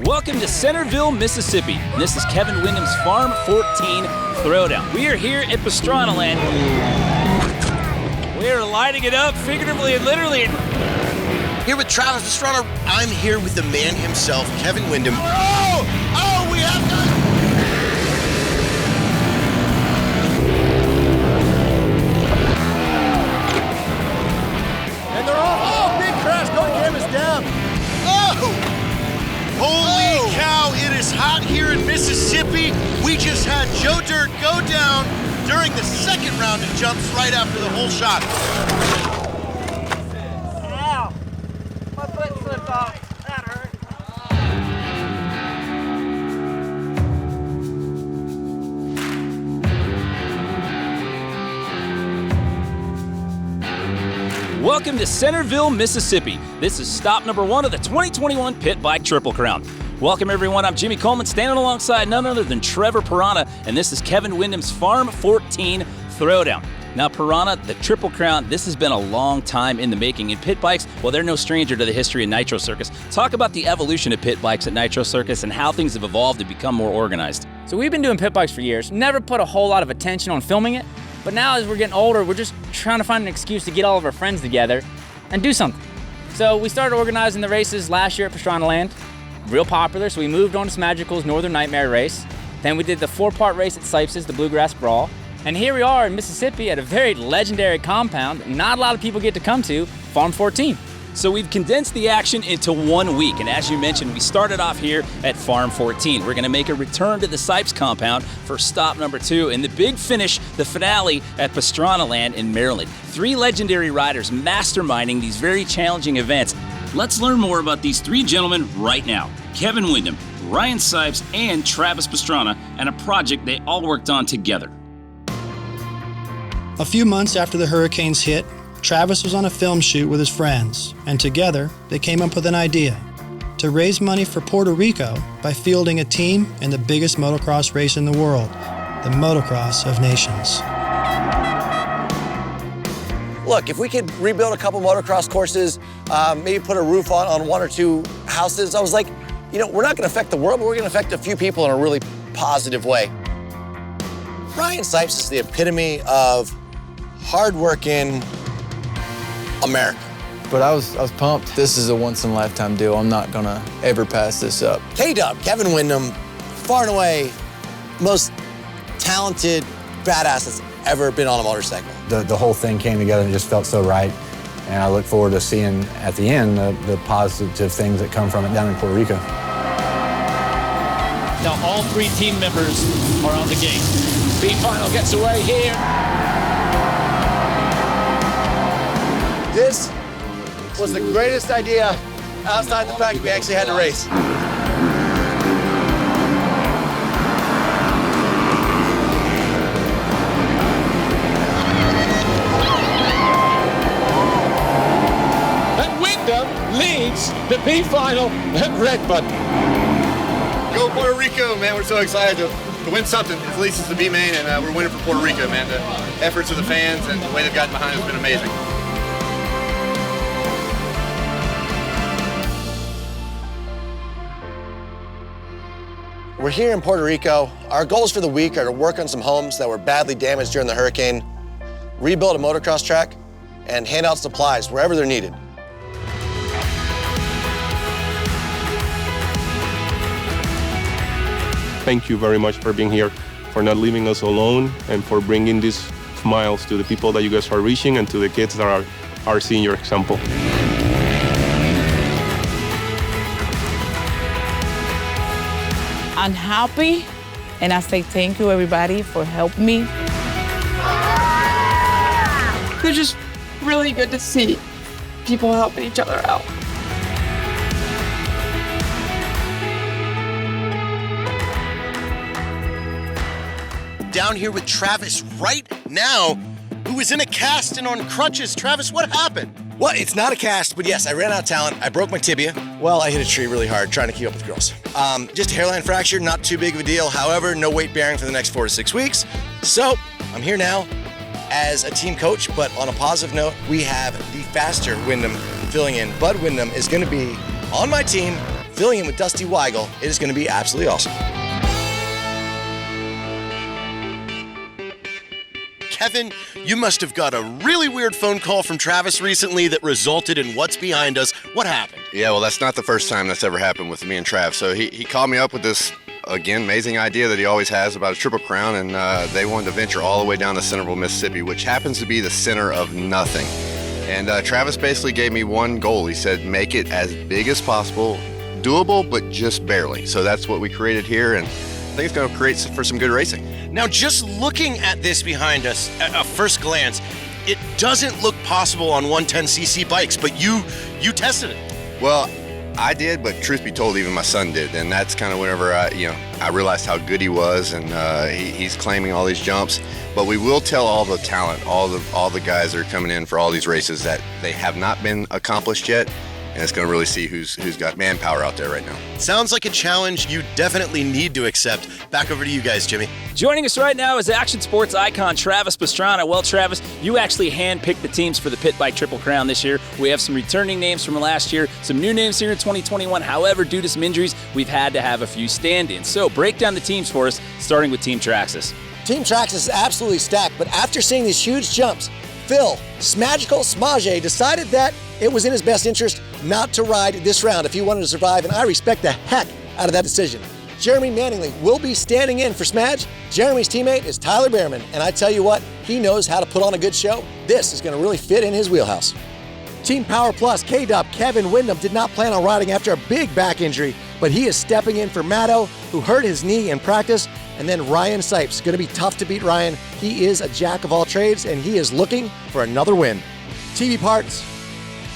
Welcome to Centerville, Mississippi. And this is Kevin Wyndham's Farm 14 Throwdown. We are here at Pastrana Land. We are lighting it up figuratively and literally. Here with Travis Pastrana, I'm here with the man himself, Kevin Wyndham. Oh, we have got... And they're off. Oh, big crash, going cameras down. Holy cow, it is hot here in Mississippi. We just had Joe Dirt go down during the second round of jumps right after the whole shot. Ow! My foot slipped off. That hurt. Welcome to Centerville, Mississippi. This is stop number 1 of the 2021 Pit Bike Triple Crown. Welcome everyone, I'm Jimmy Coleman, standing alongside none other than Trevor Pastrana, and this is Kevin Wyndham's Farm 14 Throwdown. Now Pastrana, the Triple Crown, this has been a long time in the making, and pit bikes, well, they're no stranger to the history of Nitro Circus. Talk about the evolution of pit bikes at Nitro Circus and how things have evolved to become more organized. So we've been doing pit bikes for years, never put a whole lot of attention on filming it, but now as we're getting older, we're just trying to find an excuse to get all of our friends together and do something. So we started organizing the races last year at Pastrana Land, real popular, so we moved on to Smagical's Northern Nightmare race. Then we did the 4-part race at Cypes, the Bluegrass Brawl. And here we are in Mississippi at a very legendary compound not a lot of people get to come to, Farm 14. So we've condensed the action into 1 week, and as you mentioned, we started off here at Farm 14. We're gonna make a return to the Cypes compound for stop number 2, and the big finish, the finale at Pastrana Land in Maryland. 3 legendary riders masterminding these very challenging events. Let's learn more about these 3 gentlemen right now. Kevin Wyndham, Ryan Cypes, and Travis Pastrana, and a project they all worked on together. A few months after the hurricanes hit, Travis was on a film shoot with his friends, and together they came up with an idea to raise money for Puerto Rico by fielding a team in the biggest motocross race in the world, the Motocross of Nations. Look, if we could rebuild a couple motocross courses, maybe put a roof on 1 or 2 houses, I was like, you know, we're not gonna affect the world, but we're gonna affect a few people in a really positive way. Ryan Cypes is the epitome of hardworking America. But I was pumped. This is a once-in-a-lifetime deal. I'm not gonna ever pass this up. K-Dub, Kevin Wyndham, far and away most talented badass that's ever been on a motorcycle. The whole thing came together and just felt so right. And I look forward to seeing at the end the positive things that come from it down in Puerto Rico. Now all 3 team members are on the gate. B-Final gets away here. This was the greatest idea outside the fact we actually had to race. And Wyndham leads the B-Final at Redbud. Go Puerto Rico, man. We're so excited to win something. At least it's the B-Main, and we're winning for Puerto Rico, man. The efforts of the fans and the way they've gotten behind it has been amazing. We're here in Puerto Rico. Our goals for the week are to work on some homes that were badly damaged during the hurricane, rebuild a motocross track, and hand out supplies wherever they're needed. Thank you very much for being here, for not leaving us alone, and for bringing these smiles to the people that you guys are reaching and to the kids that are seeing your example. I'm happy, and I say thank you, everybody, for helping me. It's just really good to see people helping each other out. Down here with Travis right now, who is in a cast and on crutches. Travis, what happened? Well, it's not a cast, but yes, I ran out of talent. I broke my tibia. Well, I hit a tree really hard trying to keep up with girls. Just a hairline fracture, not too big of a deal. However, no weight bearing for the next 4 to 6 weeks. So I'm here now as a team coach, but on a positive note, we have the faster Wyndham filling in. Bud Wyndham is gonna be on my team filling in with Dusty Weigel. It is going to be absolutely awesome. Kevin, you must have got a really weird phone call from Travis recently that resulted in what's behind us. What happened? Yeah, well, that's not the first time that's ever happened with me and Trav. So he called me up with this, again, amazing idea that he always has about a Triple Crown, and they wanted to venture all the way down to Centerville, Mississippi, which happens to be the center of nothing. And Travis basically gave me one goal. He said, make it as big as possible, doable, but just barely. So that's what we created here, and I think it's going to create for some good racing. Now, just looking at this behind us at a first glance, it doesn't look possible on 110cc bikes, but you tested it. Well, I did, but truth be told, even my son did, and that's kind of whenever I realized how good he was, and he's claiming all these jumps. But we will tell all the talent, all the guys that are coming in for all these races that they have not been accomplished yet, and it's going to really see who's got manpower out there right now. Sounds like a challenge you definitely need to accept. Back over to you guys, Jimmy. Joining us right now is action sports icon Travis Pastrana. Well, Travis, you actually handpicked the teams for the Pit Bike Triple Crown this year. We have some returning names from last year, some new names here in 2021. However, due to some injuries, we've had to have a few stand-ins. So break down the teams for us, starting with Team Traxxas. Team Traxxas is absolutely stacked, but after seeing these huge jumps, Phil Smagical Smage decided that it was in his best interest not to ride this round if he wanted to survive, and I respect the heck out of that decision. Jeremy Manningly will be standing in for Smage. Jeremy's teammate is Tyler Behrman, and I tell you what, he knows how to put on a good show. This is going to really fit in his wheelhouse. Team Power Plus K-Dub Kevin Windham did not plan on riding after a big back injury, but he is stepping in for Matto, who hurt his knee in practice, and then Ryan Cypes. Going to be tough to beat Ryan. He is a jack of all trades, and he is looking for another win. TV Parts,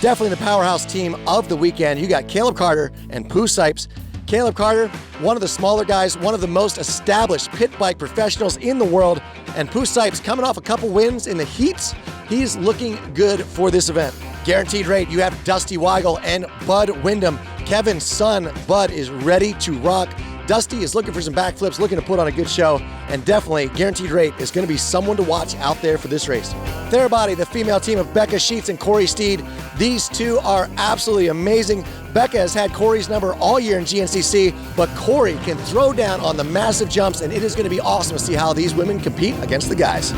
definitely the powerhouse team of the weekend. You got Caleb Carter and Pooh Cypes. Caleb Carter, one of the smaller guys, one of the most established pit bike professionals in the world, and Pooh Cypes coming off a couple wins in the heats. He's looking good for this event. Guaranteed rate, you have Dusty Weigel and Bud Windham. Kevin's son, Bud, is ready to rock. Dusty is looking for some backflips, looking to put on a good show, and definitely guaranteed rate is going to be someone to watch out there for this race. Therabody, the female team of Becca Sheets and Corey Steed. These two are absolutely amazing. Becca has had Corey's number all year in GNCC, but Corey can throw down on the massive jumps, and it is going to be awesome to see how these women compete against the guys.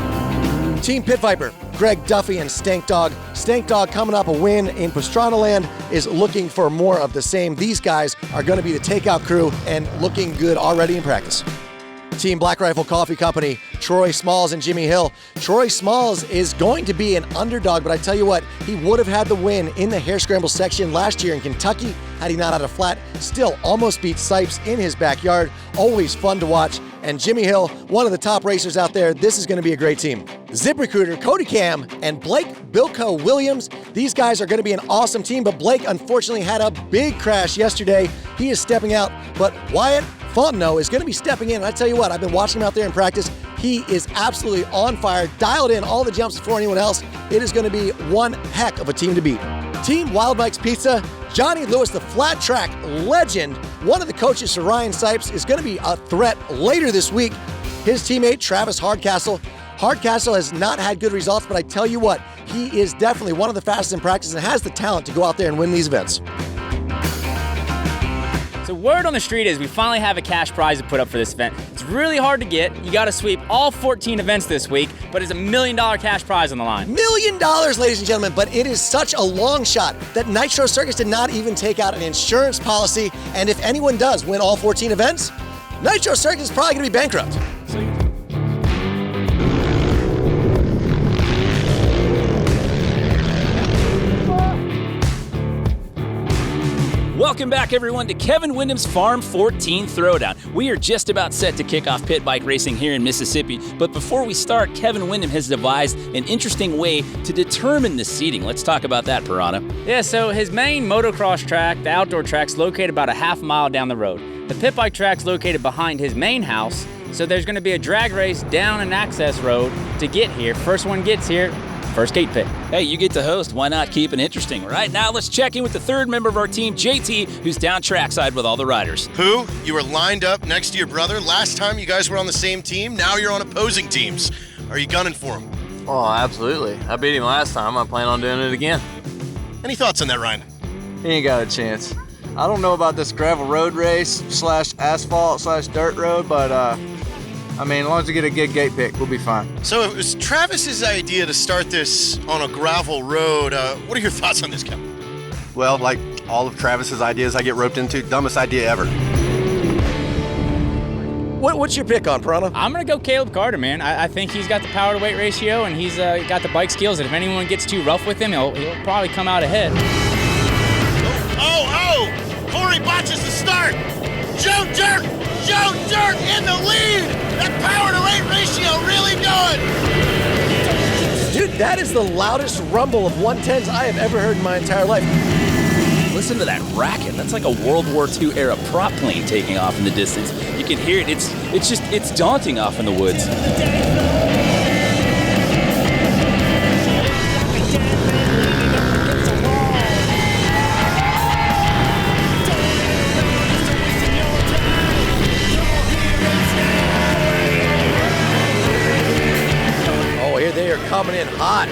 Team Pit Viper, Greg Duffy and Stank Dog. Stank Dog coming up a win in Pastrana Land is looking for more of the same. These guys are going to be the takeout crew and looking good already in practice. Team Black Rifle Coffee Company, Troy Smalls and Jimmy Hill. Troy Smalls is going to be an underdog, but I tell you what, he would have had the win in the hare scramble section last year in Kentucky had he not had a flat. Still almost beat Cypes in his backyard. Always fun to watch. And Jimmy Hill, one of the top racers out there. This is going to be a great team. ZipRecruiter, Cody Cam, and Blake Bilko Williams. These guys are going to be an awesome team, but Blake unfortunately had a big crash yesterday. He is stepping out, but Wyatt Fontenot is going to be stepping in. And I tell you what, I've been watching him out there in practice. He is absolutely on fire, dialed in all the jumps before anyone else. It is going to be one heck of a team to beat. Team Wild Mike's Pizza, Johnny Lewis, the flat track legend, one of the coaches for Ryan Cypes, is going to be a threat later this week. His teammate, Travis Hardcastle. Hardcastle has not had good results, but I tell you what, he is definitely one of the fastest in practice and has the talent to go out there and win these events. So word on the street is we finally have a cash prize to put up for this event. It's really hard to get. You got to sweep all 14 events this week, but it's $1 million cash prize on the line. $1 million, ladies and gentlemen, but it is such a long shot that Nitro Circus did not even take out an insurance policy, and if anyone does win all 14 events, Nitro Circus is probably going to be bankrupt. Welcome back, everyone, to Kevin Windham's Farm 14 Throwdown. We are just about set to kick off pit bike racing here in Mississippi, but before we start, Kevin Windham has devised an interesting way to determine the seating. Let's talk about that, Piranha. Yeah, so his main motocross track, the outdoor track's located about a half mile down the road. The pit bike track's located behind his main house, so there's going to be a drag race down an access road to get here. First one gets here, first gate pit. Hey, you get to host. Why not keep it interesting? Right now, let's check in with the third member of our team, JT, who's down trackside with all the riders. Pooh, you were lined up next to your brother. Last time you guys were on the same team. Now you're on opposing teams. Are you gunning for him? Oh, absolutely. I beat him last time. I plan on doing it again. Any thoughts on that, Ryan? He ain't got a chance. I don't know about this gravel road race / asphalt / dirt road, but I mean, as long as we get a good gate pick, we'll be fine. So it was Travis's idea to start this on a gravel road. What are your thoughts on this, Kevin? Well, like all of Travis's ideas I get roped into, dumbest idea ever. What's your pick on, Piranha? I'm going to go Caleb Carter, man. I think he's got the power to weight ratio, and he's got the bike skills, and if anyone gets too rough with him, he'll probably come out ahead. Oh! Corey botches the start! Joe Dirt in the lead! That power to weight ratio really going! Dude, that is the loudest rumble of 110s I have ever heard in my entire life. Listen to that racket. That's like a World War II era prop plane taking off in the distance. You can hear it. It's daunting off in the woods. Oh, here they are coming in hot.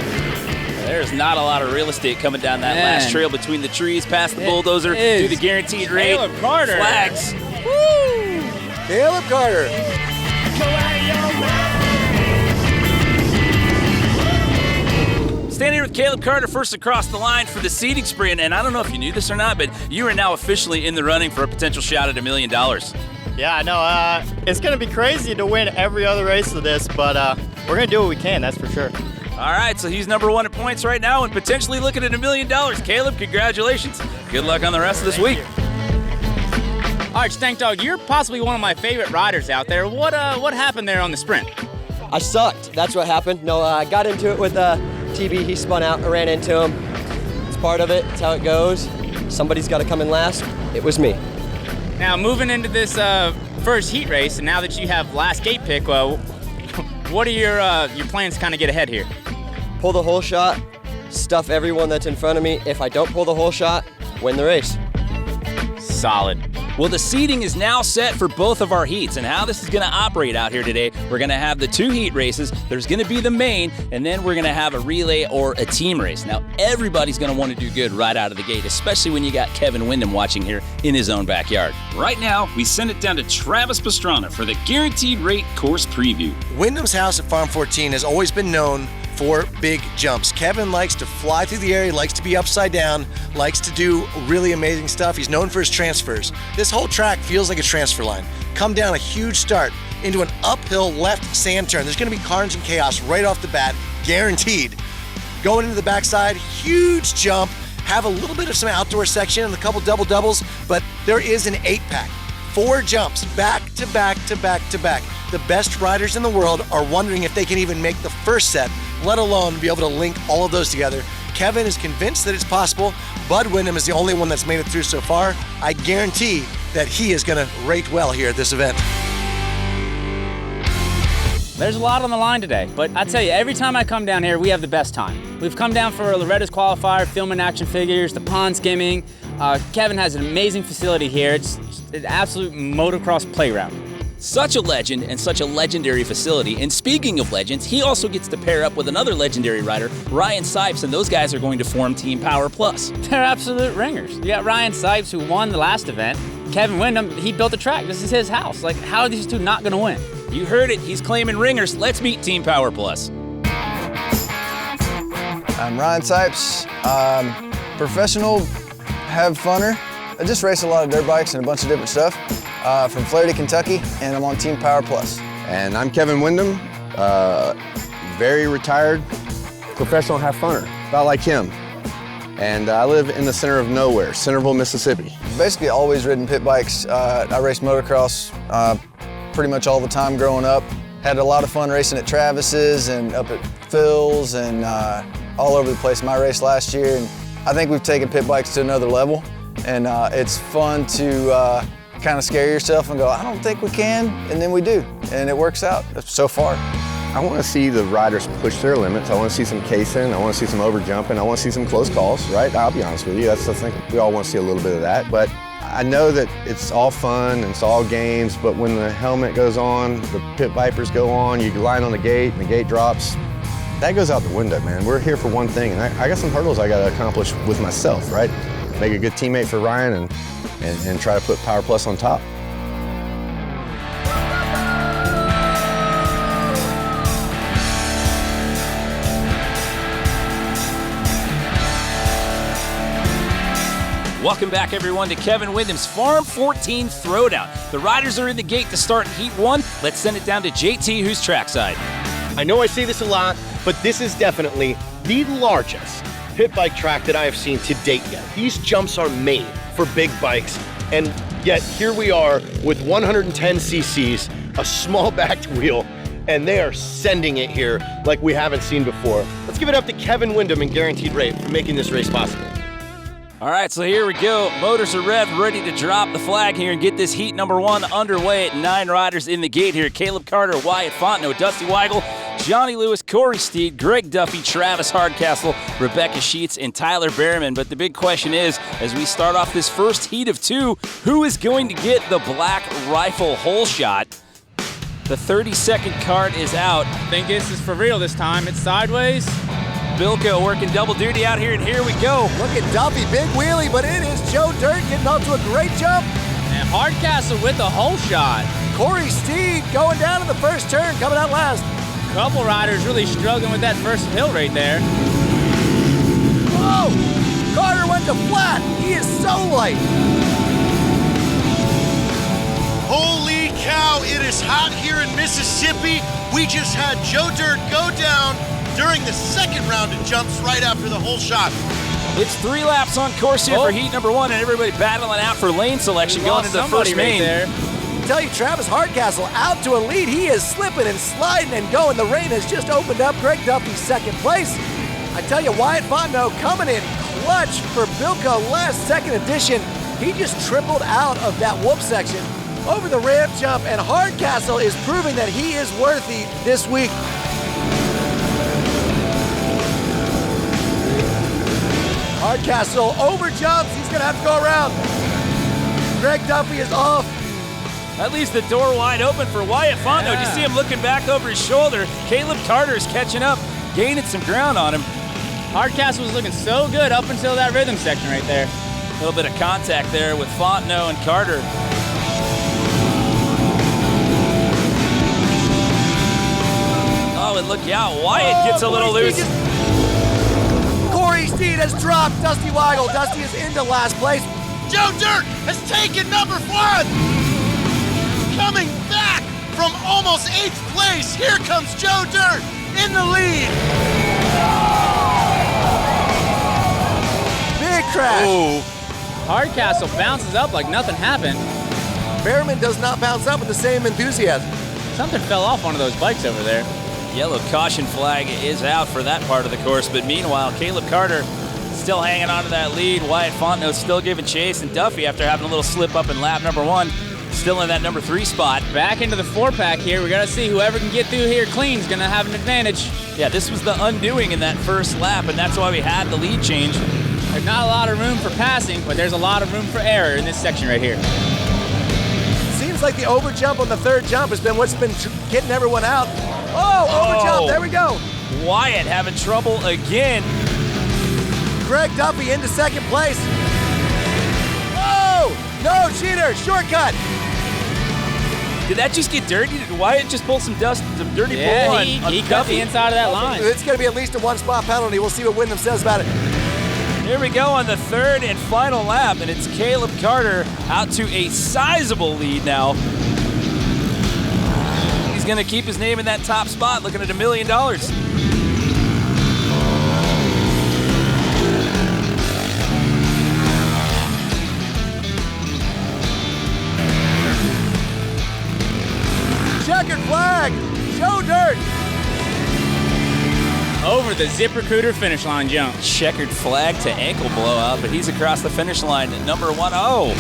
There's not a lot of real estate coming down that last trail between the trees, past the bulldozer, through the guaranteed rate. Caleb Carter. Flags. Woo! Caleb Carter. Standing here with Caleb Carter first across the line for the seeding sprint, and I don't know if you knew this or not, but you are now officially in the running for a potential shot at $1 million. Yeah, I know. It's going to be crazy to win every other race of this, but we're going to do what we can, that's for sure. All right, so he's number 1 in points right now and potentially looking at $1 million. Caleb, congratulations. Good luck on the rest of this week. All right, Stank Dog, you're possibly one of my favorite riders out there. What happened there on the sprint? I sucked. That's what happened. No, I got into it with TB. He spun out. I ran into him. It's part of it. It's how it goes. Somebody's got to come in last. It was me. Now, moving into this first heat race, and now that you have last gate pick, what are your plans to kind of get ahead here? Pull the whole shot, stuff everyone that's in front of me. If I don't pull the whole shot, win the race. Solid. Well, the seating is now set for both of our heats, and how this is going to operate out here today, we're going to have the 2 heat races, there's going to be the main, and then we're going to have a relay or a team race. Now, everybody's going to want to do good right out of the gate, especially when you got Kevin Windham watching here in his own backyard. Right now, we send it down to Travis Pastrana for the Guaranteed Rate course preview. Wyndham's house at Farm 14 has always been known for big jumps. Kevin likes to fly through the air, he likes to be upside down, likes to do really amazing stuff. He's known for his transfers. This whole track feels like a transfer line. Come down a huge start into an uphill left sand turn. There's gonna be carnage and chaos right off the bat, guaranteed. Going into the backside, huge jump, have a little bit of some outdoor section and a couple double doubles, but there is an 8-pack. 4 jumps back to back to back to back. The best riders in the world are wondering if they can even make the first set, let alone be able to link all of those together. Kevin is convinced that it's possible. Bud Windham is the only one that's made it through so far. I guarantee that he is going to rate well here at this event. There's a lot on the line today, but I tell you, every time I come down here, we have the best time. We've come down for Loretta's qualifier, filming action figures, the pond skimming. Kevin has an amazing facility here. It's an absolute motocross playground. Such a legend and such a legendary facility. And speaking of legends, he also gets to pair up with another legendary rider, Ryan Cypes, and those guys are going to form Team Power Plus. They're absolute ringers. You got Ryan Cypes, who won the last event. Kevin Windham, he built the track. This is his house. Like, how are these two not going to win? You heard it. He's claiming ringers. Let's meet Team Power Plus. I'm Ryan Cypes. Professional, have funner. I just race a lot of dirt bikes and a bunch of different stuff. From Flaherty, Kentucky, and I'm on Team Power Plus. And I'm Kevin Windham, very retired, professional half funner, about like him. And I live in the center of nowhere, Centerville, Mississippi. Basically always ridden pit bikes. I raced motocross pretty much all the time growing up. Had a lot of fun racing at Travis's and up at Phil's and all over the place. My race last year, and I think we've taken pit bikes to another level. And it's fun to kind of scare yourself and go, I don't think we can, and then we do, and it works out so far. I want to see the riders push their limits. I want to see some casing. I want to see some overjumping. I want to see some close calls, right? I'll be honest with you. That's the thing. We all want to see a little bit of that, but I know that it's all fun and it's all games, but when the helmet goes on, the pit vipers go on, you line on the gate and the gate drops, that goes out the window, man. We're here for one thing, and I got some hurdles I got to accomplish with myself, right? make a good teammate for Ryan and try to put Power Plus on top. Welcome back, everyone, to Kevin Windham's Farm 14 Throwdown. The riders are in the gate to start Heat 1. Let's send it down to JT, who's trackside. I know I say this a lot, but this is definitely the largest pit bike track that I have seen to date yet. These jumps are made for big bikes, and yet here we are with 110 cc's, a small backed wheel, and they are sending it here like we haven't seen before. Let's give it up to Kevin Windham and Guaranteed Rate for making this race possible. All right, so here we go. Motors are revved, ready to drop the flag here and get this heat number 1 underway at 9 riders in the gate here. Caleb Carter, Wyatt Fontenot, Dusty Weigel, Johnny Lewis, Corey Steed, Greg Duffy, Travis Hardcastle, Rebecca Sheets, and Tyler Behrman. But the big question is, as we start off this first heat of 2, who is going to get the black rifle hole shot? The 30-second card is out. I think this is for real this time. It's sideways. Bilko working double duty out here, and here we go. Look at Duffy, big wheelie, but it is Joe Dirt getting off to a great jump. And Hardcastle with the hole shot. Corey Steed going down in the first turn, coming out last. Couple riders really struggling with that first hill right there. Whoa! Carter went to flat. He is so light. Holy cow, it is hot here in Mississippi. We just had Joe Dirt go down during the second round of jumps right after the whole shot. It's 3 laps on course here for heat number 1, and everybody battling out for lane selection going into the first main. There. I tell you, Travis Hardcastle out to a lead. He is slipping and sliding and going. The rain has just opened up. Greg Duffy second place. I tell you, Wyatt Fontenot coming in clutch for Bilko last second edition. He just tripled out of that whoop section over the ramp jump, and Hardcastle is proving that he is worthy this week. Hardcastle over jumps. He's going to have to go around. Greg Duffy is off. That leaves the door wide open for Wyatt Fontenot. You see him looking back over his shoulder. Caleb Carter is catching up, gaining some ground on him. Hardcastle was looking so good up until that rhythm section right there. A little bit of contact there with Fontenot and Carter. Oh, and look out. Wyatt gets a little loose. Corey Steed has dropped Dusty Weigel. Dusty is into last place. Joe Dirt has taken number 1. Coming back from almost 8th place. Here comes Joe Dirt in the lead. Big crash. Ooh. Hardcastle bounces up like nothing happened. Behrman does not bounce up with the same enthusiasm. Something fell off one of those bikes over there. Yellow caution flag is out for that part of the course, but meanwhile, Caleb Carter still hanging on to that lead. Wyatt Fontenot still giving chase, and Duffy, after having a little slip up in lap number 1, still in that number 3 spot. Back into the 4-pack here. We got to see whoever can get through here clean is going to have an advantage. Yeah, this was the undoing in that first lap, and that's why we had the lead change. There's not a lot of room for passing, but there's a lot of room for error in this section right here. Seems like the over jump on the 3rd jump has been what's been getting everyone out. Oh, over jump, there we go. Wyatt having trouble again. Greg Duffy into 2nd place. Oh, no, cheater, shortcut. Did that just get dirty? Did Wyatt just pull some dust, some dirty bull on he cut the inside of that line. It's going to be at least a 1-spot penalty. We'll see what Windham says about it. Here we go on the 3rd and final lap, and it's Caleb Carter out to a sizable lead now. He's going to keep his name in that top spot, looking at $1 million. Checkered flag, Joe Dirt. Over the ZipRecruiter finish line jump. Checkered flag to ankle blowout, but he's across the finish line at number 1. Oh.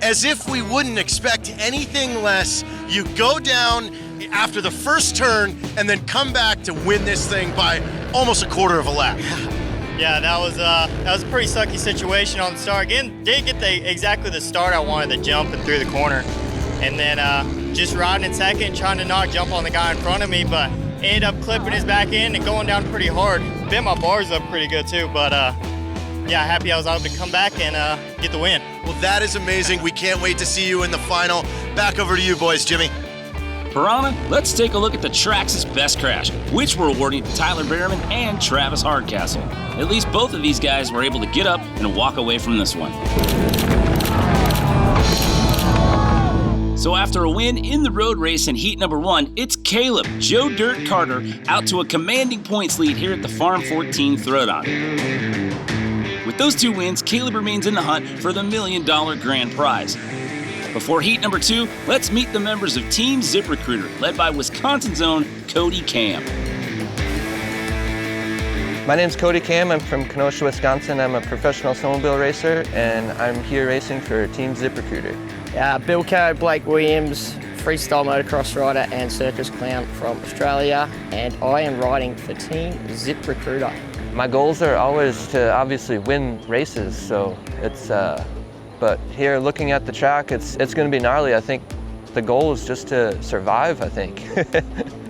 As if we wouldn't expect anything less, you go down after the first turn and then come back to win this thing by almost a quarter of a lap. Yeah, that was a pretty sucky situation on the start. Again, didn't get exactly the start I wanted, the jump and through the corner. And then just riding in second, trying to not jump on the guy in front of me, but ended up clipping his back end and going down pretty hard. Bent my bars up pretty good too, but yeah, happy I was able to come back and get the win. Well, that is amazing. We can't wait to see you in the final. Back over to you boys, Jimmy. Piranha, let's take a look at the Traxxas Best Crash, which we're awarding to Tyler Behrman and Travis Hardcastle. At least both of these guys were able to get up and walk away from this one. So after a win in the road race in heat number 1, it's Caleb Joe Dirt Carter out to a commanding points lead here at the Farm 14 Throwdown. With those 2 wins, Caleb remains in the hunt for the $1 million grand prize. Before heat number 2, let's meet the members of Team ZipRecruiter, led by Wisconsin's own Cody Cam. My name's Cody Cam. I'm from Kenosha, Wisconsin. I'm a professional snowmobile racer, and I'm here racing for Team ZipRecruiter. Bill Coe, Blake Williams, freestyle motocross rider and circus clown from Australia, and I am riding for Team ZipRecruiter. My goals are always to obviously win races, so it's but here looking at the track, it's going to be gnarly. I think the goal is just to survive, I think.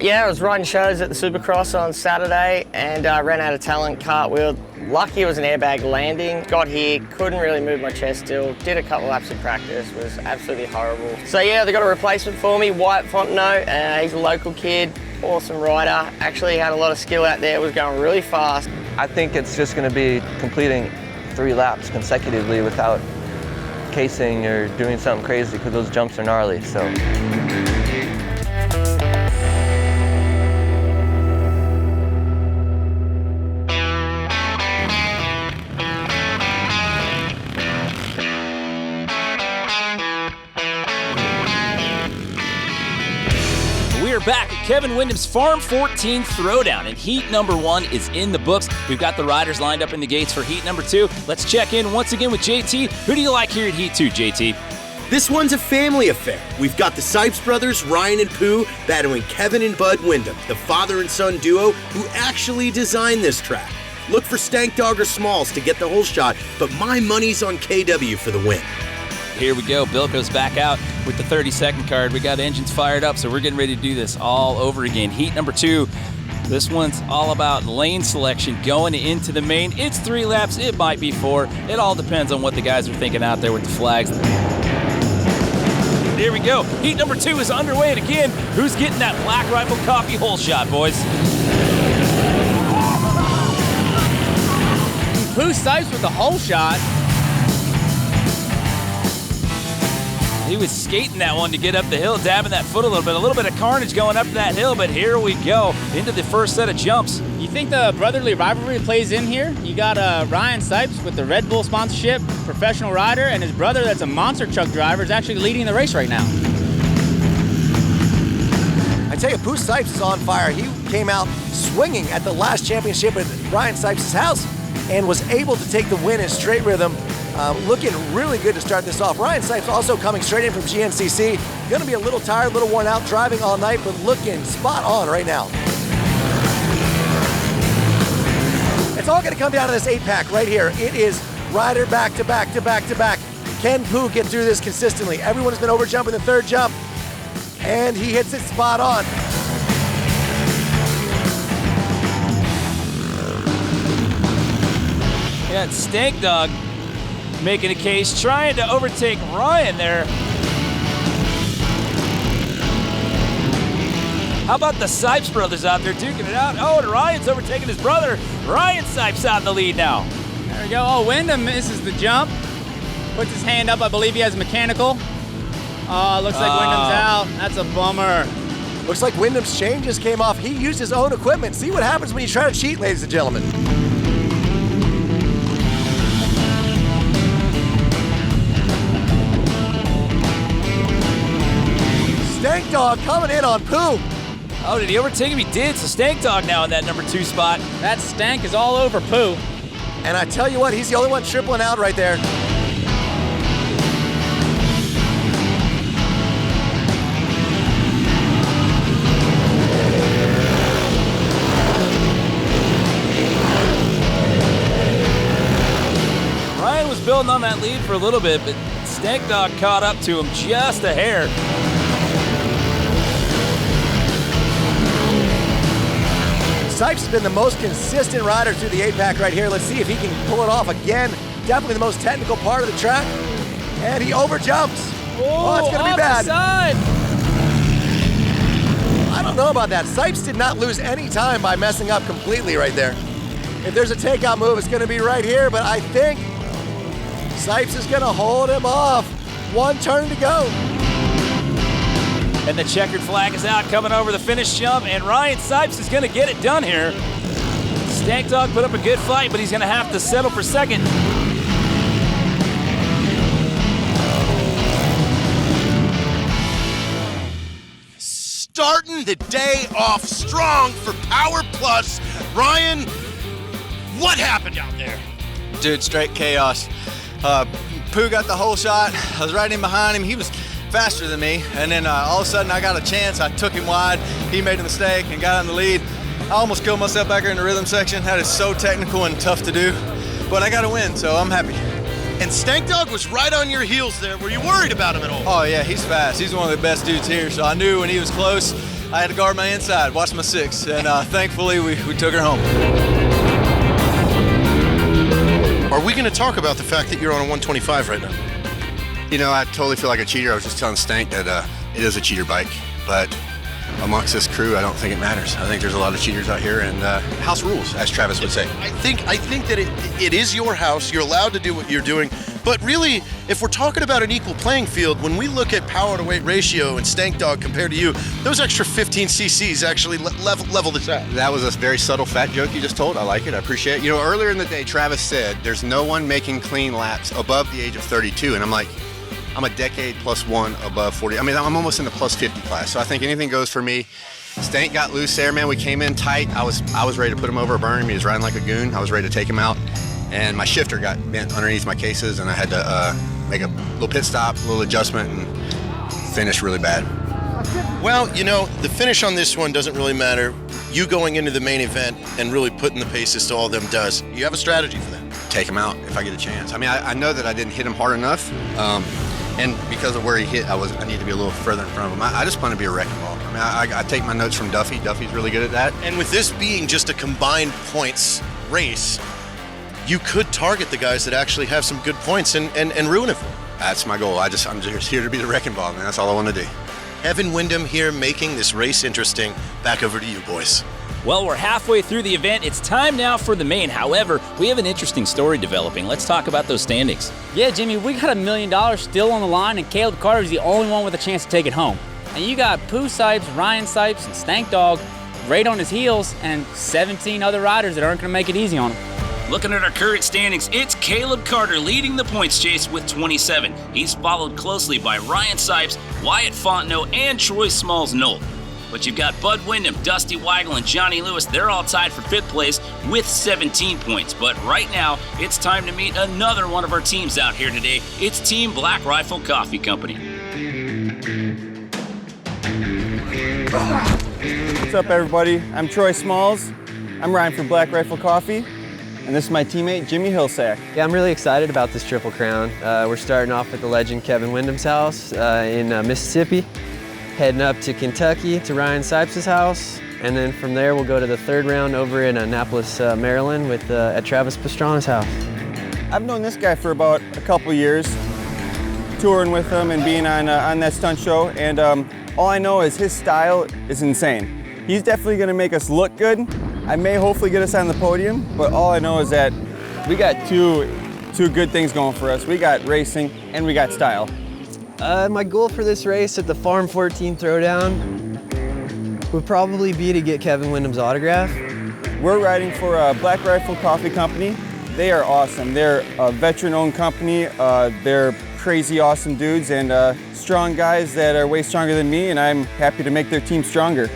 Yeah, I was riding shows at the Supercross on Saturday and I ran out of talent, cartwheeled. Lucky it was an airbag landing. Got here, couldn't really move my chest still. Did a couple laps of practice, was absolutely horrible. So yeah, they got a replacement for me, Wyatt Fontenot. He's a local kid, awesome rider. Actually had a lot of skill out there, was going really fast. I think it's just going to be completing 3 laps consecutively without casing or doing something crazy because those jumps are gnarly, so. We are back at Kevin Wyndham's Farm 14 Throwdown, and heat number 1 is in the books. We've got the riders lined up in the gates for heat number 2. Let's check in once again with JT. Who do you like here at heat 2, JT? This one's a family affair. We've got the Cypes brothers, Ryan and Pooh, battling Kevin and Bud Wyndham, the father and son duo who actually designed this track. Look for Stank Dog or Smalls to get the whole shot, but my money's on KW for the win. Here we go. Bill goes back out with the 30-second card. We got engines fired up, so we're getting ready to do this all over again. Heat number 2. This one's all about lane selection going into the main. It's 3 laps. It might be 4. It all depends on what the guys are thinking out there with the flags. Here we go. Heat number 2 is underway, and again, who's getting that Black Rifle Coffee hole shot, boys? Pooh Cypes with the hole shot. He was skating that one to get up the hill, dabbing that foot a little bit of carnage going up that hill, but here we go into the first set of jumps. You think the brotherly rivalry plays in here? You got Ryan Cypes with the Red Bull sponsorship, professional rider, and his brother that's a monster truck driver is actually leading the race right now. I tell you, Pooh Cypes is on fire. He came out swinging at the last championship at Ryan Cypes' house and was able to take the win in straight rhythm. Looking really good to start this off. Ryan Cypes also coming straight in from GNCC. Gonna be a little tired, a little worn out, driving all night, but looking spot on right now. It's all gonna come down to this 8-pack right here. It is rider back to back to back to back. Can Pooh get through this consistently? Everyone has been over jumping the 3rd jump, and he hits it spot on. Yeah, it's Stank Dog making a case, trying to overtake Ryan there. How about the Cypes brothers out there duking it out? Oh, and Ryan's overtaking his brother. Ryan Cypes out in the lead now. There we go. Oh, Wyndham misses the jump. Puts his hand up. I believe he has mechanical. Oh, looks like Wyndham's out. That's a bummer. Looks like Wyndham's chain just came off. He used his own equipment. See what happens when you try to cheat, ladies and gentlemen. Stank Dog coming in on Pooh. Oh, did he overtake him? He did. So Stank Dog now in that number 2 spot. That stank is all over Pooh. And I tell you what, he's the only one tripling out right there. Ryan was building on that lead for a little bit, but Stank Dog caught up to him just a hair. Cypes has been the most consistent rider through the 8-pack right here. Let's see if he can pull it off again. Definitely the most technical part of the track. And he overjumps. Oh, it's gonna be bad. I don't know about that. Cypes did not lose any time by messing up completely right there. If there's a takeout move, it's gonna be right here, but I think Cypes is gonna hold him off. One turn to go. And the checkered flag is out, coming over the finish jump, and Ryan Cypes is gonna get it done here. Stank Dog put up a good fight, but he's gonna have to settle for second. Starting the day off strong for Power Plus. Ryan, what happened out there? Dude, straight chaos. Pooh got the whole shot. I was right in behind him. He was faster than me. And then all of a sudden I got a chance. I took him wide. He made a mistake and got in the lead. I almost killed myself back here in the rhythm section. That is so technical and tough to do. But I got to win, so I'm happy. And Stank Dog was right on your heels there. Were you worried about him at all? Oh yeah, he's fast. He's one of the best dudes here. So I knew when he was close, I had to guard my inside, watch my 6. And thankfully we took her home. Are we going to talk about the fact that you're on a 125 right now? You know, I totally feel like a cheater. I was just telling Stank that it is a cheater bike, but amongst this crew, I don't think it matters. I think there's a lot of cheaters out here, and house rules, as Travis would say. I think that it is your house. You're allowed to do what you're doing. But really, if we're talking about an equal playing field, when we look at power to weight ratio and Stank Dog compared to you, those extra 15 cc's actually level this out. That was a very subtle fat joke you just told. I like it. I appreciate it. You know, earlier in the day, Travis said there's no one making clean laps above the age of 32, and I'm like, I'm a decade plus one above 40. I mean, I'm almost in the plus 50 class, so I think anything goes for me. Stank got loose there, man. We came in tight. I was ready to put him over, burn him. He was riding like a goon. I was ready to take him out, and my shifter got bent underneath my cases, and I had to make a little pit stop, a little adjustment, and finish really bad. Well, you know, the finish on this one doesn't really matter. You going into the main event and really putting the paces to all of them does. You have a strategy for that. Take him out if I get a chance. I mean, I know that I didn't hit him hard enough. And because of where he hit, I need to be a little further in front of him. I just want to be a wrecking ball. I mean, I take my notes from Duffy. Duffy's really good at that. And with this being just a combined points race, you could target the guys that actually have some good points and ruin it for them. That's my goal. I'm just here to be the wrecking ball, man. That's all I want to do. Kevin Windham here making this race interesting. Back over to you, boys. Well, we're halfway through the event. It's time now for the main. However, we have an interesting story developing. Let's talk about those standings. Yeah, Jimmy, we got $1 million still on the line, and Caleb Carter's the only one with a chance to take it home. And you got Pooh Cypes, Ryan Cypes, and Stank Dog right on his heels, and 17 other riders that aren't going to make it easy on him. Looking at our current standings, it's Caleb Carter leading the points chase with 27. He's followed closely by Ryan Cypes, Wyatt Fontenot, and Troy Smalls-Knoll. But you've got Bud Windham, Dusty Weigel, and Johnny Lewis. They're all tied for 5th place with 17 points. But right now, it's time to meet another one of our teams out here today. It's Team Black Rifle Coffee Company. What's up, everybody? I'm Troy Smalls. I'm riding for Black Rifle Coffee, and this is my teammate, Jimmy Hillsack. Yeah, I'm really excited about this Triple Crown. We're starting off at the legend Kevin Windham's house in Mississippi, heading up to Kentucky to Ryan Cypes' house, and then from there we'll go to the 3rd round over in Annapolis, Maryland at Travis Pastrana's house. I've known this guy for about a couple years, touring with him and being on that stunt show, and all I know is his style is insane. He's definitely gonna make us look good. I may hopefully get us on the podium, but all I know is that we got two good things going for us. We got racing and we got style. My goal for this race at the Farm 14 Throwdown would probably be to get Kevin Windham's autograph. We're riding for Black Rifle Coffee Company. They are awesome. They're a veteran-owned company. They're crazy awesome dudes and strong guys that are way stronger than me, and I'm happy to make their team stronger.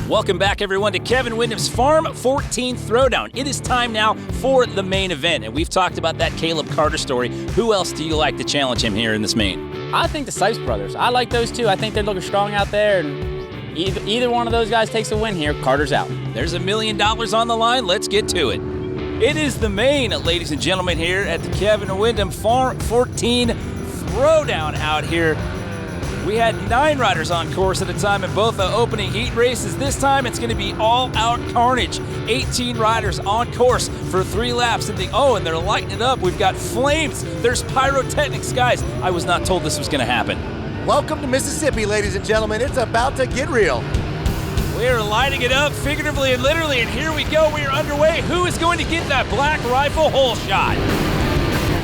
Welcome back, everyone, to Kevin Windham's Farm 14 Throwdown. It is time now for the main event, and we've talked about that Caleb Carter story. Who else do you like to challenge him here in this main? I think the Cypes brothers. I like those two. I think they're looking strong out there, and either one of those guys takes a win here, Carter's out. There's $1 million on the line. Let's get to it. It is the main, ladies and gentlemen, here at the Kevin Windham Farm 14 Throwdown out here. We had 9 riders on course at a time in both the opening heat races. This time it's going to be all-out carnage. 18 riders on course for 3 laps. And they're lighting it up. We've got flames. There's pyrotechnics. Guys, I was not told this was going to happen. Welcome to Mississippi, ladies and gentlemen. It's about to get real. We are lighting it up figuratively and literally, and here we go. We are underway. Who is going to get that black rifle hole shot?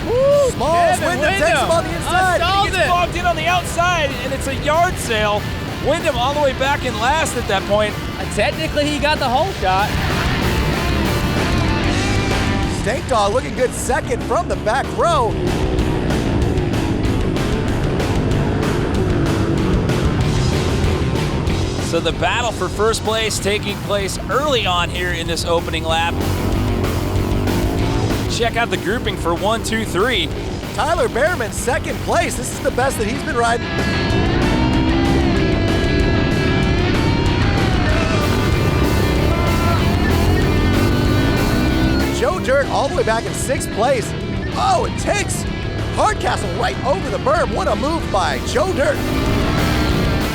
Woo! Smalls, Windham takes him on the inside. He gets bogged in on the outside, and it's a yard sale. Windham all the way back in last at that point. Technically, he got the hole shot. Stank Dog looking good second from the back row. So the battle for first place taking place early on here in this opening lap. Check out the grouping for 1, 2, 3. Tyler Behrman, second place. This is the best that he's been riding. Joe Dirt all the way back in 6th place. Oh, it takes Hardcastle right over the berm. What a move by Joe Dirt.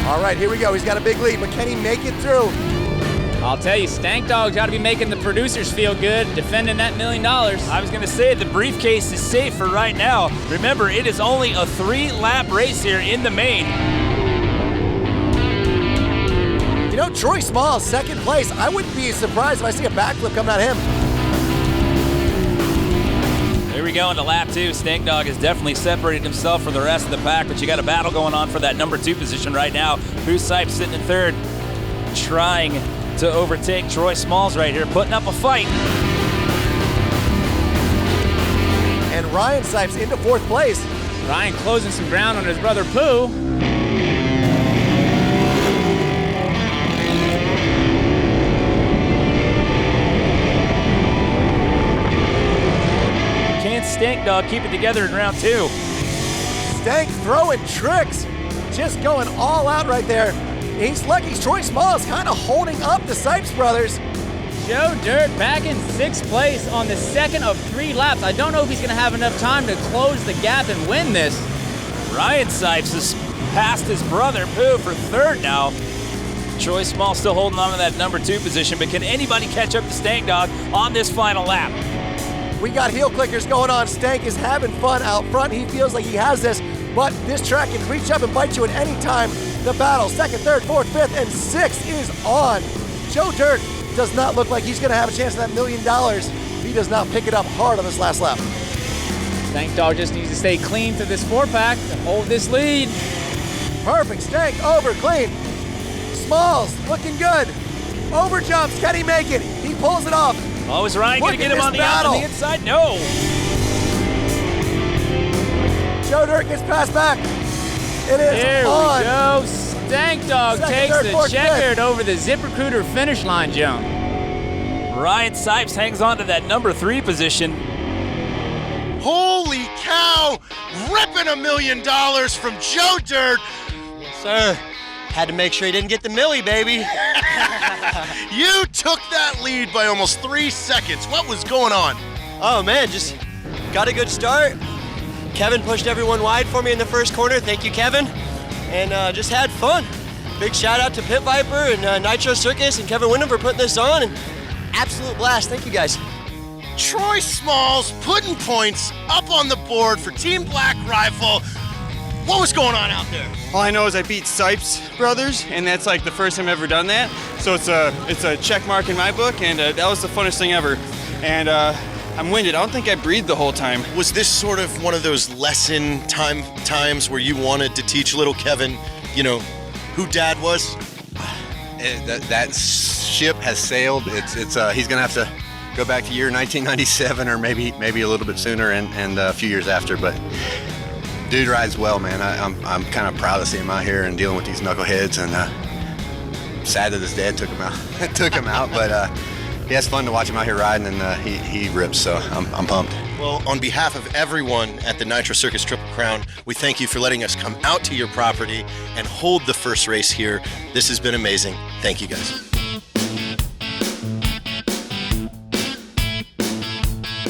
All right, here we go. He's got a big lead, but can he make it through? I'll tell you, Stank Dog's got to be making the producers feel good, defending that $1 million. I was going to say the briefcase is safe for right now. Remember, it is only a 3-lap race here in the main. You know, Troy Small, second place. I wouldn't be surprised if I see a backflip coming out of him. Here we go into lap 2. Stank Dog has definitely separated himself from the rest of the pack, but you got a battle going on for that number 2 position right now. Cypes sitting in 3rd, trying to overtake Troy Smalls right here, putting up a fight. And Ryan Cypes into 4th place. Ryan closing some ground on his brother Pooh. Can Stank Dog keep it together in round 2? Stank throwing tricks, just going all out right there. He's lucky. Troy Small is kind of holding up the Cypes brothers. Joe Dirt back in 6th place on the 2nd of 3 laps. I don't know if he's going to have enough time to close the gap and win this. Ryan Cypes has passed his brother Pooh for 3rd now. Troy Small still holding on to that number 2 position, but can anybody catch up to Stank Dog on this final lap? We got heel clickers going on. Stank is having fun out front. He feels like he has this, but this track can reach up and bite you at any time. The battle, 2nd, 3rd, 4th, 5th, and 6th is on. Joe Dirt does not look like he's gonna have a chance at that $1 million. He does not pick it up hard on this last lap. Stank Dog just needs to stay clean to this 4-pack to hold this lead. Perfect, Stank over clean. Smalls looking good. Over jumps, can he make it? He pulls it off. Oh, is Ryan gonna get him on the inside? No. Joe Dirt gets passed back. It is Here on. we go. Stank Dog takes the checkered over the ZipRecruiter finish line jump. Ryan Cypes hangs on to that number 3 position. Holy cow! Ripping $1 million from Joe Dirt. Yes, sir. Had to make sure he didn't get the millie, baby. You took that lead by almost 3 seconds. What was going on? Oh man, just got a good start. Kevin pushed everyone wide for me in the first corner. Thank you, Kevin. And just had fun. Big shout out to Pit Viper and Nitro Circus and Kevin Windham for putting this on. And absolute blast. Thank you guys. Troy Smalls putting points up on the board for Team Black Rifle. What was going on out there? All I know is I beat Cypes brothers, and that's like the first time I've ever done that. So it's a check mark in my book, and that was the funnest thing ever. And I'm winded. I don't think I breathed the whole time. Was this sort of one of those lesson times where you wanted to teach little Kevin, you know, who Dad was? That ship has sailed. He's gonna have to go back to year 1997 or maybe a little bit sooner and a few years after. But dude rides well, man. I'm kind of proud to see him out here and dealing with these knuckleheads, and sad that his dad took him out, but he has fun to watch him out here riding, and he rips, so I'm pumped. Well, on behalf of everyone at the Nitro Circus Triple Crown, we thank you for letting us come out to your property and hold the first race here. This has been amazing. Thank you, guys.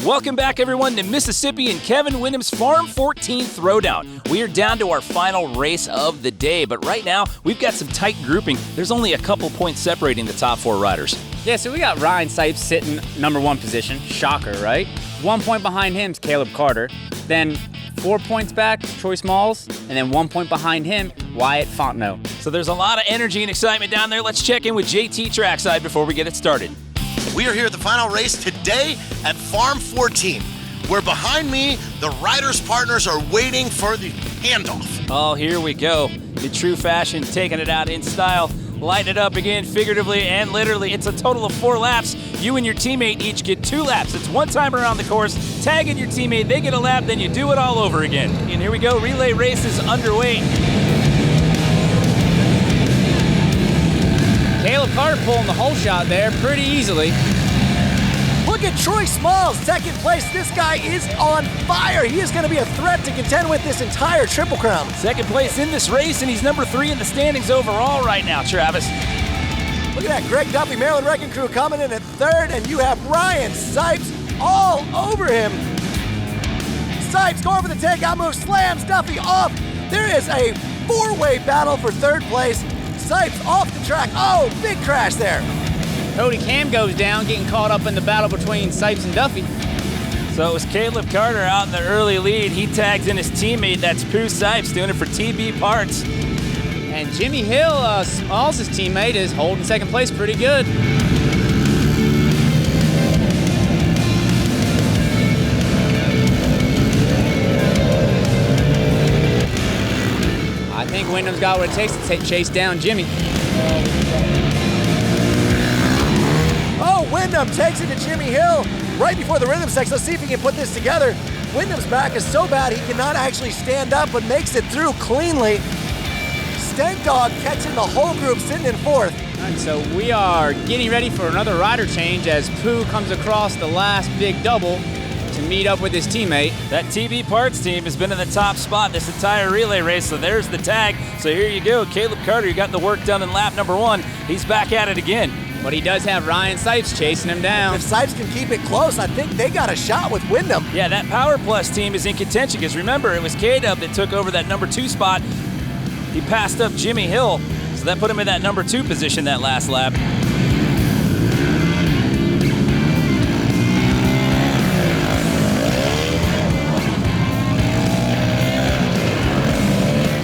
Welcome back, everyone, to Mississippi and Kevin Windham's Farm 14 Throwdown. We are down to our final race of the day, but right now we've got some tight grouping. There's only a couple points separating the top 4 riders. Yeah, so we got Ryan Cypes sitting number 1 position. Shocker, right? 1 point behind him is Caleb Carter. Then 4 points back, Troy Smalls. And then 1 point behind him, Wyatt Fontenot. So there's a lot of energy and excitement down there. Let's check in with JT Trackside before we get it started. We are here at the final race today at Farm 14, where behind me, the riders' partners are waiting for the handoff. Oh, here we go. In true fashion, taking it out in style. Lighten it up again, figuratively and literally. It's a total of 4 laps. You and your teammate each get 2 laps. It's one time around the course. Tag in your teammate, they get a lap, then you do it all over again. And here we go, relay race is underway. Caleb Carter pulling the whole shot there pretty easily. Look at Troy Smalls, second place. This guy is on fire. He is going to be a threat to contend with this entire Triple Crown. Second place in this race, and he's number 3 in the standings overall right now, Travis. Look at that, Greg Duffy, Maryland Wrecking Crew coming in at 3rd, and you have Ryan Cypes all over him. Cypes going for the takeout move, slams Duffy off. There is a 4-way battle for 3rd place. Cypes off the track. Oh, big crash there. Cody Cam goes down, getting caught up in the battle between Cypes and Duffy. So it was Caleb Carter out in the early lead. He tags in his teammate, that's Pooh Cypes, doing it for TB Parts. And Jimmy Hill, Smalls' teammate, is holding second place pretty good. I think Wyndham's got what it takes to chase down Jimmy. Oh, Wyndham takes it to Jimmy Hill right before the rhythm section. Let's see if he can put this together. Wyndham's back is so bad he cannot actually stand up, but makes it through cleanly. Stank Dog catching the whole group sitting in 4th. All right, so we are getting ready for another rider change as Pooh comes across the last big double to meet up with his teammate. That TB Parts team has been in the top spot this entire relay race, so there's the tag. So here you go, Caleb Carter, you got the work done in lap number 1. He's back at it again. But he does have Ryan Cypes chasing him down. If Cypes can keep it close, I think they got a shot with Wyndham. Yeah, that Power Plus team is in contention because remember, it was K-Dub that took over that number 2 spot. He passed up Jimmy Hill, so that put him in that number 2 position that last lap.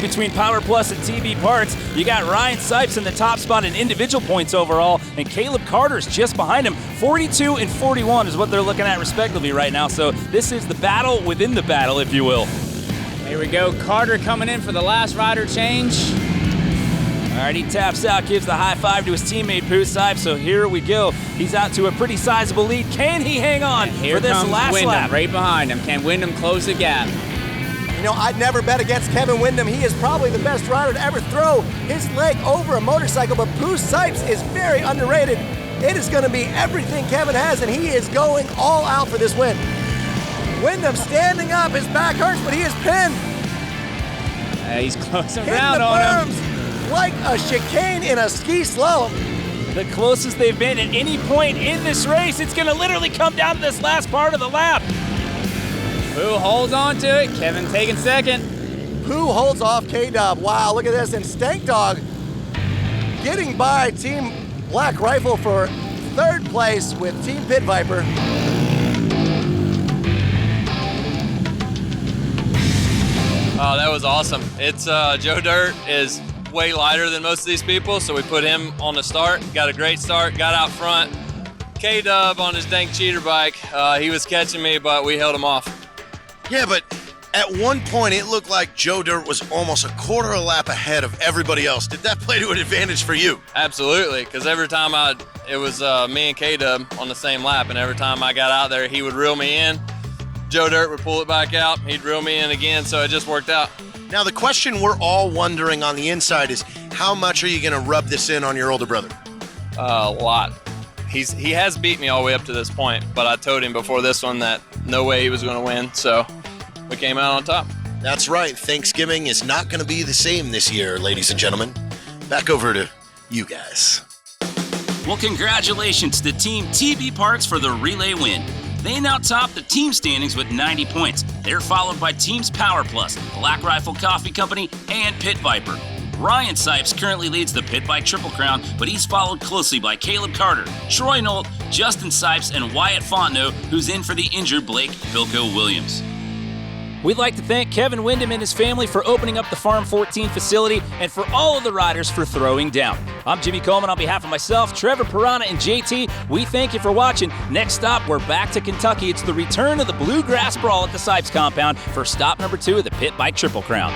Between Power Plus and TB Parts, you got Ryan Cypes in the top spot in individual points overall, and Caleb Carter's just behind him. 42 and 41 is what they're looking at respectively right now, so this is the battle within the battle, if you will. Here we go, Carter coming in for the last rider change. All right, he taps out, gives the high five to his teammate, Pooh Cypes, so here we go. He's out to a pretty sizable lead. Can he hang on for this last Wyndham lap? Right behind him. Can Wyndham close the gap? You know, I'd never bet against Kevin Wyndham. He is probably the best rider to ever throw his leg over a motorcycle, but Pooh Cypes is very underrated. It is going to be everything Kevin has, and he is going all out for this win. Wyndham standing up, his back hurts, but he is pinned. He's closing Hitting around the on him. berms like a chicane in a ski slalom. The closest they've been at any point in this race. It's going to literally come down to this last part of the lap. Pooh holds on to it. Kevin taking second. Pooh holds off K-Dub. Wow, look at this. And Stank Dog getting by Team Black Rifle for 3rd place with Team Pit Viper. Oh, that was awesome. It's Joe Dirt is way lighter than most of these people, so we put him on the start. Got a great start, got out front. K-Dub on his dank cheater bike, he was catching me, but we held him off. Yeah, but at one point it looked like Joe Dirt was almost a quarter of a lap ahead of everybody else. Did that play to an advantage for you? Absolutely, because every time it was me and K-Dub on the same lap, and every time I got out there, he would reel me in. Joe Dirt would pull it back out, he'd reel me in again, so it just worked out. Now the question we're all wondering on the inside is, how much are you going to rub this in on your older brother? A lot. He has beat me all the way up to this point, but I told him before this one that no way he was going to win, so we came out on top. That's right. Thanksgiving is not going to be the same this year, ladies and gentlemen. Back over to you guys. Well, congratulations to Team TB Parts for the relay win. They now top the team standings with 90 points. They're followed by Teams Power Plus, Black Rifle Coffee Company, and Pit Viper. Ryan Cypes currently leads the Pit Bike Triple Crown, but he's followed closely by Caleb Carter, Troy Nolt, Justin Cypes, and Wyatt Fontenot, who's in for the injured Blake Bilko Williams. We'd like to thank Kevin Windham and his family for opening up the Farm 14 facility and for all of the riders for throwing down. I'm Jimmy Coleman on behalf of myself, Trevor Pastrana, and JT. We thank you for watching. Next stop, we're back to Kentucky. It's the return of the Bluegrass Brawl at the Cypes compound for stop number 2 of the Pit Bike Triple Crown.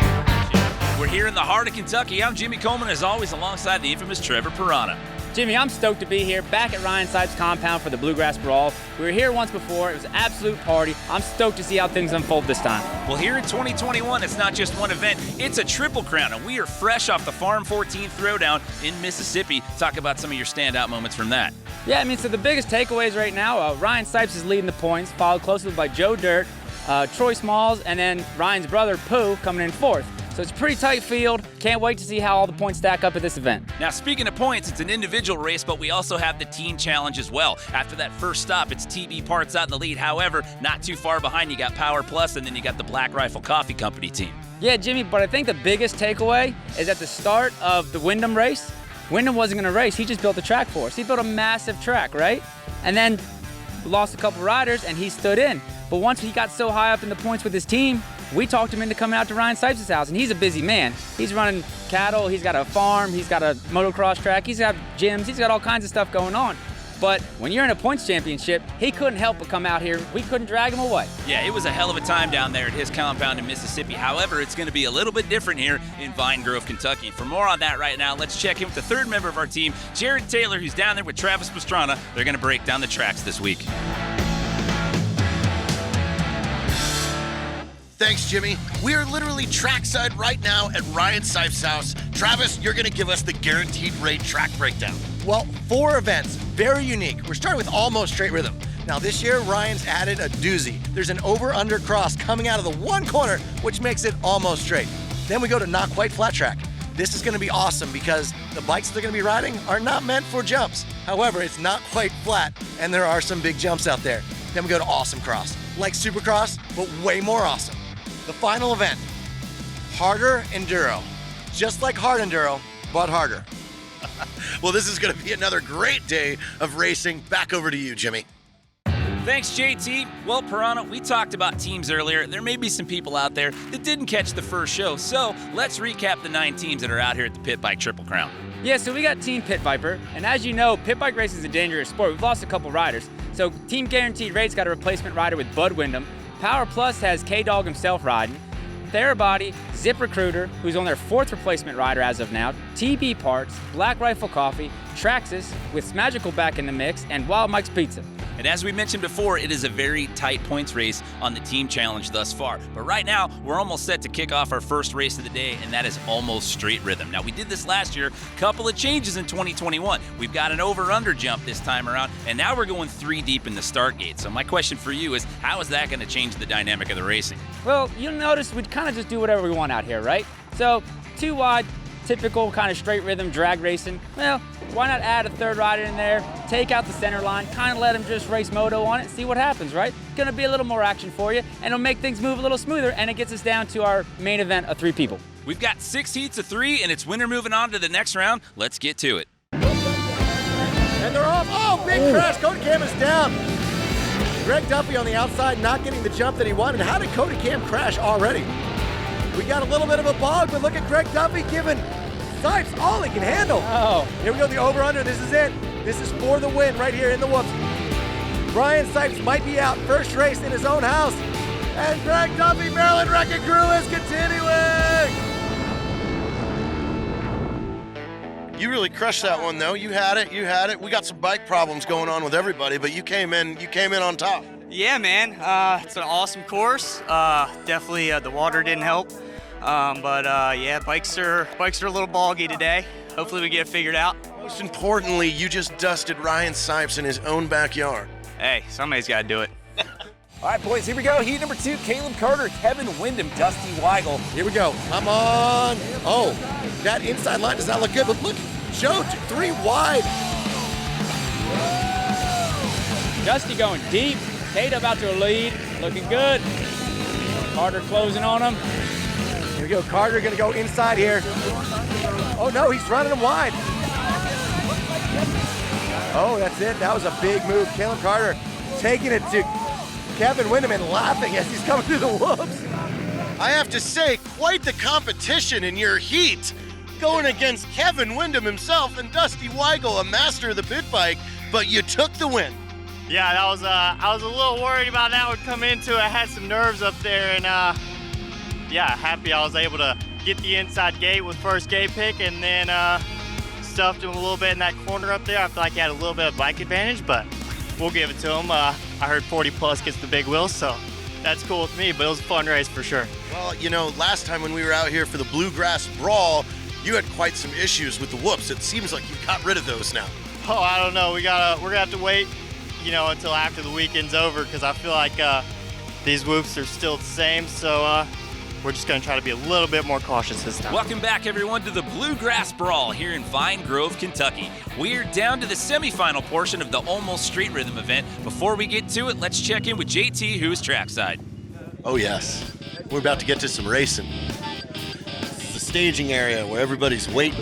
We're here in the heart of Kentucky. I'm Jimmy Coleman, as always, alongside the infamous Trevor Pastrana. Jimmy, I'm stoked to be here back at Ryan Cypes compound for the Bluegrass Brawl. We were here once before. It was an absolute party. I'm stoked to see how things unfold this time. Well, here in 2021, it's not just one event. It's a Triple Crown, and we are fresh off the Farm 14 Throwdown in Mississippi. Talk about some of your standout moments from that. Yeah, I mean, so the biggest takeaways right now, Ryan Cypes is leading the points, followed closely by Joe Dirt, Troy Smalls, and then Ryan's brother, Pooh, coming in 4th. So it's a pretty tight field. Can't wait to see how all the points stack up at this event. Now, speaking of points, it's an individual race, but we also have the team challenge as well. After that first stop, it's TB Parts out in the lead. However, not too far behind, you got Power Plus, and then you got the Black Rifle Coffee Company team. Yeah, Jimmy, but I think the biggest takeaway is at the start of the Windham race, Windham wasn't going to race. He just built the track for us. He built a massive track, right? And then lost a couple riders, and he stood in. But once he got so high up in the points with his team, we talked him into coming out to Ryan Cypes' house, and he's a busy man. He's running cattle, he's got a farm, he's got a motocross track, he's got gyms, he's got all kinds of stuff going on. But when you're in a points championship, he couldn't help but come out here. We couldn't drag him away. Yeah, it was a hell of a time down there at his compound in Mississippi. However, it's going to be a little bit different here in Vine Grove, Kentucky. For more on that right now, let's check in with the third member of our team, Jared Taylor, who's down there with Travis Pastrana. They're going to break down the tracks this week. Thanks, Jimmy. We are literally trackside right now at Ryan Cypes' house. Travis, you're gonna give us the guaranteed rate track breakdown. Well, 4 events, very unique. We're starting with almost straight rhythm. Now this year, Ryan's added a doozy. There's an over-under cross coming out of the one corner, which makes it almost straight. Then we go to not quite flat track. This is gonna be awesome because the bikes they're gonna be riding are not meant for jumps. However, it's not quite flat, and there are some big jumps out there. Then we go to awesome cross, like Supercross, but way more awesome. The final event, harder enduro. Just like hard enduro, but harder. Well, this is going to be another great day of racing. Back over to you, Jimmy. Thanks, JT. Well, Pastrana, we talked about teams earlier. There may be some people out there that didn't catch the first show, so let's recap the 9 teams that are out here at the Pit Bike Triple Crown. Yeah, so we got Team Pit Viper, and as you know, pit bike racing is a dangerous sport. We've lost a couple riders. So Team Guaranteed Rate's got a replacement rider with Bud Windham. Power Plus has K-Dog himself riding. Therabody, Zip Recruiter, who's on their 4th replacement rider as of now, TB Parts, Black Rifle Coffee, Traxxas with Smagical back in the mix, and Wild Mike's Pizza. And as we mentioned before, it is a very tight points race on the team challenge thus far. But right now, we're almost set to kick off our first race of the day, and that is almost straight rhythm. Now, we did this last year, couple of changes in 2021. We've got an over-under jump this time around, and now we're going 3 deep in the start gate. So my question for you is, how is that going to change the dynamic of the racing? Well, you'll notice we kind of just do whatever we want out here, right? So 2 wide, typical kind of straight rhythm drag racing. Well, why not add a 3rd rider in there, take out the center line, kind of let him just race moto on it, see what happens, right? Gonna be a little more action for you, and it'll make things move a little smoother, and it gets us down to our main event of 3 people. We've got 6 heats of 3, and it's winner moving on to the next round. Let's get to it. And they're off. Oh, big crash. Cody Cam is down. Greg Duffy on the outside, not getting the jump that he wanted. How did Cody Cam crash already? We got a little bit of a bog, but look at Greg Duffy giving Cypes all he can handle. Oh. Here we go, the over-under. This is it. This is for the win right here in the whoops. Ryan Cypes might be out. First race in his own house. And Greg Duffy, Maryland Wrecking Crew is continuing. You really crushed that one, though. You had it. You had it. We got some bike problems going on with everybody, but you came in on top. Yeah, man. It's an awesome course. Definitely the water didn't help. Yeah, bikes are a little boggy today. Hopefully we get it figured out. Most importantly, you just dusted Ryan Cypes in his own backyard. Hey, somebody's got to do it. All right, boys, here we go. Heat number 2, Caleb Carter, Kevin Windham, Dusty Weigel. Here we go. Come on. Oh, that inside line does not look good, but look, Joe, 3 wide. Dusty going deep. Kate about to a lead, looking good. Carter closing on him. Here we go, Carter gonna go inside here. Oh no, he's running him wide. Oh, that's it. That was a big move. Caleb Carter taking it to Kevin Windham and laughing as he's coming through the whoops. I have to say, quite the competition in your heat, going against Kevin Windham himself and Dusty Weigel, a master of the pit bike, but you took the win. Yeah, that was. I was a little worried about that would come into it. I had some nerves up there, and yeah, happy I was able to get the inside gate with first gate pick, and then stuffed him a little bit in that corner up there. I feel like he had a little bit of bike advantage, but we'll give it to him. I heard 40 plus gets the big wheels, so that's cool with me, but it was a fun race for sure. Well, you know, last time when we were out here for the Bluegrass Brawl, you had quite some issues with the whoops. It seems like you've got rid of those now. Oh, I don't know. We're gonna have to wait, you know, until after the weekend's over, because I feel like these whoops are still the same. So we're just gonna try to be a little bit more cautious this time. Welcome back, everyone, to the Bluegrass Brawl here in Vine Grove, Kentucky. We're down to the semifinal portion of the Almost Street Rhythm event. Before we get to it, let's check in with JT, who's trackside. Oh yes, we're about to get to some racing. This is the staging area where everybody's waiting,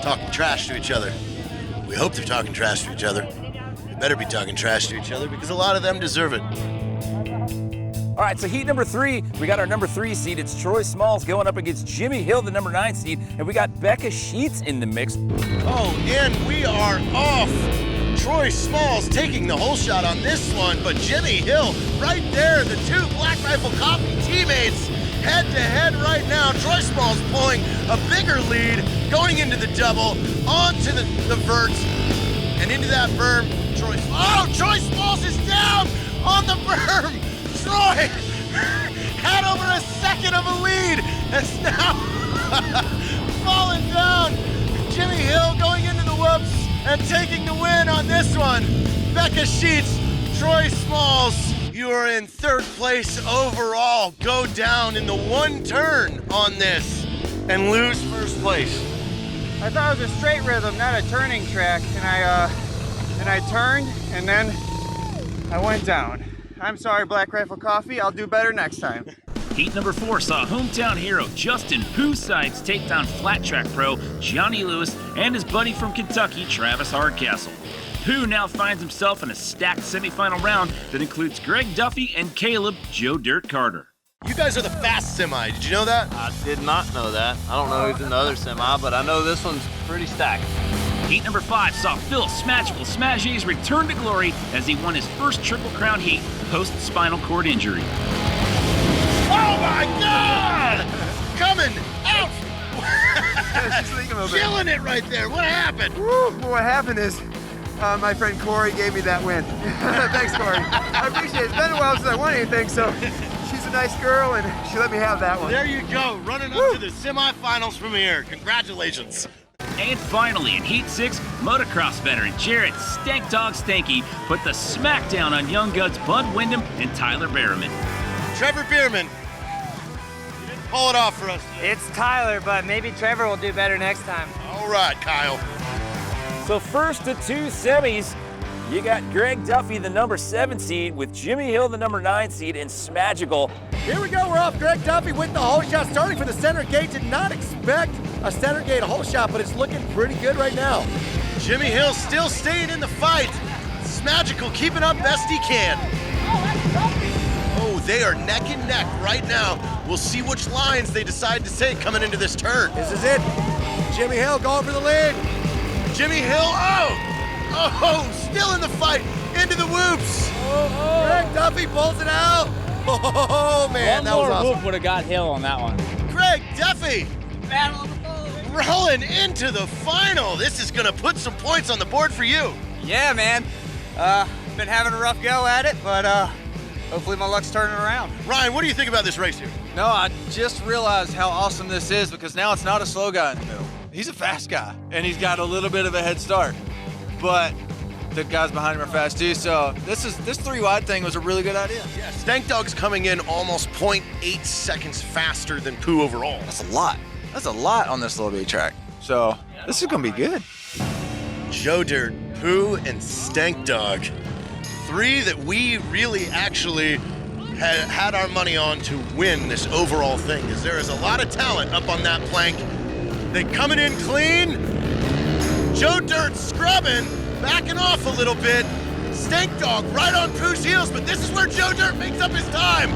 talking trash to each other. We hope they're talking trash to each other. They better be talking trash to each other because a lot of them deserve it. All right, so heat number 3, we got our number 3 seed. It's Troy Smalls going up against Jimmy Hill, the number 9 seed, and we got Becca Sheets in the mix. Oh, and we are off. Troy Smalls taking the whole shot on this one, but Jimmy Hill right there, the two Black Rifle Coffee teammates head to head right now. Troy Smalls pulling a bigger lead, going into the double, onto the vert, and into that berm. Troy Smalls is down on the berm. Troy had over a second of a lead, has now fallen down. Jimmy Hill going into the whoops and taking the win on this one. Becca Sheets, Troy Smalls, you are in 3rd place overall. Go down in the one turn on this and lose 1st place. I thought it was a straight rhythm, not a turning track, and I turned, and then I went down. I'm sorry, Black Rifle Coffee. I'll do better next time. Heat number 4 saw hometown hero Justin Pooh Sides take down flat track pro Johnny Lewis and his buddy from Kentucky, Travis Hardcastle. Pooh now finds himself in a stacked semifinal round that includes Greg Duffy and Caleb Joe Dirt Carter. You guys are the fast semi, did you know that? I did not know that. I don't know who's in the other semi, but I know this one's pretty stacked. Heat number 5 saw Phil Smagical Smagies return to glory as he won his first Triple Crown heat post-spinal cord injury. Oh my God! Coming out! Killing it right there. What happened? Woo, what happened is my friend Corey gave me that win. Thanks, Corey. I appreciate it. It's been a while since I won anything, so she's a nice girl, and she let me have that one. There you go, running up to the semifinals from here. Congratulations. And finally, in Heat 6, motocross veteran Jarrett Stank Dog Stanky put the smackdown on Young Guns Bud Windham and Tyler Berriman. Trevor Bierman, you didn't pull it off for us today. It's Tyler, but maybe Trevor will do better next time. All right, Kyle. So first to 2 semis, you got Greg Duffy, the number 7 seed, with Jimmy Hill, the number 9 seed, and Smagical. Here we go, we're off. Greg Duffy with the hole shot, starting for the center gate. Did not expect a center gate hole shot, but it's looking pretty good right now. Jimmy Hill still staying in the fight. Smagical keeping up best he can. Oh, they are neck and neck right now. We'll see which lines they decide to take coming into this turn. This is it. Jimmy Hill going for the lead. Jimmy Hill, oh, still in the fight, into the whoops. Greg Duffy pulls it out. Oh, man, that was awesome. One more whoop would have got Hill on that one. Greg Duffy rolling into the final. This is gonna put some points on the board for you. Yeah, man. Been having a rough go at it, but hopefully my luck's turning around. Ryan, what do you think about this race here? No, I just realized how awesome this is because now it's not a slow guy in the middle. He's a fast guy, and he's got a little bit of a head start. But the guys behind him are fast too, so this 3-wide thing was a really good idea. Yeah, Stank Dog's coming in almost 0.8 seconds faster than Pooh overall. That's a lot. That's a lot on this little bitty track. So this is gonna be good. Joe Dirt, Pooh, and Stank Dog. 3 that we really actually had our money on to win this overall thing, because there is a lot of talent up on that plank. They coming in clean. Joe Dirt scrubbing, backing off a little bit. Stank Dog right on Pooh's heels, but this is where Joe Dirt makes up his time.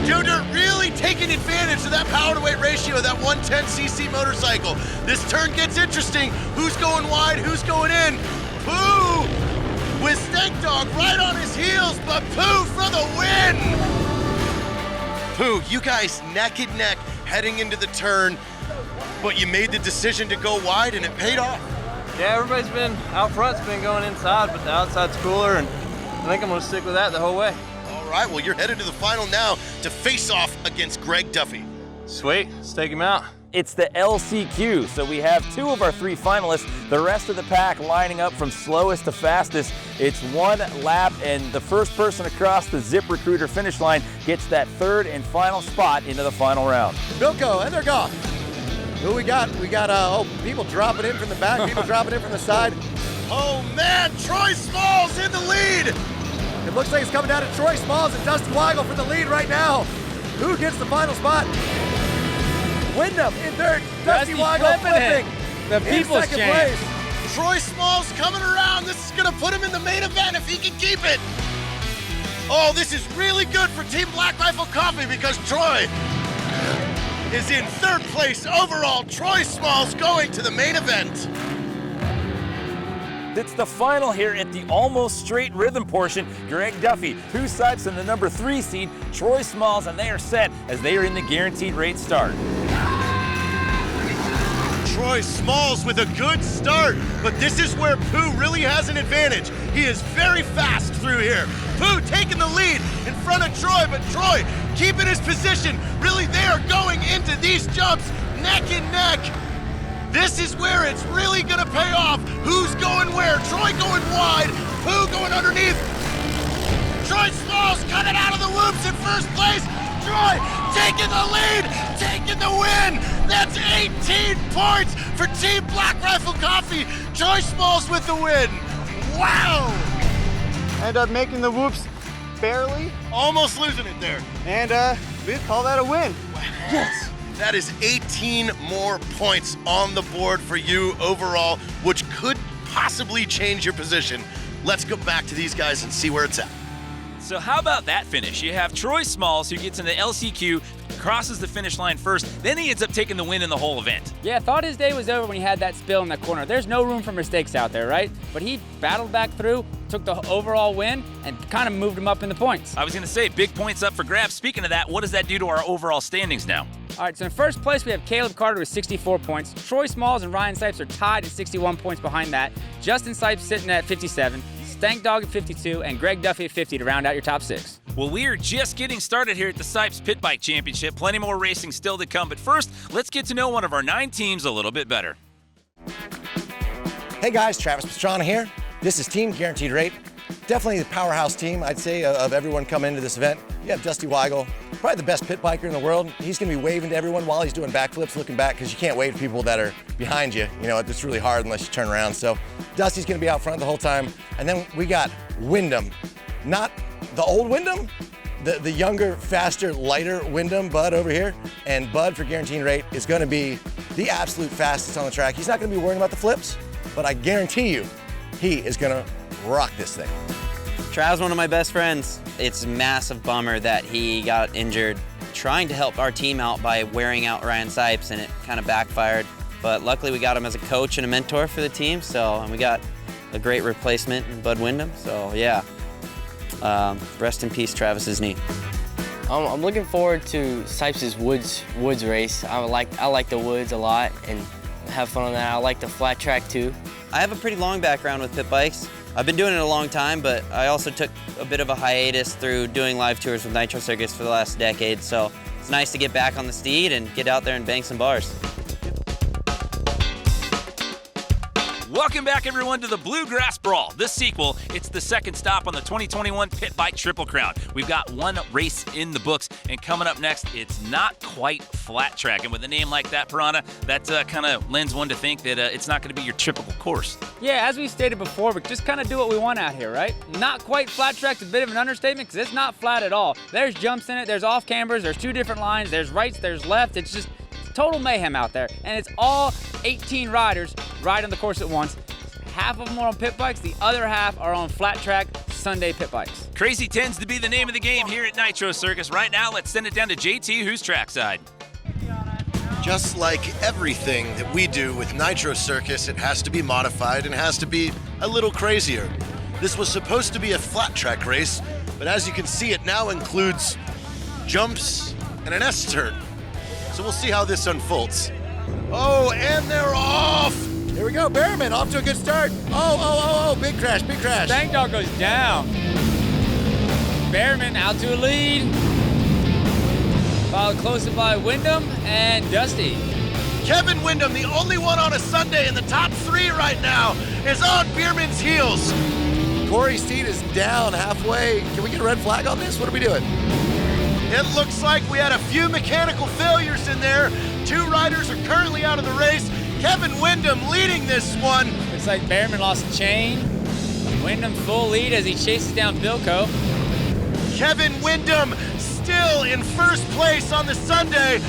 Joe Dirt really taking advantage of that power to weight ratio of that 110cc motorcycle. This turn gets interesting. Who's going wide, who's going in? Pooh with Stank Dog right on his heels, but Pooh for the win! Pooh, you guys neck and neck heading into the turn, but you made the decision to go wide and it paid off. Yeah, everybody's been out front's been going inside, but the outside's cooler, and I think I'm gonna stick with that the whole way. All right, well, you're headed to the final now to face off against Greg Duffy. Sweet, let's take him out. It's the LCQ, so we have 2 of our 3 finalists. The rest of the pack lining up from slowest to fastest. It's 1 lap, and the first person across the ZipRecruiter finish line gets that 3rd and final spot into the final round. Bilko, and they're gone. Who we got? We got people dropping in from the back, people dropping in from the side. Oh man, Troy Smalls in the lead. It looks like it's coming down to Troy Smalls and Dusty Weigel for the lead right now. Who gets the final spot? Wyndham in third, Dusty Weigel flipping. The people's second champ. place. Troy Smalls coming around. This is gonna put him in the main event if he can keep it. Oh, this is really good for Team Black Rifle Coffee because Troy is in 3rd place overall. Troy Smalls going to the main event. It's the final here at the almost straight rhythm portion. Greg Duffy, Pooh Cypes, and the number 3 seed, Troy Smalls, and they are set as they are in the guaranteed rate start. Troy Smalls with a good start, but this is where Pooh really has an advantage. He is very fast through here. Pooh taking the lead in front of Troy, but Troy keeping his position. Really, they are going into these jumps neck and neck. This is where it's really gonna pay off. Who's going where? Troy going wide, Pooh going underneath. Troy Smalls cutting out of the whoops in first place. Troy taking the lead, taking the win. That's 18 points for Team Black Rifle Coffee. Troy Smalls with the win. Wow! Ended up making the whoops barely. Almost losing it there. And we call that a win. Yes. That is 18 more points on the board for you overall, which could possibly change your position. Let's go back to these guys and see where it's at. So how about that finish? You have Troy Smalls, who gets in the LCQ, crosses the finish line first, then he ends up taking the win in the whole event. Yeah, thought his day was over when he had that spill in that corner. There's no room for mistakes out there, right? But he battled back through, took the overall win, and kind of moved him up in the points. I was going to say, big points up for grabs. Speaking of that, what does that do to our overall standings now? All right, so in first place, we have Caleb Carter with 64 points. Troy Smalls and Ryan Cypes are tied at 61 points behind that. Justin Cypes sitting at 57. Stank Dog at 52, and Greg Duffy at 50 to round out your top 6. Well, we are just getting started here at the Cypes Pit Bike Championship. Plenty more racing still to come, but first, let's get to know one of our 9 teams a little bit better. Hey guys, Travis Pastrana here. This is Team Guaranteed Rate. Definitely the powerhouse team, I'd say, of everyone coming into this event. You have Dusty Weigel, probably the best pit biker in the world. He's gonna be waving to everyone while he's doing backflips, looking back, because you can't wave to people that are behind you. You know, it's really hard unless you turn around. So Dusty's gonna be out front the whole time. And then we got Wyndham. Not the old Wyndham, the younger, faster, lighter Wyndham, Bud over here. And Bud for Guaranteed Rate is gonna be the absolute fastest on the track. He's not gonna be worrying about the flips, but I guarantee you, he is gonna rock this thing. Trav's one of my best friends. It's a massive bummer that he got injured trying to help our team out by wearing out Ryan Cypes, and it kind of backfired. But luckily we got him as a coach and a mentor for the team, and we got a great replacement in Bud Wyndham, so yeah. Rest in peace, Travis's knee. I'm looking forward to Cypes' woods race. I like the woods a lot and have fun on that. I like the flat track too. I have a pretty long background with pit bikes. I've been doing it a long time, but I also took a bit of a hiatus through doing live tours with Nitro Circus for the last decade, so it's nice to get back on the steed and get out there and bang some bars. Welcome back, everyone, to the Bluegrass Brawl. This sequel, it's the second stop on the 2021 Pit Bike Triple Crown. We've got one race in the books, and coming up next, it's not quite flat track. And with a name like that, Piranha, that kind of lends one to think that it's not going to be your typical course. Yeah, as we stated before, we just kind of do what we want out here, right? Not quite flat track's a bit of an understatement because it's not flat at all. There's jumps in it, there's off cambers, there's two different lines, there's rights, there's left. It's just total mayhem out there. And it's all 18 riders riding the course at once. Half of them are on pit bikes, the other half are on flat track Sunday pit bikes. Crazy tends to be the name of the game here at Nitro Circus. Right now, let's send it down to JT, who's trackside. Just like everything that we do with Nitro Circus, it has to be modified and has to be a little crazier. This was supposed to be a flat track race, but as you can see, it now includes jumps and an S-turn. So we'll see how this unfolds. Oh, and they're off! Here we go, Behrman off to a good start. Oh, big crash, big crash. Stank Dog goes down. Behrman out to a lead. Followed closely by Wyndham and Dusty. Kevin Wyndham, the only one on a Sunday in the top 3 right now, is on Behrman's heels. Corey Steed is down halfway. Can we get a red flag on this? What are we doing? It looks like we had a few mechanical failures in there. 2 riders are currently out of the race. Kevin Wyndham leading this one. Looks like Behrman lost a chain. Wyndham full lead as he chases down Bilko. Kevin Wyndham still in first place on the Sunday.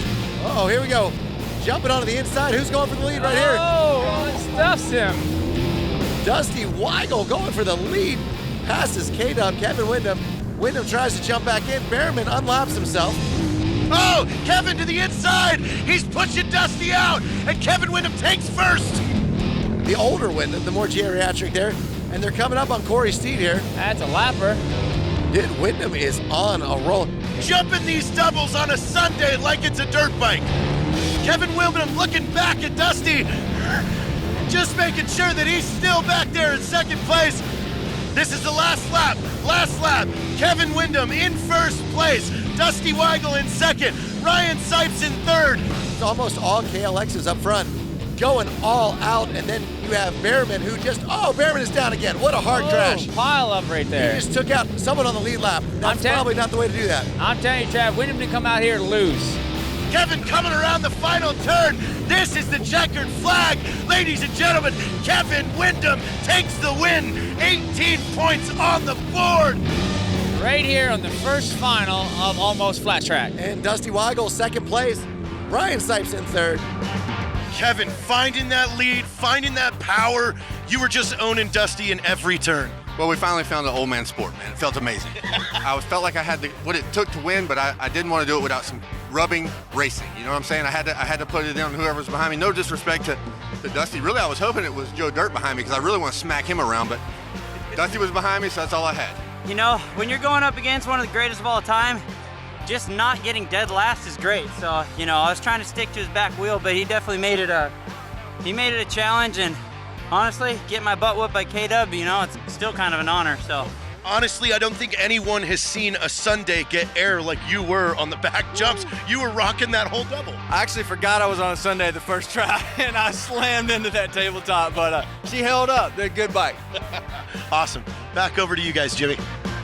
Oh, here we go. Jumping onto the inside. Who's going for the lead right here? Oh, it stuffs him. Dusty Weigel going for the lead. Passes K-Dub, Kevin Wyndham. Wyndham tries to jump back in. Behrman unlaps himself. Oh, Kevin to the inside. He's pushing Dusty out, and Kevin Wyndham takes first. The older Wyndham, the more geriatric there. And they're coming up on Corey Steed here. That's a lapper. Dude, Wyndham is on a roll. Jumping these doubles on a Sunday like it's a dirt bike. Kevin Wyndham looking back at Dusty, just making sure that he's still back there in second place. This is the last lap, last lap. Kevin Wyndham in first place. Dusty Weigel in second. Ryan Cypes in third. It's almost all KLXs up front, going all out, and then you have Behrman who just, Behrman is down again. What a hard crash. Pile up right there. He just took out someone on the lead lap. That's probably not the way to do that. I'm telling you, Trav, Wyndham didn't come out here to lose. Kevin coming around the final turn. This is the checkered flag. Ladies and gentlemen, Kevin Wyndham takes the win. 18 points on the board. Right here on the first final of Almost Flat Track. And Dusty Weigel, second place. Ryan Cypes in third. Kevin finding that lead, finding that power. You were just owning Dusty in every turn. Well, we finally found an old man sport, man. It felt amazing. I felt like I had what it took to win, but I didn't want to do it without some rubbing racing. You know what I'm saying? I had to put it on whoever's behind me. No disrespect to Dusty. Really, I was hoping it was Joe Dirt behind me because I really want to smack him around, but Dusty was behind me, so that's all I had. You know, when you're going up against one of the greatest of all time, just not getting dead last is great. So, you know, I was trying to stick to his back wheel, but he definitely made it a challenge. And honestly, getting my butt whooped by K-Dub, you know, it's still kind of an honor. So. Honestly, I don't think anyone has seen a Sunday get air like you were on the back jumps. You were rocking that whole double. I actually forgot I was on a Sunday the first try, and I slammed into that tabletop, but she held up. They're a good bike. Awesome. Back over to you guys, Jimmy.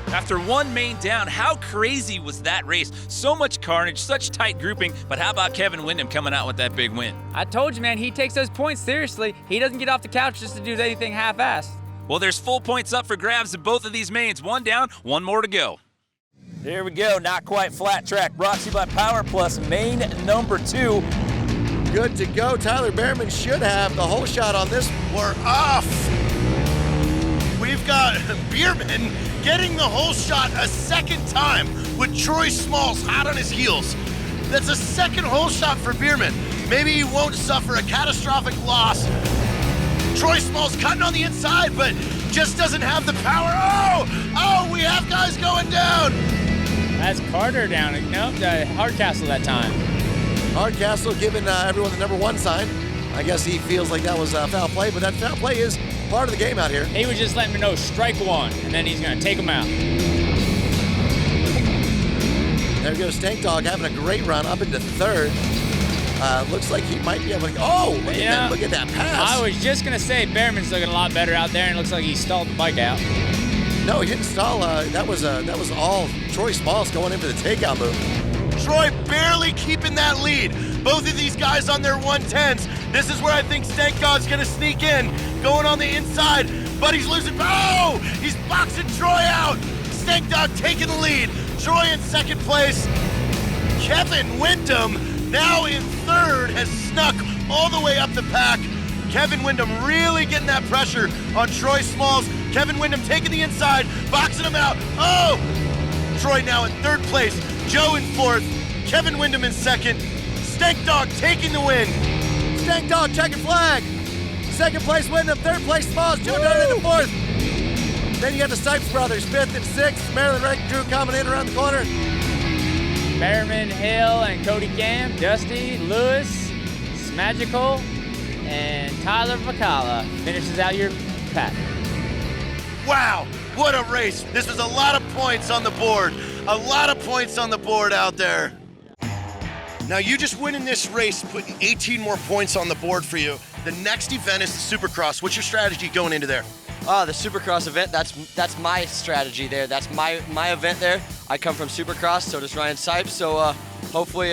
After one main down, how crazy was that race? So much carnage, such tight grouping, but how about Kevin Wyndham coming out with that big win? I told you, man, he takes those points seriously. He doesn't get off the couch just to do anything half-assed. Well, there's full points up for grabs in both of these mains. One down, one more to go. Here we go, not quite flat track, brought to you by Power Plus, main number 2. Good to go. Tyler Behrman should have the whole shot on this. We're off. We've got Behrman getting the whole shot a second time with Troy Smalls hot on his heels. That's a second whole shot for Behrman. Maybe he won't suffer a catastrophic loss. Troy Smalls cutting on the inside, but just doesn't have the power. Oh, we have guys going down. That's Carter down. Nope, Hardcastle that time. Hardcastle giving everyone the number 1 sign. I guess he feels like that was foul play, but that foul play is part of the game out here. He was just letting me know strike 1, and then he's going to take him out. There goes Stank Dog having a great run up into third. Looks like he might be able to. Oh, look at that pass. I was just gonna say Behrman's looking a lot better out there, and it looks like he stalled the bike out. No, he didn't stall. That was all Troy Smalls going in for the takeout move. Troy barely keeping that lead. Both of these guys on their 110s. This is where I think Stank Dog's gonna sneak in, going on the inside, but he's losing. Oh, he's boxing Troy out. Stank Dog taking the lead. Troy in second place. Kevin Wyndham now in third, has snuck all the way up the pack. Kevin Wyndham really getting that pressure on Troy Smalls. Kevin Wyndham taking the inside, boxing him out. Oh! Troy now in third place. Joe in fourth. Kevin Wyndham in second. Stank Dog taking the win. Stank Dog checking flag. Second place Wyndham, third place Smalls, Joe Dirt in the fourth. Then you got the Cypes brothers, fifth and sixth. Maryland Wreck Crew coming in around the corner. Behrman, Hill, and Cody Cam, Dusty, Lewis, Smagical, and Tyler Vacala finishes out your pack. Wow, what a race. This was a lot of points on the board. A lot of points on the board out there. Now you just winning this race, putting 18 more points on the board for you. The next event is the Supercross. What's your strategy going into there? The Supercross event, that's my strategy there. That's my event there. I come from Supercross, so does Ryan Cypes. So hopefully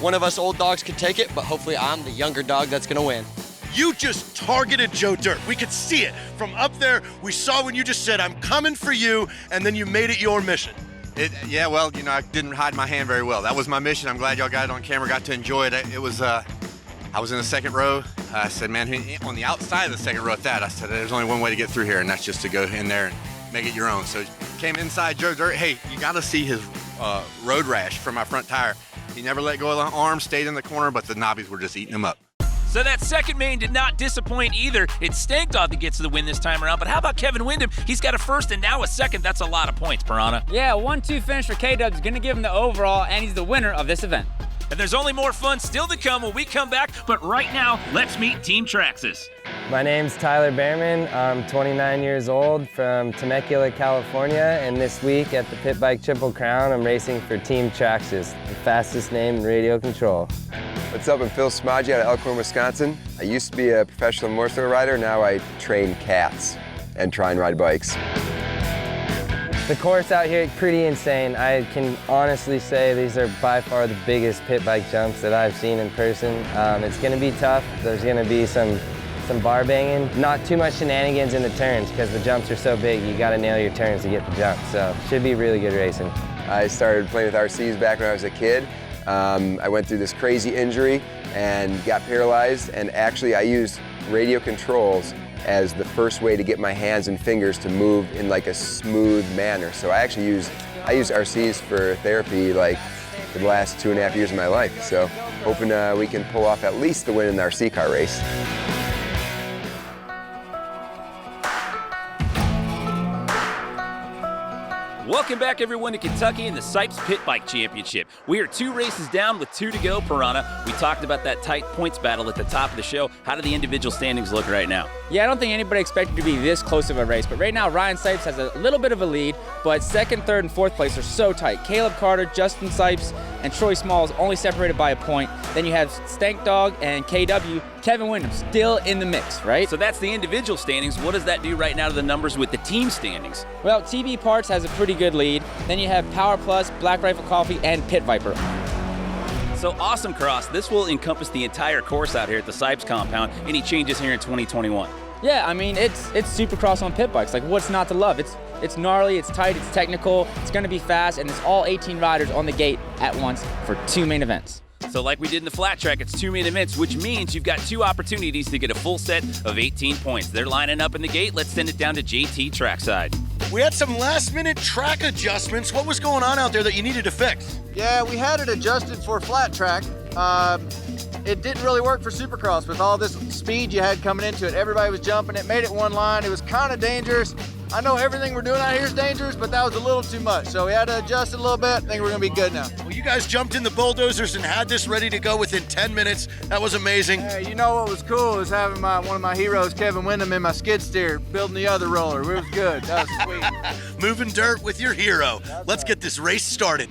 one of us old dogs can take it, but hopefully I'm the younger dog that's gonna win. You just targeted Joe Dirt. We could see it from up there. We saw when you just said, I'm coming for you, and then you made it your mission. Yeah, well, I didn't hide my hand very well. That was my mission. I'm glad y'all got it on camera, got to enjoy it. It was, I was in the second row. I said, man, on the outside of the second row at that, I said, there's only one way to get through here, and that's just to go in there and make it your own. So came inside Joe Dirt. Hey, you got to see his road rash from my front tire. He never let go of the arm, stayed in the corner, but the knobbies were just eating him up. So that second main did not disappoint either. It's Stank Dog that gets the win this time around. But how about Kevin Wyndham? He's got a first and now a second. That's a lot of points, Piranha. Yeah, 1-2 finish for K-Dub is going to give him the overall, and he's the winner of this event. And there's only more fun still to come when we come back. But right now, let's meet Team Traxxas. My name's Tyler Behrman. I'm 29 years old from Temecula, California, and this week at the Pit Bike Triple Crown, I'm racing for Team Traxxas, the fastest name in radio control. What's up? I'm Phil Smaggi out of Elkhorn, Wisconsin. I used to be a professional motorcycle rider. Now I train cats and try and ride bikes. The course out here is pretty insane. I can honestly say these are by far the biggest pit bike jumps that I've seen in person. It's going to be tough. There's going to be some bar banging. Not too much shenanigans in the turns because the jumps are so big. You got to nail your turns to get the jump. So should be really good racing. I started playing with RCs back when I was a kid. I went through this crazy injury and got paralyzed, and actually I used radio controls as the first way to get my hands and fingers to move in like a smooth manner. So I actually use RCs for therapy like for the last 2.5 years of my life. So hoping we can pull off at least the win in the RC car race. Welcome back, everyone, to Kentucky and the Cypes Pit Bike Championship. We are 2 races down with 2 to go, Piranha. We talked about that tight points battle at the top of the show. How do the individual standings look right now? Yeah, I don't think anybody expected to be this close of a race, but right now Ryan Cypes has a little bit of a lead, but second, third, and fourth place are so tight. Caleb Carter, Justin Cypes, and Troy Smalls only separated by a point. Then you have Stank Dog and KW. Kevin Wyndham still in the mix, right? So that's the individual standings. What does that do right now to the numbers with the team standings? Well, TB Parts has a pretty good lead. Then you have Power Plus, Black Rifle Coffee, and Pit Viper. So awesome cross. This will encompass the entire course out here at the Cypes compound. Any changes here in 2021? Yeah, I mean, it's Supercross on pit bikes. Like, what's not to love? It's gnarly, it's tight, it's technical, it's gonna be fast, and it's all 18 riders on the gate at once for 2 main events. So like we did in the flat track, it's 2 main events, which means you've got 2 opportunities to get a full set of 18 points. They're lining up in the gate. Let's send it down to JT trackside. We had some last-minute track adjustments. What was going on out there that you needed to fix? Yeah, we had it adjusted for flat track. It didn't really work for Supercross with all this speed you had coming into it. Everybody was jumping. It made it one line. It was kind of dangerous. I know everything we're doing out here is dangerous, but that was a little too much. So we had to adjust it a little bit. I think we're going to be good now. Well, you guys jumped in the bulldozers and had this ready to go within 10 minutes. That was amazing. Hey, you know what was cool is having one of my heroes, Kevin Wyndham, in my skid steer, building the other roller. It was good. That was sweet. Moving dirt with your hero. Let's get this race started.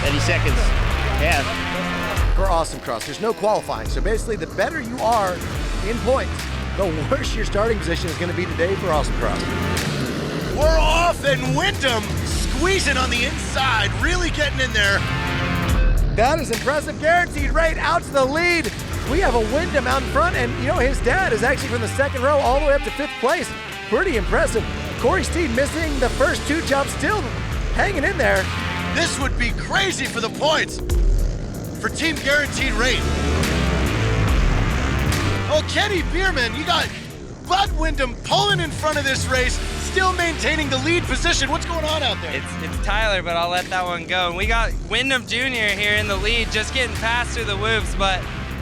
30 seconds. Yeah. Awesome Cross. There's no qualifying. So basically, the better you are in points, the worse your starting position is going to be today for Awesome Cross. We're off, and Wyndham squeezing on the inside, really getting in there. That is impressive. Guaranteed Rate out to the lead. We have a Wyndham out in front, and you know, his dad is actually from the second row all the way up to 5th place. Pretty impressive. Corey Steed missing the first 2 jumps, still hanging in there. This would be crazy for the points for Team Guaranteed Rate. Oh, Kenny Bierman, you got Bud Wyndham pulling in front of this race, still maintaining the lead position. What's going on out there? It's Tyler, but I'll let that one go. And we got Wyndham Jr. here in the lead, just getting past through the whoops, but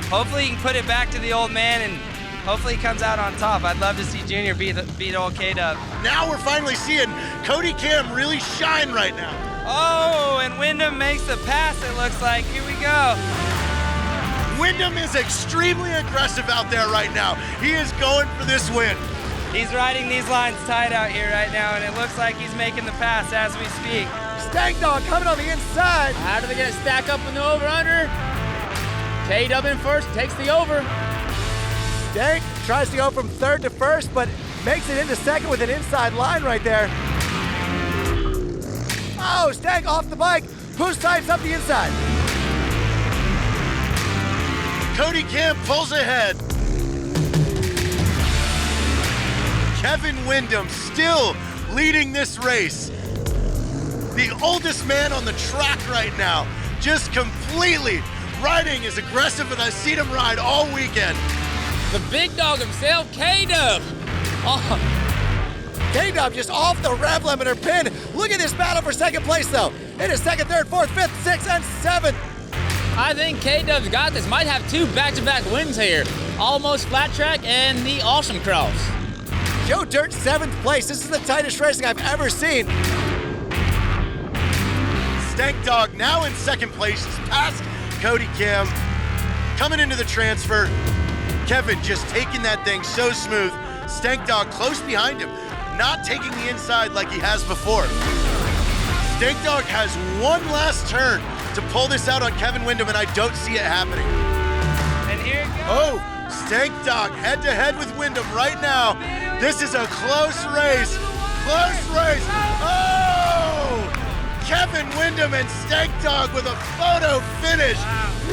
hopefully he can put it back to the old man and hopefully he comes out on top. I'd love to see Junior beat old K-Dub. Now we're finally seeing Cody Cam really shine right now. Oh, and Wyndham makes the pass, it looks like. Here we go. Wyndham is extremely aggressive out there right now. He is going for this win. He's riding these lines tight out here right now, and it looks like he's making the pass as we speak. Stank Dog coming on the inside. How do they get to stack up in the over-under? K-Dub in first, takes the over. Stank tries to go from 3rd to 1st, but makes it into 2nd with an inside line right there. Oh, Stank off the bike. Who's Cypes up the inside? Cody Camp pulls ahead. Kevin Wyndham still leading this race. The oldest man on the track right now, just completely riding as aggressive as I've seen him ride all weekend. The big dog himself, K-Dub. Oh. K-Dub just off the rev limiter pin. Look at this battle for 2nd place though. It is 2nd, 3rd, 4th, 5th, 6th, and 7th. I think K-Dub's got this. Might have 2 back-to-back wins here. Almost Flat Track and the Awesome Cross. Joe Dirt 7th place. This is the tightest racing I've ever seen. Stank Dog now in 2nd place, past Cody Kim. Coming into the transfer. Kevin just taking that thing so smooth. Stank Dog close behind him, not taking the inside like he has before. Stank Dog has one last turn to pull this out on Kevin Wyndham, and I don't see it happening. And here it goes. Oh, Stank Dog head-to-head with Wyndham right now. This is a close race. Close race. Oh! Kevin Wyndham and Stank Dog with a photo finish.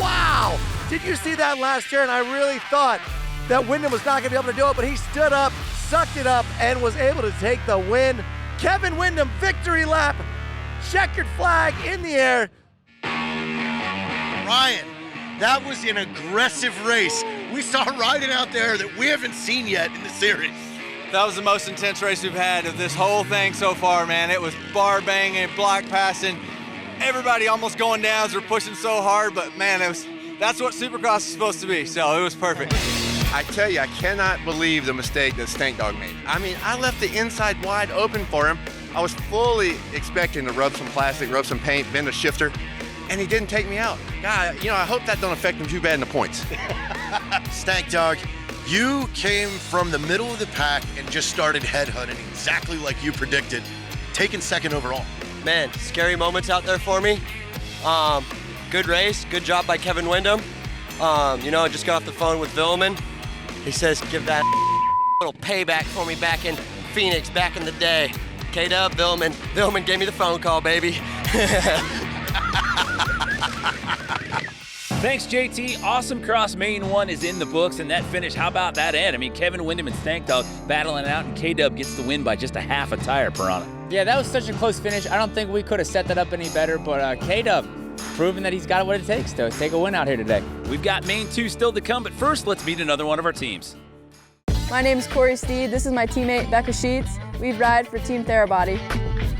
Wow! Did you see that last turn? I really thought that Wyndham was not going to be able to do it, but he stood up, sucked it up, and was able to take the win. Kevin Wyndham, victory lap. Checkered flag in the air. Ryan, that was an aggressive race. We saw riding out there that we haven't seen yet in the series. That was the most intense race we've had of this whole thing so far, man. It was bar banging, block passing, everybody almost going down as we're pushing so hard, but man, that's what Supercross is supposed to be, so it was perfect. I tell you, I cannot believe the mistake that Stank Dog made. I mean, I left the inside wide open for him. I was fully expecting to rub some plastic, rub some paint, bend a shifter, and he didn't take me out. God, you know, I hope that don't affect him too bad in the points. Stank Dog, you came from the middle of the pack and just started headhunting exactly like you predicted, taking 2nd overall. Man, scary moments out there for me. Good race, good job by Kevin Wyndham. You know, I just got off the phone with Villman. He says, give that little payback for me back in Phoenix, back in the day. K-Dub, Villman. Villman gave me the phone call, baby. Thanks, JT. Awesome Cross Main 1 is in the books, and that finish, how about that end? I mean, Kevin Wyndham and Stank Dog battling it out, and K-Dub gets the win by just a half a tire, Piranha. Yeah, that was such a close finish. I don't think we could have set that up any better, but K-Dub proving that he's got what it takes to take a win out here today. We've got Main 2 still to come, but first, let's meet another one of our teams. My name is Corey Steed. This is my teammate, Becca Sheets. We ride for Team Therabody.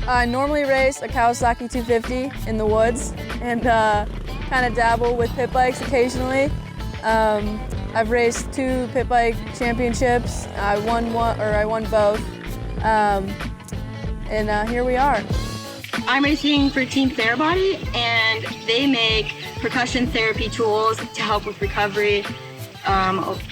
I normally race a Kawasaki 250 in the woods and kind of dabble with pit bikes occasionally. I've raced 2 pit bike championships. I won both. And here we are. I'm racing for Team Therabody, and they make percussion therapy tools to help with recovery,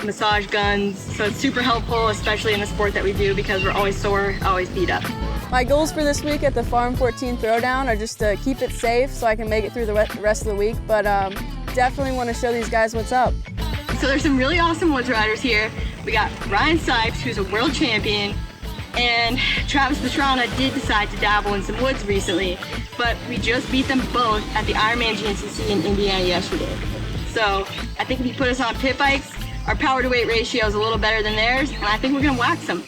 massage guns. So it's super helpful, especially in the sport that we do, because we're always sore, always beat up. My goals for this week at the Farm 14 Throwdown are just to keep it safe so I can make it through the rest of the week, but definitely want to show these guys what's up. So there's some really awesome woods riders here. We got Ryan Cypes, who's a world champion, and Travis Pastrana did decide to dabble in some woods recently, but we just beat them both at the Ironman GNCC in Indiana yesterday. So I think if you put us on pit bikes, our power to weight ratio is a little better than theirs, and I think we're gonna wax them.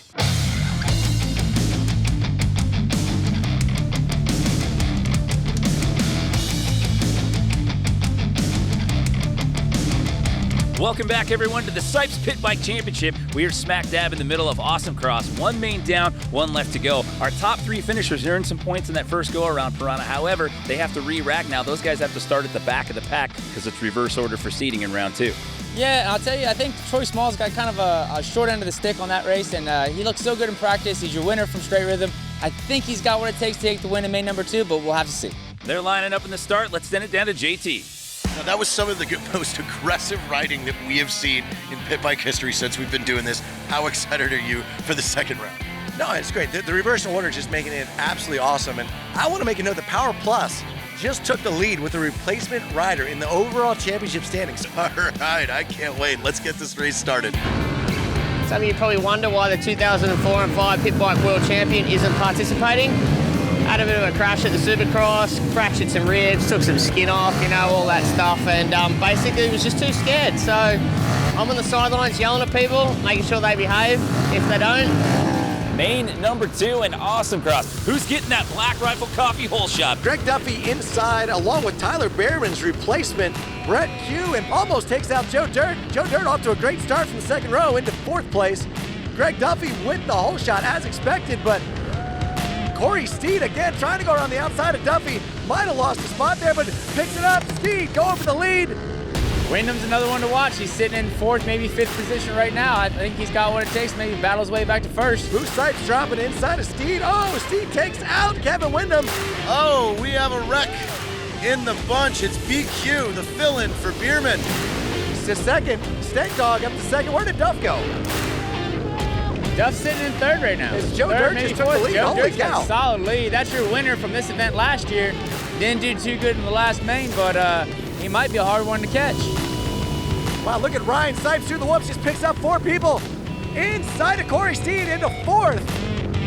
Welcome back, everyone, to the Cypes Pit Bike Championship. We are smack dab in the middle of Awesome Cross. One main down, one left to go. Our top 3 finishers earned some points in that first go-around, Piranha. However, they have to re-rack now. Those guys have to start at the back of the pack because it's reverse order for seating in round 2. Yeah, I'll tell you, I think Troy Small's got kind of a short end of the stick on that race, and he looks so good in practice. He's your winner from straight rhythm. I think he's got what it takes to take the win in main number 2, but we'll have to see. They're lining up in the start. Let's send it down to JT. Now, that was some of the most aggressive riding that we have seen in pit bike history since we've been doing this. How excited are you for the second round? No, it's great. The reverse order is just making it absolutely awesome. And I want to make a note that Power Plus just took the lead with a replacement rider in the overall championship standings. All right, I can't wait. Let's get this race started. Some of you probably wonder why the 2004 and 5 pit bike world champion isn't participating. Had a bit of a crash at the Supercross, fractured some ribs, took some skin off, you know, all that stuff, and basically was just too scared. So I'm on the sidelines yelling at people, making sure they behave. If they don't, Main number 2 and Awesome Cross. Who's getting that Black Rifle Coffee hole shot? Greg Duffy inside, along with Tyler Behrman's replacement, Brett Q, and almost takes out Joe Dirt. Joe Dirt off to a great start from the second row into 4th place. Greg Duffy with the hole shot as expected, but Corey Steed again trying to go around the outside of Duffy. Might have lost a spot there, but picks it up. Steed going for the lead. Wyndham's another one to watch. He's sitting in 4th, maybe 5th position right now. I think he's got what it takes to maybe battle his way back to 1st. Bruce Cypes dropping inside of Steed. Oh, Steed takes out Kevin Wyndham. Oh, we have a wreck in the bunch. It's BQ, the fill-in for Bierman. It's the second. Stank Dog up to second. Where did Duff go? Duff's sitting in 3rd right now. It's Joe Dirt just took the lead. Joe Holy Dirt's got cow. a solid lead. That's your winner from this event last year. Didn't do too good in the last main, but he might be a hard one to catch. Wow, look at Ryan Cypes through the whoops. Just picks up 4 people. Inside of Corey Steed into 4th.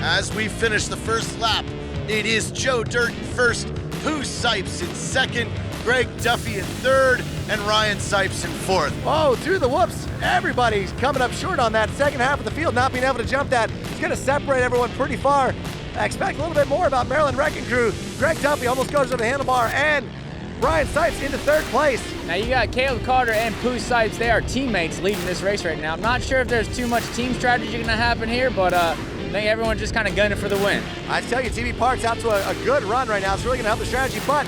As we finish the first lap, it is Joe Dirt in 1st, Pooh Cypes in 2nd, Greg Duffy in 3rd, and Ryan Cypes in 4th. Oh, through the whoops. Everybody's coming up short on that second half of the field, not being able to jump that. It's going to separate everyone pretty far. I expect a little bit more about Maryland Wrecking Crew. Greg Duffy almost goes to the handlebar, and Ryan Cypes into 3rd place. Now you got Caleb Carter and Pooh Cypes. They are teammates leading this race right now. I'm not sure if there's too much team strategy going to happen here, but I think everyone's just kind of gunning for the win. I tell you, TV Park's out to a good run right now. It's really going to help the strategy, but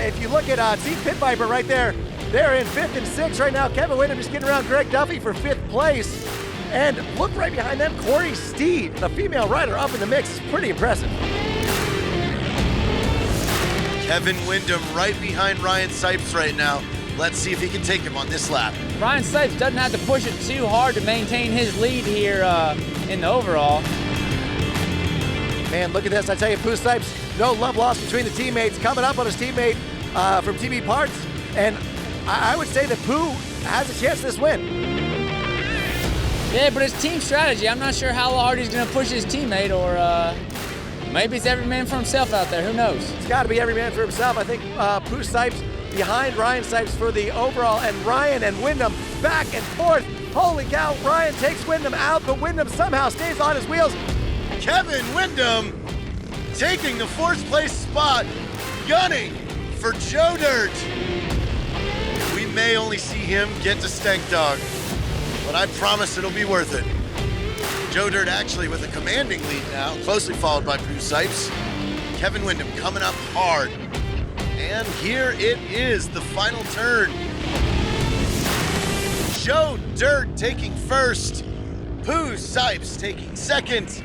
if you look at Team Pit Viper right there, they're in 5th and 6th right now. Kevin Wyndham just getting around Greg Duffy for 5th place. And look right behind them, Corey Steed, the female rider up in the mix. It's pretty impressive. Kevin Wyndham right behind Ryan Cypes right now. Let's see if he can take him on this lap. Ryan Cypes doesn't have to push it too hard to maintain his lead here in the overall. Man, look at this. I tell you, Pooh Cypes, no love lost between the teammates. Coming up on his teammate from TV Parts. And I would say that Pooh has a chance to this win. Yeah, but it's team strategy. I'm not sure how hard he's going to push his teammate, or maybe it's every man for himself out there. Who knows? It's got to be every man for himself. I think Pooh Cypes behind Ryan Cypes for the overall, and Ryan and Wyndham back and forth. Holy cow, Ryan takes Wyndham out, but Wyndham somehow stays on his wheels. Kevin Wyndham taking the 4th place spot, gunning for Joe Dirt. We may only see him get to Stank Dog, but I promise it'll be worth it. Joe Dirt actually with a commanding lead now, closely followed by Pooh Cypes. Kevin Wyndham coming up hard. And here it is, the final turn. Joe Dirt taking 1st, Pooh Cypes taking 2nd,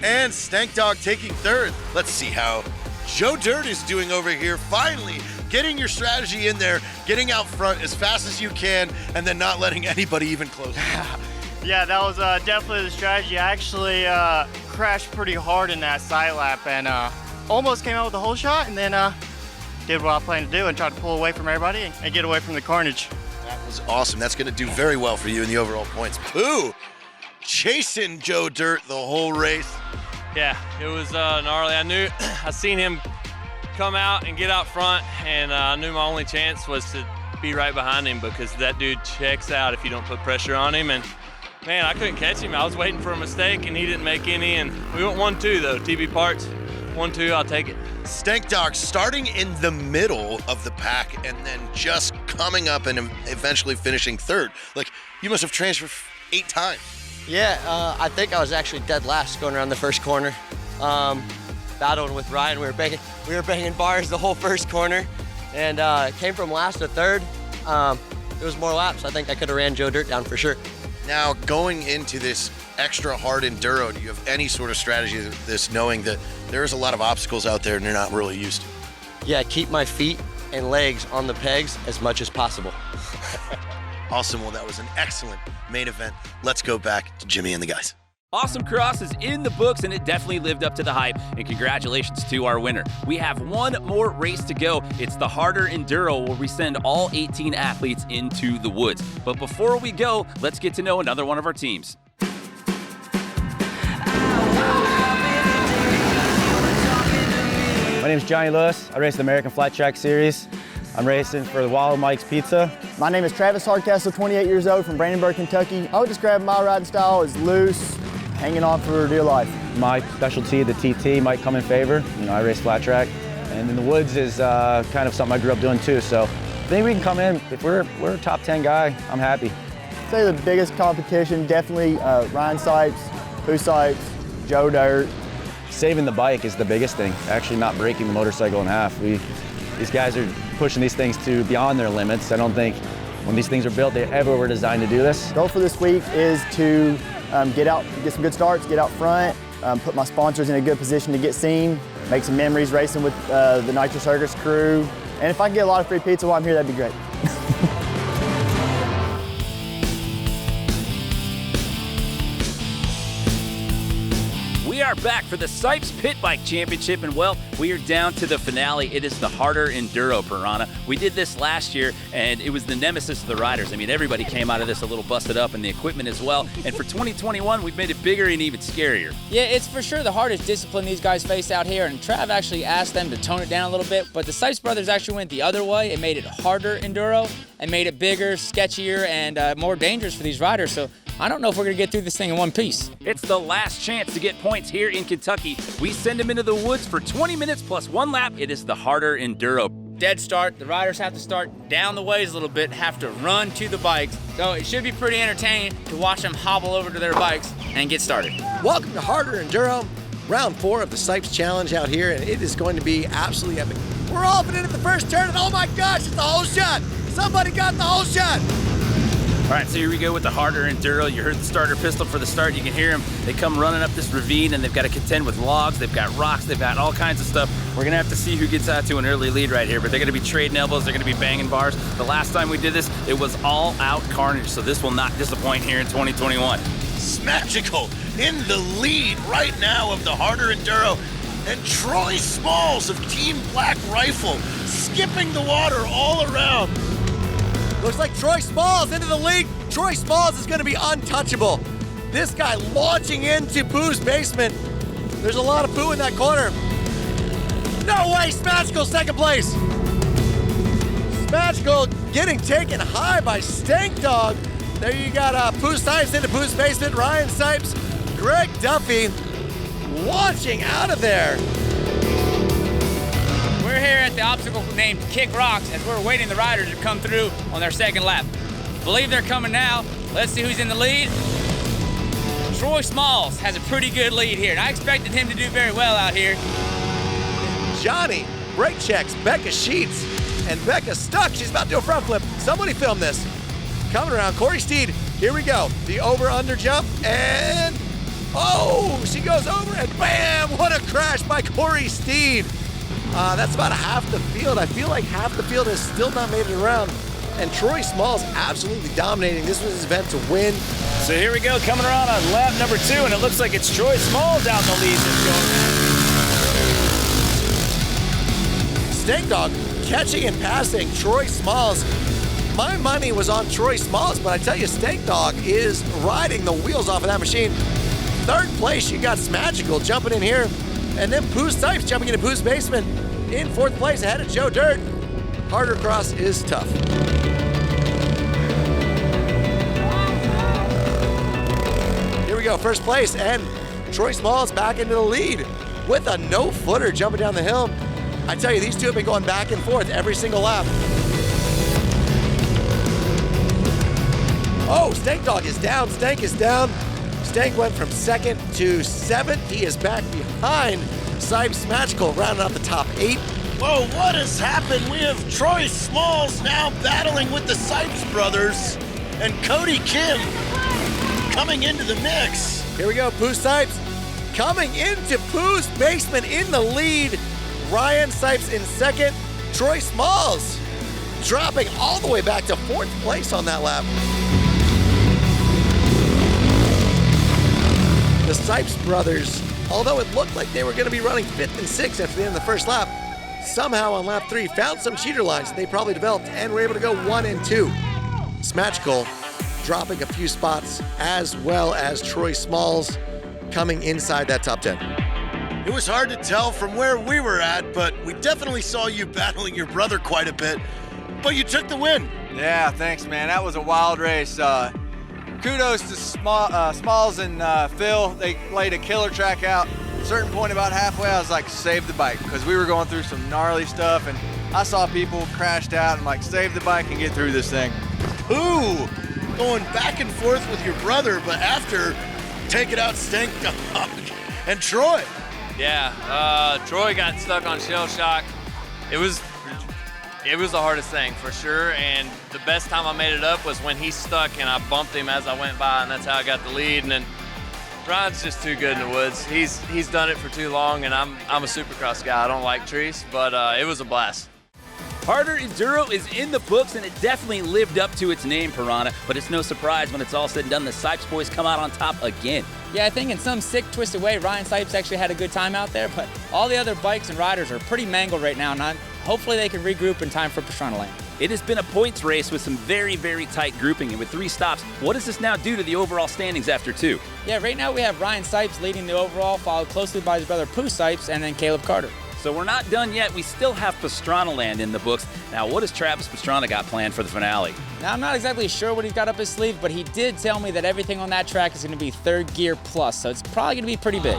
and Stank Dog taking 3rd. Let's see how Joe Dirt is doing over here. Finally, getting your strategy in there, getting out front as fast as you can, and then not letting anybody even close. Yeah, that was definitely the strategy. I actually crashed pretty hard in that side lap and almost came out with a whole shot, and then did what I planned to do and tried to pull away from everybody and get away from the carnage. That was awesome. That's going to do very well for you in the overall points. Pooh chasing Joe Dirt the whole race. Yeah, it was gnarly. I seen him come out and get out front, and I knew my only chance was to be right behind him because that dude checks out if you don't put pressure on him. And man, I couldn't catch him. I was waiting for a mistake, and he didn't make any. And we went 1-2 though. TB Parts, 1-2. I'll take it. Stank Dog starting in the middle of the pack and then just coming up and eventually finishing third. Like, you must have transferred 8 times. Yeah, I think I was actually dead last going around the first corner. Battling with Ryan, we were banging bars the whole first corner, and came from last to third. It was more laps. I think I could have ran Joe Dirt down for sure. Now, going into this extra hard enduro, do you have any sort of strategy to this, knowing that there's a lot of obstacles out there and you're not really used to? Yeah, keep my feet and legs on the pegs as much as possible. Awesome. Well, that was an excellent main event. Let's go back to Jimmy and the guys. Awesome Cross is in the books, and it definitely lived up to the hype, and congratulations to our winner. We have one more race to go. It's the harder enduro, where we send all 18 athletes into the woods. But before we go, let's get to know another one of our teams. My name is Johnny Lewis. I race the American Flat Track Series. I'm racing for the Wild Mike's Pizza. My name is Travis Hardcastle, 28 years old, from Brandenburg, Kentucky. I would describe my riding style as loose, hanging on for dear life. My specialty, the TT, might come in favor. You know, I race flat track, and in the woods is kind of something I grew up doing too. So I think we can come in. If we're a top 10 guy, I'm happy. I'd say the biggest competition, definitely Ryan Cypes, Pooh Cypes, Joe Dirt. Saving the bike is the biggest thing. Actually, not breaking the motorcycle in half. These guys are pushing these things to beyond their limits. I don't think when these things are built, they ever were designed to do this. The goal for this week is to get some good starts, get out front, put my sponsors in a good position to get seen, make some memories racing with the Nitro Circus crew. And if I can get a lot of free pizza while I'm here, that'd be great. We are back for the Cypes Pit Bike Championship, and well, we are down to the finale. It is the harder enduro, Piranha. We did this last year, and it was the nemesis of the riders. I mean, everybody came out of this a little busted up, and the equipment as well. And for 2021, we've made it bigger and even scarier. Yeah, it's for sure the hardest discipline these guys face out here, and Trav actually asked them to tone it down a little bit, but the Cypes brothers actually went the other way and made it harder enduro and made it bigger, sketchier, and more dangerous for these riders. So I don't know if we're going to get through this thing in one piece. It's the last chance to get points here in Kentucky. We send them into the woods for 20 minutes plus 1 lap. It is the harder enduro. Dead start. The riders have to start down the ways a little bit, have to run to the bikes. So it should be pretty entertaining to watch them hobble over to their bikes and get started. Welcome to Harder Enduro, round 4 of the Cypes Challenge out here, and it is going to be absolutely epic. We're off and in at the first turn, and oh my gosh, it's the whole shot. Somebody got the whole shot. All right, so here we go with the harder enduro. You heard the starter pistol for the start. You can hear them. They come running up this ravine, and they've got to contend with logs. They've got rocks. They've got all kinds of stuff. We're going to have to see who gets out to an early lead right here, but they're going to be trading elbows. They're going to be banging bars. The last time we did this, it was all-out carnage, so this will not disappoint here in 2021. Smagical in the lead right now of the harder enduro, and Troy Smalls of Team Black Rifle skipping the water all around. Looks like Troy Smalls into the lead. Troy Smalls is going to be untouchable. This guy launching into Pooh's basement. There's a lot of Pooh in that corner. No way, Smagical second place. Smagical getting taken high by Stank Dog. There you got Pooh Cypes into Pooh's basement. Ryan Cypes, Greg Duffy launching out of there. We're here at the obstacle named Kick Rocks as we're waiting the riders to come through on their second lap. Believe they're coming now. Let's see who's in the lead. Troy Smalls has a pretty good lead here, and I expected him to do very well out here. Johnny, brake checks, Becca Sheets, and Becca stuck. She's about to do a front flip. Somebody film this. Coming around, Corey Steed, here we go. The over-under jump, and oh, she goes over, and bam, what a crash by Corey Steed. That's about half the field. I feel like half the field has still not made it around. And Troy Smalls absolutely dominating. This was his event to win. So here we go, coming around on lap number 2, and it looks like it's Troy Smalls out in the lead. Stank Dog catching and passing Troy Smalls. My money was on Troy Smalls, but I tell you, Stank Dog is riding the wheels off of that machine. Third place, you got Smagical jumping in here, and then Pooh's Cypes jumping into Pooh's basement in fourth place ahead of Joe Dirt. Harder cross is tough. Here we go, first place, and Troy Smalls back into the lead with a no-footer jumping down the hill. I tell you, these two have been going back and forth every single lap. Oh, Stank Dog is down, Stank is down. Stank went from second to seventh. He is back behind Cypes Magical, rounding out the top 8. Whoa, what has happened? We have Troy Smalls now battling with the Cypes brothers and Cody Kim coming into the mix. Here we go, Pooh Cypes coming into Pooh's basement in the lead. Ryan Cypes in second. Troy Smalls dropping all the way back to fourth place on that lap. The Cypes brothers, although it looked like they were going to be running 5th and 6th after the end of the first lap, somehow on lap 3 found some cheater lines that they probably developed and were able to go 1 and 2. Smagical dropping a few spots, as well as Troy Smalls coming inside that top 10. It was hard to tell from where we were at, but we definitely saw you battling your brother quite a bit. But you took the win. Yeah, thanks, man. That was a wild race. Kudos to Smalls and Phil. They laid a killer track out. At a certain point about halfway, I was like, save the bike, because we were going through some gnarly stuff, and I saw people crashed out and like, save the bike and get through this thing. Ooh, going back and forth with your brother, but after taking out Stank Dog and Troy. Yeah, Troy got stuck on shell shock. It was the hardest thing for sure, and the best time I made it up was when he stuck and I bumped him as I went by, and that's how I got the lead. And then Ryan's just too good in the woods. He's done it for too long, and I'm a supercross guy. I don't like trees, but it was a blast. Harder Enduro is in the books, and it definitely lived up to its name, Piranha, but it's no surprise when it's all said and done, the Cypes boys come out on top again. Yeah, I think in some sick, twisted way, Ryan Cypes actually had a good time out there, but all the other bikes and riders are pretty mangled right now, and hopefully they can regroup in time for Pastrana Land. It has been a points race with some very, very tight grouping, and with 3 stops, what does this now do to the overall standings after 2? Yeah, right now we have Ryan Cypes leading the overall, followed closely by his brother Pooh Cypes and then Caleb Carter. So we're not done yet. We still have Pastrana Land in the books. Now, what does Travis Pastrana got planned for the finale? Now, I'm not exactly sure what he's got up his sleeve, but he did tell me that everything on that track is going to be 3rd gear plus, so it's probably going to be pretty big.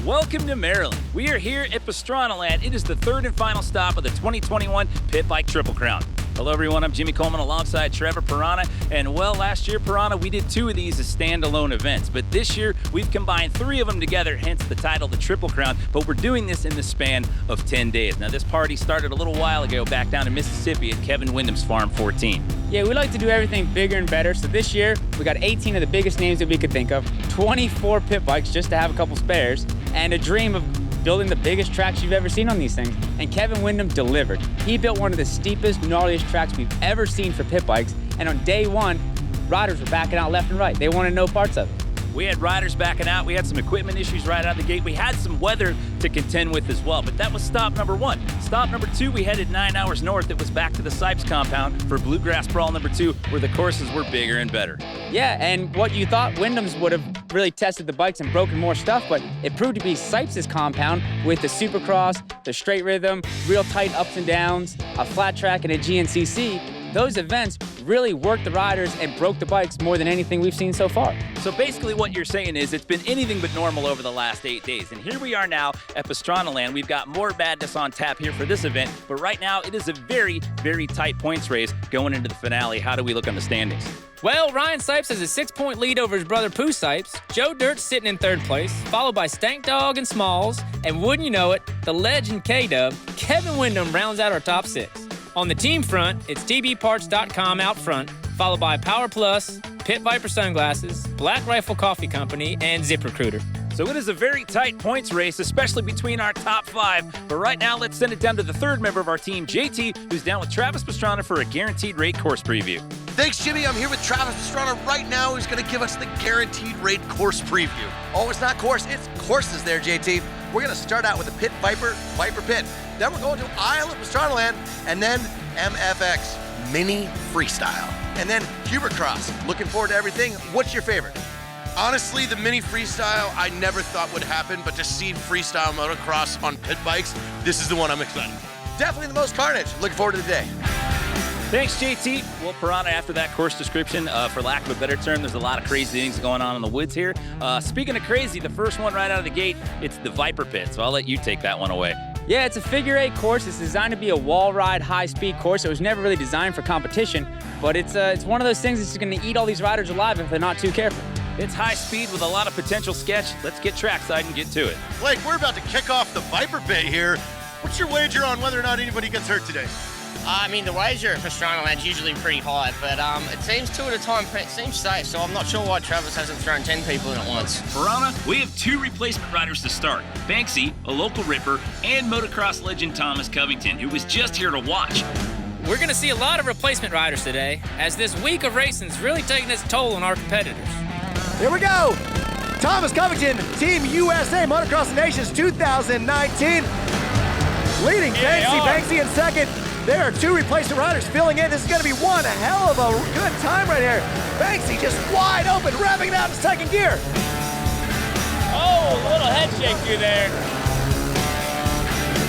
Welcome to Maryland. We are here at Pastrana Land. It is the 3rd and final stop of the 2021 Pit Bike Triple Crown. Hello everyone, I'm Jimmy Coleman alongside Trevor Piranha, and well, last year, Piranha, we did 2 of these as standalone events, but this year we've combined 3 of them together, hence the title, the Triple Crown, but we're doing this in the span of 10 days. Now, this party started a little while ago back down in Mississippi at Kevin Windham's Farm 14. Yeah, we like to do everything bigger and better, so this year we got 18 of the biggest names that we could think of, 24 pit bikes just to have a couple spares, and a dream of building the biggest tracks you've ever seen on these things. And Kevin Windham delivered. He built one of the steepest, gnarliest tracks we've ever seen for pit bikes. And on day 1, riders were backing out left and right. They wanted no parts of it. We had riders backing out. We had some equipment issues right out of the gate. We had some weather to contend with as well, but that was stop number 1. Stop number 2, we headed 9 hours north. It was back to the Cypes compound for Bluegrass Brawl number 2, where the courses were bigger and better. Yeah, and what you thought Windham's would have really tested the bikes and broken more stuff, but it proved to be Cypes' compound with the Supercross, the straight rhythm, real tight ups and downs, a flat track, and a GNCC. Those events really worked the riders and broke the bikes more than anything we've seen so far. So basically what you're saying is it's been anything but normal over the last 8 days. And here we are now at Pastrana Land. We've got more badness on tap here for this event, but right now it is a very, very tight points race going into the finale. How do we look on the standings? Well, Ryan Cypes has a 6-point lead over his brother Pooh Cypes. Joe Dirt's sitting in 3rd place, followed by Stank Dog and Smalls. And wouldn't you know it, the legend K-Dub, Kevin Windham rounds out our top 6. On the team front, it's tbparts.com out front, followed by Power Plus, Pit Viper Sunglasses, Black Rifle Coffee Company, and ZipRecruiter. So it is a very tight points race, especially between our top 5. But right now, let's send it down to the 3rd member of our team, JT, who's down with Travis Pastrana for a guaranteed rate course preview. Thanks, Jimmy. I'm here with Travis Pastrana right now. He's going to give us the guaranteed rate course preview. Oh, it's not course, it's courses there, JT. We're gonna start out with the Pit Viper Pit. Then we're going to Isle of Pastrana Land, and then MFX, Mini Freestyle. And then Cubercross. Looking forward to everything. What's your favorite? Honestly, the Mini Freestyle I never thought would happen, but to see freestyle motocross on pit bikes, this is the one I'm excited for. Definitely the most carnage. Looking forward to the day. Thanks, JT. Well, Piranha, after that course description, for lack of a better term, there's a lot of crazy things going on in the woods here. Speaking of crazy, the first one right out of the gate, it's the Viper Pit, so I'll let you take that one away. Yeah, it's a figure 8 course. It's designed to be a wall ride, high-speed course. It was never really designed for competition, but it's one of those things that's going to eat all these riders alive if they're not too careful. It's high speed with a lot of potential sketch. Let's get trackside and get to it. Blake, we're about to kick off the Viper Pit here. What's your wager on whether or not anybody gets hurt today? I mean, the wager at Pastrana Land's usually pretty high, but it seems 2 at a time seems safe, so I'm not sure why Travis hasn't thrown 10 people in at once. Piranha, we have 2 replacement riders to start. Banksy, a local ripper, and motocross legend Thomas Covington, who was just here to watch. We're going to see a lot of replacement riders today, as this week of racing is really taking its toll on our competitors. Here we go. Thomas Covington, Team USA Motocross of Nations 2019. Leading Banksy in second. There are 2 replacement riders filling in. This is going to be one hell of a good time right here. Banksy just wide open, revving it out in second gear. Oh, a little head shake through there.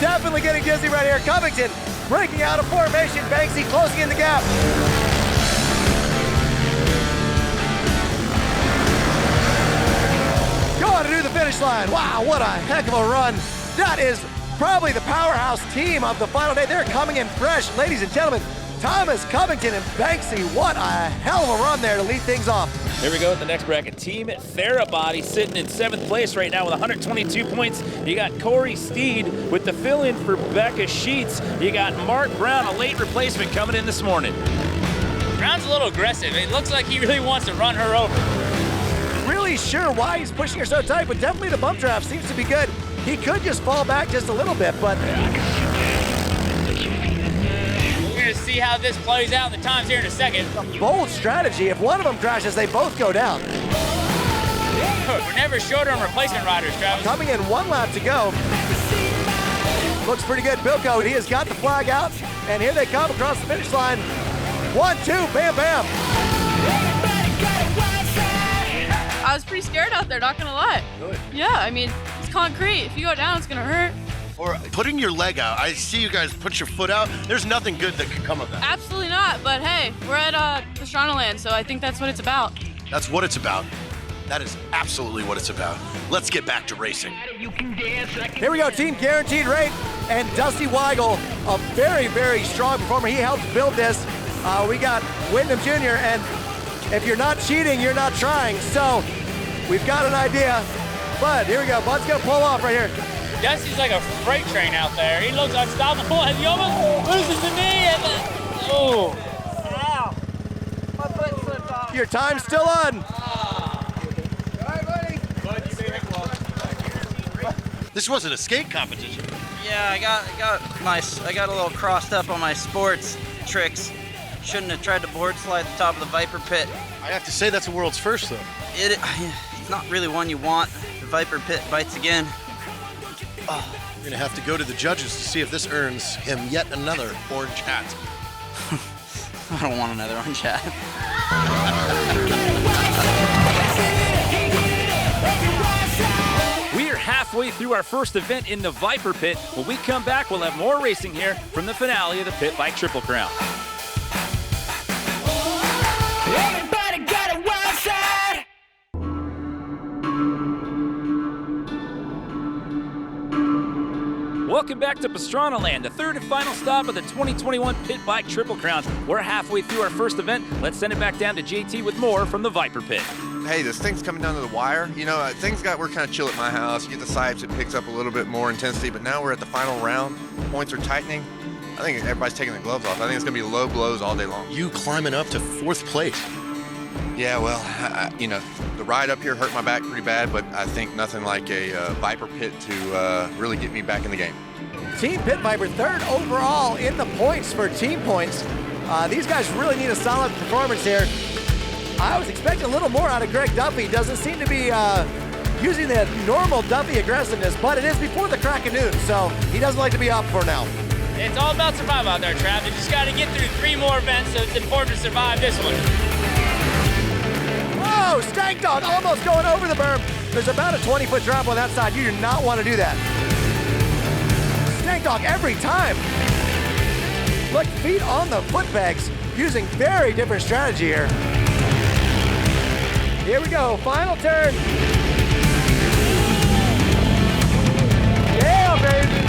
Definitely getting dizzy right here. Covington breaking out of formation. Banksy closing in the gap. Going to the finish line. Wow, what a heck of a run. That is probably the powerhouse team of the final day. They're coming in fresh. Ladies and gentlemen, Thomas Covington and Banksy, what a hell of a run there to lead things off. Here we go at the next bracket. Team Therabody sitting in 7th place right now with 122 points. You got Corey Steed with the fill-in for Becca Sheets. You got Mark Brown, a late replacement, coming in this morning. Brown's a little aggressive. It looks like he really wants to run her over. Really sure why he's pushing her so tight, but definitely the bump draft seems to be good. He could just fall back just a little bit, but... We're going to see how this plays out in the times here in a second. A bold strategy. If one of them crashes, they both go down. We're never short on replacement riders, Travis. Coming in 1 lap to go. Looks pretty good. Bilko, he has got the flag out, and here they come across the finish line. 1, 2, bam, bam. I was pretty scared out there, not gonna lie. Really? Yeah, I mean, it's concrete. If you go down, it's gonna hurt. Or putting your leg out. I see you guys put your foot out. There's nothing good that could come of that. Absolutely not, but hey, we're at Pastrana Land, so I think that's what it's about. That's what it's about. That is absolutely what it's about. Let's get back to racing. Here we go, Team Guaranteed Rate and Dusty Weigel, a very, very strong performer. He helped build this. We got Wyndham Jr., and if you're not cheating, you're not trying. So we've got an idea, but here we go. Bud's gonna pull off right here. Dusty's like a freight train out there. He looks unstoppable, and he almost loses the knee. Oh. Ow. My foot slipped off. Your time's still on. This wasn't a skate competition. Yeah, I got a little crossed up on my sports tricks. Shouldn't have tried to board slide the top of the Viper Pit. I have to say that's a world's first, though. It's not really one you want. The Viper Pit bites again. Oh. We're gonna have to go to the judges to see if this earns him yet another orange hat. I don't want another orange hat. We are halfway through our first event in the Viper Pit. When we come back, we'll have more racing here from the finale of the Pit Bike Triple Crown. Everybody got a wild side. Welcome back to Pastrana Land, the third and final stop of the 2021 Pit Bike Triple Crown. We're halfway through our first event. Let's send it back down to JT with more from the Viper Pit. Hey, this thing's coming down to the wire. You know, we're kind of chill at my house. You get the Cypes, it picks up a little bit more intensity, but now we're at the final round. Points are tightening. I think everybody's taking their gloves off. I think it's going to be low blows all day long. You climbing up to 4th place. Yeah, well, the ride up here hurt my back pretty bad, but I think nothing like a Viper Pit to really get me back in the game. Team Pit Viper, 3rd overall in the points for team points. These guys really need a solid performance here. I was expecting a little more out of Greg Duffy. Doesn't seem to be using the normal Duffy aggressiveness, but it is before the crack of noon, so he doesn't like to be up for now. It's all about survival out there, Trav. You just got to get through 3 more events, so it's important to survive this one. Whoa, Stank Dog almost going over the berm. There's about a 20-foot drop on that side. You do not want to do that. Stank Dog every time. Look, feet on the foot pegs, using very different strategy here. Here we go, final turn. Yeah, baby.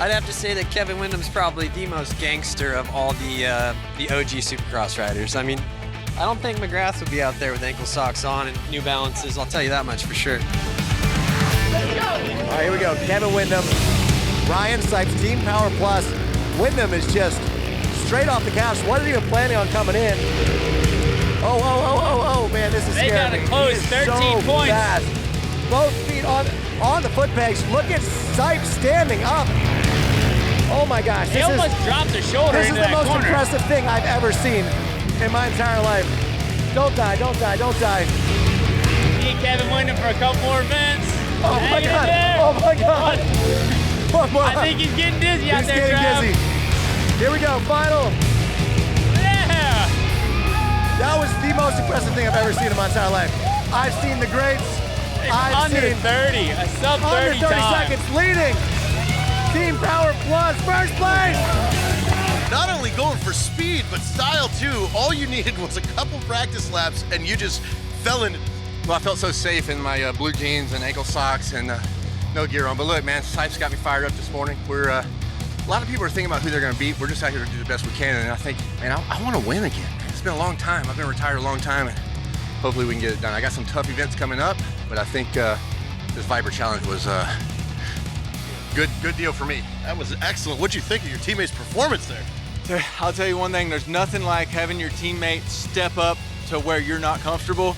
I'd have to say that Kevin Windham's probably the most gangster of all the OG Supercross riders. I mean, I don't think McGrath would be out there with ankle socks on and New Balances. I'll tell you that much for sure. All right, here we go. Kevin Windham, Ryan Cypes, Team Power Plus. Windham is just straight off the couch. Wasn't even planning on coming in. Oh, man, this is scary. They got to close 13 points. Fast. Both feet on the foot pegs. Look at Cypes standing up. Oh my gosh. He almost dropped his shoulder into that corner. This is the most impressive thing I've ever seen in my entire life. Don't die, don't die, don't die. Need Kevin Windham for a couple more events. Oh my God, oh my God. One more. I think he's getting dizzy out there, He's getting dizzy. Here we go, final. Yeah. That was the most impressive thing I've ever seen in my entire life. I've seen the greats. I've under seen 30, a sub 30 under 30 time. seconds leading. Team Power Plus, first place. Not only going for speed, but style too. All you needed was a couple practice laps and you just fell into. Well, I felt so safe in my blue jeans and ankle socks and no gear on. But look, man, Cypes got me fired up this morning. We're a lot of people are thinking about who they're going to beat. We're just out here to do the best we can. And I think, man, I want to win again. It's been a long time. I've been retired a long time, and hopefully we can get it done. I got some tough events coming up, but I think this Viper Challenge was good deal for me. That was excellent. What'd you think of your teammates' performance there? I'll tell you one thing, there's nothing like having your teammates step up to where you're not comfortable,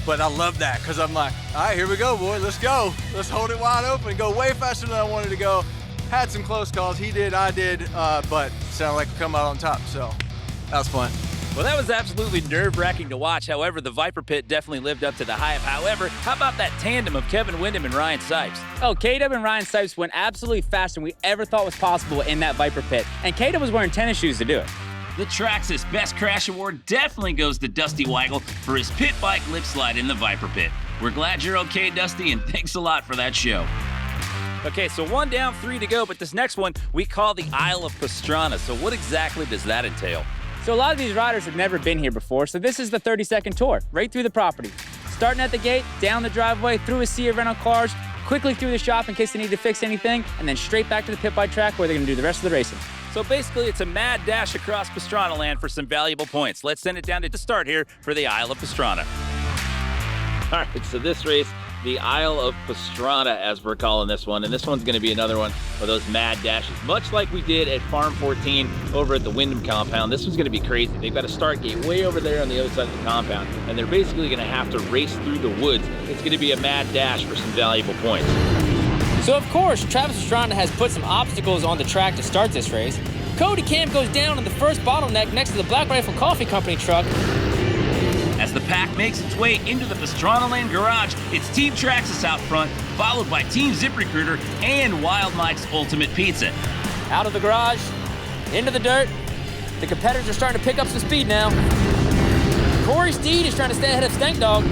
but I love that because I'm like, all right, here we go, boy, let's go. Let's hold it wide open, go way faster than I wanted to go. Had some close calls, he did, I did, but sounded like we come out on top, so that was fun. Well, that was absolutely nerve-wracking to watch. However, the Viper Pit definitely lived up to the hype. However, how about that tandem of Kevin Windham and Ryan Cypes? Oh, K-Dub and Ryan Cypes went absolutely faster than we ever thought was possible in that Viper Pit. And K-Dub was wearing tennis shoes to do it. The Traxxas Best Crash Award definitely goes to Dusty Weigel for his pit bike lip slide in the Viper Pit. We're glad you're okay, Dusty, and thanks a lot for that show. Okay, so 1 down, 3 to go, but this next one we call the Isle of Pastrana. So what exactly does that entail? So a lot of these riders have never been here before, so this is the 30-second tour, right through the property. Starting at the gate, down the driveway, through a sea of rental cars, quickly through the shop in case they need to fix anything, and then straight back to the pit bike track where they're gonna do the rest of the racing. So basically, it's a mad dash across Pastrana land for some valuable points. Let's send it down to the start here for the Isle of Pastrana. All right, so this race, the Isle of Pastrana, as we're calling this one, and this one's going to be another one of those mad dashes, much like we did at Farm 14 over at the Windham compound. This one's going to be crazy. They've got a start gate way over there on the other side of the compound, and they're basically going to have to race through the woods. It's going to be a mad dash for some valuable points. So of course, Travis Pastrana has put some obstacles on the track to start this race. Cody Camp goes down in the first bottleneck next to the Black Rifle Coffee Company truck. As the pack makes its way into the Pastrana Land garage, it's Team Traxxas out front, followed by Team ZipRecruiter and Wild Mike's Ultimate Pizza. Out of the garage, into the dirt. The competitors are starting to pick up some speed now. Corey Steed is trying to stay ahead of Stank Dog.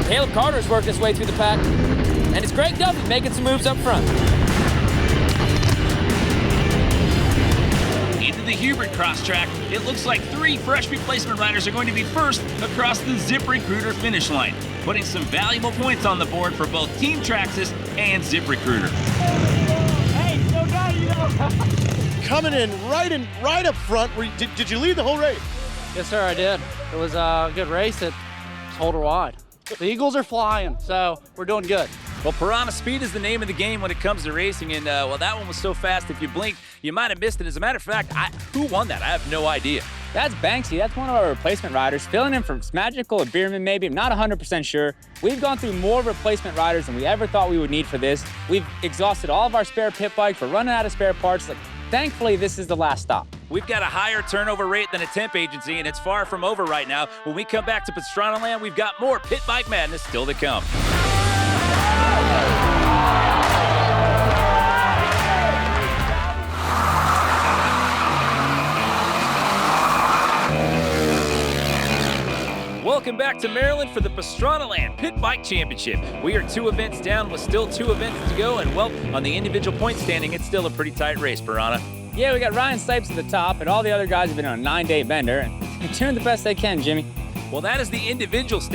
Caleb Carter's worked his way through the pack. And it's Greg Duffy making some moves up front. Into the Hubert cross track, it looks like 3 fresh replacement riders are going to be first across the ZipRecruiter finish line, putting some valuable points on the board for both Team Traxxas and ZipRecruiter. Hey, no doubt, you know. Coming in right up front. Did you lead the whole race? Yes, sir, I did. It was a good race at Holder Wide. The Eagles are flying, so we're doing good. Well, Piranha Speed is the name of the game when it comes to racing, and well, that one was so fast, if you blinked, you might have missed it. As a matter of fact, who won that? I have no idea. That's Banksy. That's one of our replacement riders, filling in for Magical or Bierman maybe. I'm not 100% sure. We've gone through more replacement riders than we ever thought we would need for this. We've exhausted all of our spare pit bikes. We're running out of spare parts. Thankfully, this is the last stop. We've got a higher turnover rate than a temp agency, and it's far from over right now. When we come back to Pastrana Land, we've got more Pit Bike Madness still to come. Welcome back to Maryland for the Pastrana Land Pit Bike Championship. We are 2 events down with still 2 events to go, and well, on the individual point standing, it's still a pretty tight race, Piranha. Yeah, we got Ryan Cypes at the top, and all the other guys have been on a 9-day bender, and they're doing the best they can, Jimmy. Well, that is the individual standing.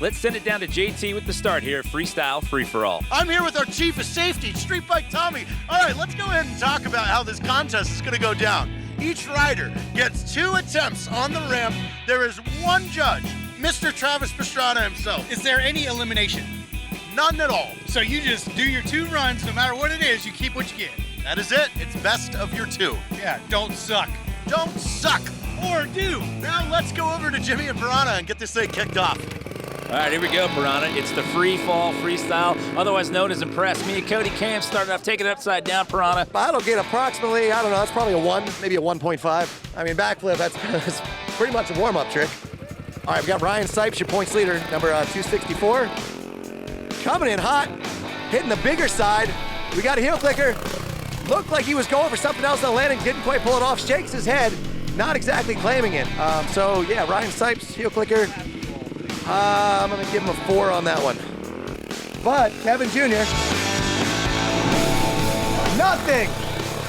Let's send it down to JT with the start here at Freestyle Free-For-All. I'm here with our Chief of Safety, Street Bike Tommy. All right, let's go ahead and talk about how this contest is gonna go down. Each rider gets 2 attempts on the ramp. There is 1 judge, Mr. Travis Pastrana himself. Is there any elimination? None at all. So you just do your 2 runs, no matter what it is, you keep what you get. That is it. It's best of your 2. Yeah, don't suck. Don't suck. Or do. Now let's go over to Jimmy and Piranha and get this thing kicked off. All right, here we go, Piranha. It's the free fall freestyle, otherwise known as Impress. Me and Cody Cam started off taking it upside down, Piranha. That'll get approximately, I don't know, that's probably a 1, maybe a 1.5. I mean, backflip, that's pretty much a warm-up trick. All right, we got Ryan Cypes, your points leader, number 264. Coming in hot, hitting the bigger side. We got a heel clicker. Looked like he was going for something else on landing, didn't quite pull it off, shakes his head, not exactly claiming it. So yeah, Ryan Cypes, heel clicker. I'm gonna give him a 4 on that one. But Kevin Jr., nothing.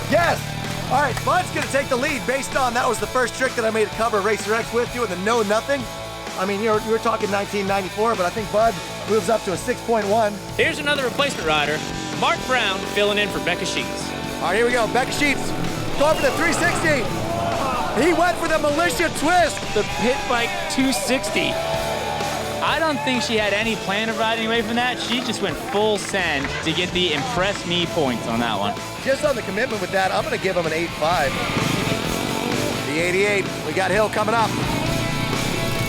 Yes. All right, Bud's gonna take the lead based on that was the first trick that I made a cover Racer X with, doing the no nothing. I mean, you were talking 1994, but I think Bud moves up to a 6.1. Here's another replacement rider, Mark Brown, filling in for Becca Sheets. All right, here we go. Becca Sheets going for the 360. He went for the militia twist. The Pit Bike 260. I don't think she had any plan of riding away from that. She just went full send to get the impress me points on that one. Just on the commitment with that, I'm gonna give him an 8.5. The 88, we got Hill coming up.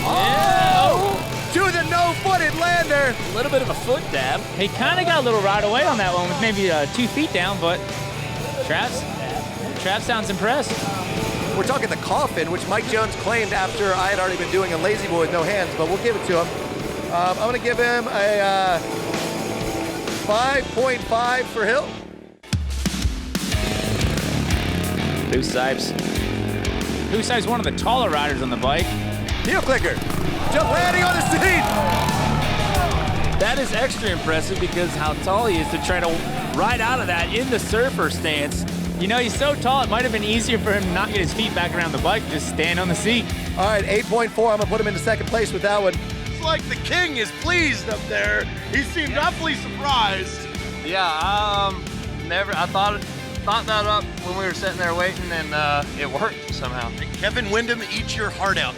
Oh! To the no-footed lander. A little bit of a foot dab. He kind of got a little ride away on that one with maybe 2 feet down, but Trav sounds impressed. We're talking the coffin, which Mike Jones claimed after I had already been doing a lazy boy with no hands, but we'll give it to him. I'm gonna give him a 5.5 for Hill. Cypes. Cypes, one of the taller riders on the bike. Heel clicker, just landing on the seat. That is extra impressive because how tall he is to try to ride out of that in the surfer stance. You know, he's so tall, it might have been easier for him to not get his feet back around the bike, just stand on the seat. All right, 8.4, I'm gonna put him into second place with that one. It's like the king is pleased up there. He seemed awfully surprised. Yeah, I thought that up when we were sitting there waiting, and it worked somehow. Kevin Windham, eat your heart out.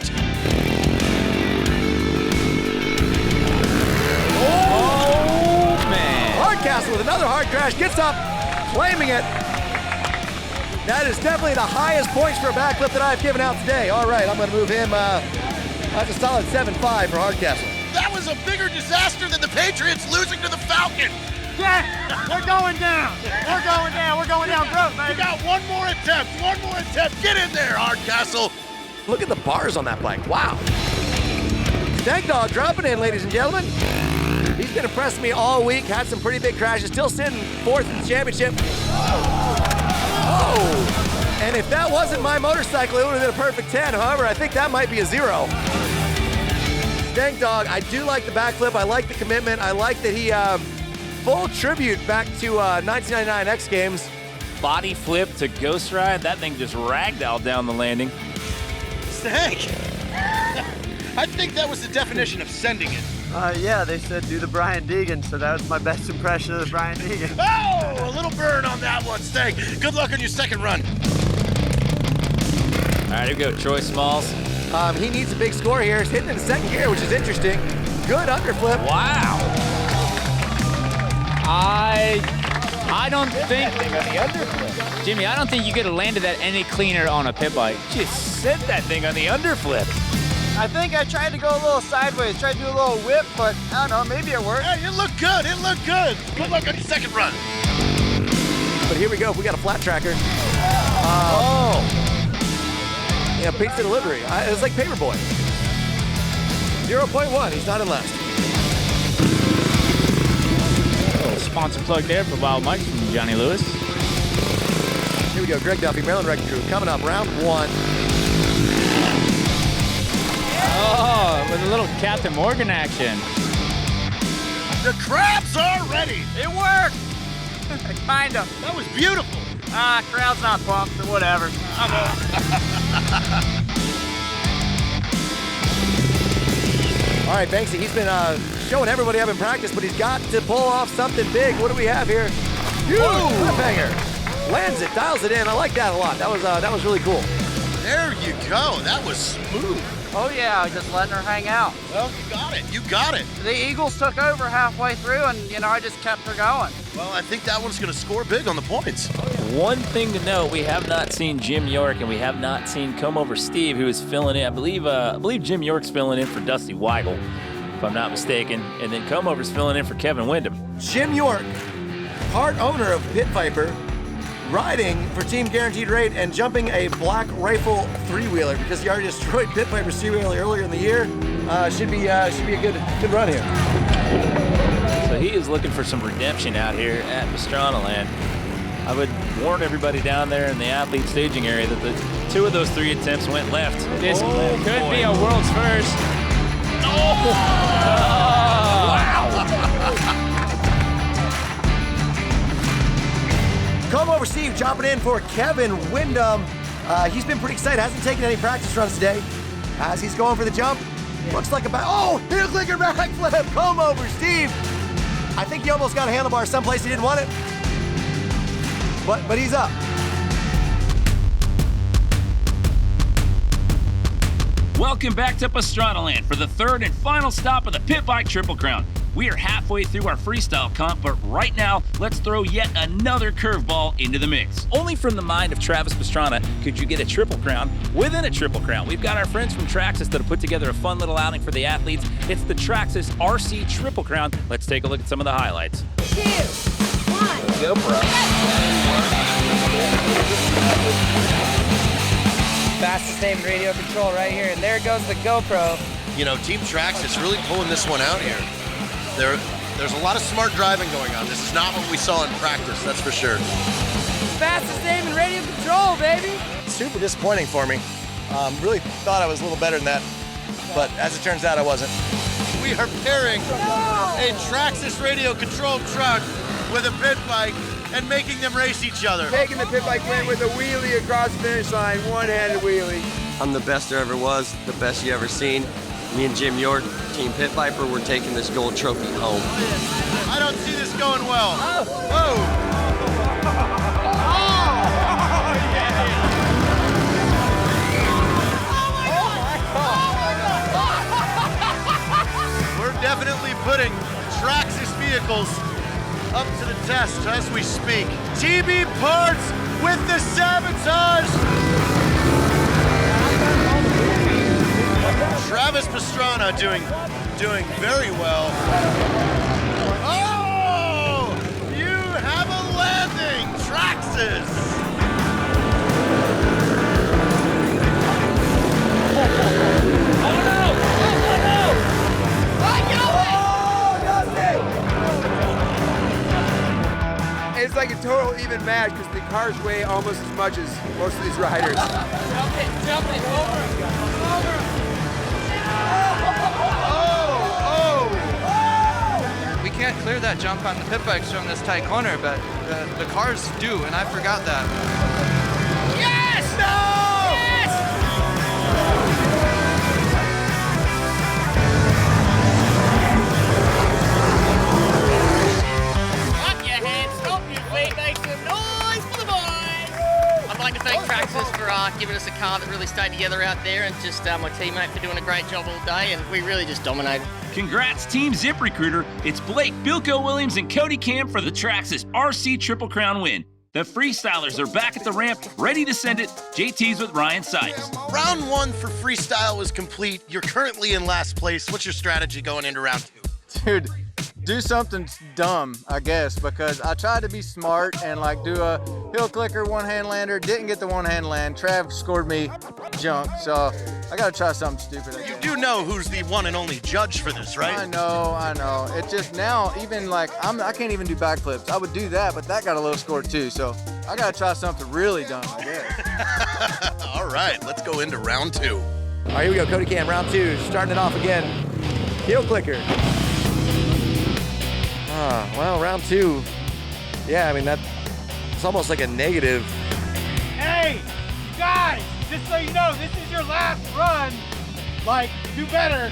Oh, man. Hardcastle with another hard crash, gets up, claiming it. That is definitely the highest points for a backflip that I've given out today. All right, I'm gonna move him, that's a solid 7.5 for Hardcastle. That was a bigger disaster than the Patriots losing to the Falcons. Yeah, we're going down. We're going down. We're going down broke, baby. You got one more attempt. Get in there, Hardcastle. Look at the bars on that bike, wow. Stank Dog dropping in, ladies and gentlemen. He's been impressing me all week, had some pretty big crashes, still sitting 4th in the championship. Oh, and if that wasn't my motorcycle, it would have been a perfect 10. However, I think that might be a 0. Stank Dog, I do like the backflip. I like the commitment. I like that he, full tribute back to 1999 X Games. Body flip to ghost ride. That thing just ragdolled down the landing. Stank, I think that was the definition of sending it. Yeah, they said do the Brian Deegan, so that was my best impression of the Brian Deegan. Oh, a little burn on that one, Stag. Good luck on your second run. All right, here we go, Troy Smalls. He needs a big score here. He's hitting in the second gear, which is interesting. Good underflip. Wow. I don't think, Jimmy, I don't think you could have landed that any cleaner on a pit bike. Just sent that thing on the underflip. I think I tried to go a little sideways, tried to do a little whip, but I don't know, maybe it worked. Hey, it looked good. It looked good. Good luck on your second run. But here we go. We got a flat tracker. Yeah, pizza delivery. It's like Paperboy. 0.1. He's not in last. Sponsor plug there for Wild Mike from Johnny Lewis. Here we go. Greg Duffy, Maryland Wrecking Crew, coming up round 1. Oh, with a little Captain Morgan action. The crabs are ready. It worked. Kind of. That was beautiful. Crowd's not pumped, so whatever. All right, Banksy, he's been showing everybody up in practice, but he's got to pull off something big. What do we have here? Huge cliffhanger. Lands it, dials it in. I like that a lot. That was really cool. There you go. That was smooth. Oh yeah, just letting her hang out. Well, you got it. You got it. The Eagles took over halfway through, and I just kept her going. Well, I think that one's going to score big on the points. One thing to note, we have not seen Jim York, and we have not seen Come Over Steve, who is filling in. I believe Jim York's filling in for Dusty Weigel, if I'm not mistaken, and then Come Over's filling in for Kevin Windham. Jim York, part owner of Pit Viper, riding for Team Guaranteed Rate and jumping a Black Rifle 3-wheeler because he already destroyed Pit Viper's 3-wheeler earlier in the year. Should be a good run here. So he is looking for some redemption out here at Pastrana Land. I would warn everybody down there in the athlete staging area that the 2 of those 3 attempts went left. This could be a world's first. Come Over Steve chopping in for Kevin Windham. He's been pretty excited. Hasn't taken any practice runs today. As he's going for the jump, looks like a heel clicker backflip. Come Over Steve. I think he almost got a handlebar someplace he didn't want it. But he's up. Welcome back to Pastrana Land for the 3rd and final stop of the Pit Bike Triple Crown. We are halfway through our freestyle comp, but right now, let's throw yet another curveball into the mix. Only from the mind of Travis Pastrana could you get a Triple Crown within a Triple Crown. We've got our friends from Traxxas that have put together a fun little outing for the athletes. It's the Traxxas RC Triple Crown. Let's take a look at some of the highlights. 2, 1. GoPro. Fastest name radio control right here, and there goes the GoPro. You know, Team Traxxas really pulling this one out here. There's a lot of smart driving going on. This is not what we saw in practice, that's for sure. Fastest name in radio control, baby. Super disappointing for me. Really thought I was a little better than that, but as it turns out, I wasn't. We are pairing a Traxxas radio control truck with a pit bike and making them race each other. Taking the pit bike win with a wheelie across the finish line, one-handed wheelie. I'm the best there ever was, the best you ever seen. Me and Jim York, Team Pit Viper, we're taking this gold trophy home. I don't see this going well. We're definitely putting Traxxas vehicles up to the test as we speak. TB Parts with the sabotage. Travis Pastrana doing very well. Oh, you have a landing, Traxxas. It's like a total even match because the cars weigh almost as much as most of these riders. Jump it, over. We can't clear that jump on the pit bikes from this tight corner, but the cars do, and I forgot that. Yes! No! Yes! really stayed together out there, and just my teammate for doing a great job all day, and we really just dominated. Congrats, Team ZipRecruiter. It's Blake, Bilko Williams, and Cody Camp for the Traxxas RC Triple Crown win. The Freestylers are back at the ramp, ready to send it. JT's with Ryan Cypes. Round 1 for Freestyle is complete. You're currently in last place. What's your strategy going into round 2? Dude, do something dumb, I guess, because I tried to be smart and like do a hill clicker, one-hand lander, didn't get the one-hand land. Trav scored me junk, so I gotta try something stupid. You do know who's the one and only judge for this, right? I know. It's just now, even like, I can't even do backflips. I would do that, but that got a low score too, so I gotta try something really dumb, I guess. All right, let's go into round 2. All right, here we go, Cody Cam, round 2, starting it off again. Heel clicker. Well, round 2, yeah, I mean, it's almost like a negative. Hey, guys, just so you know, this is your last run. Like, do better.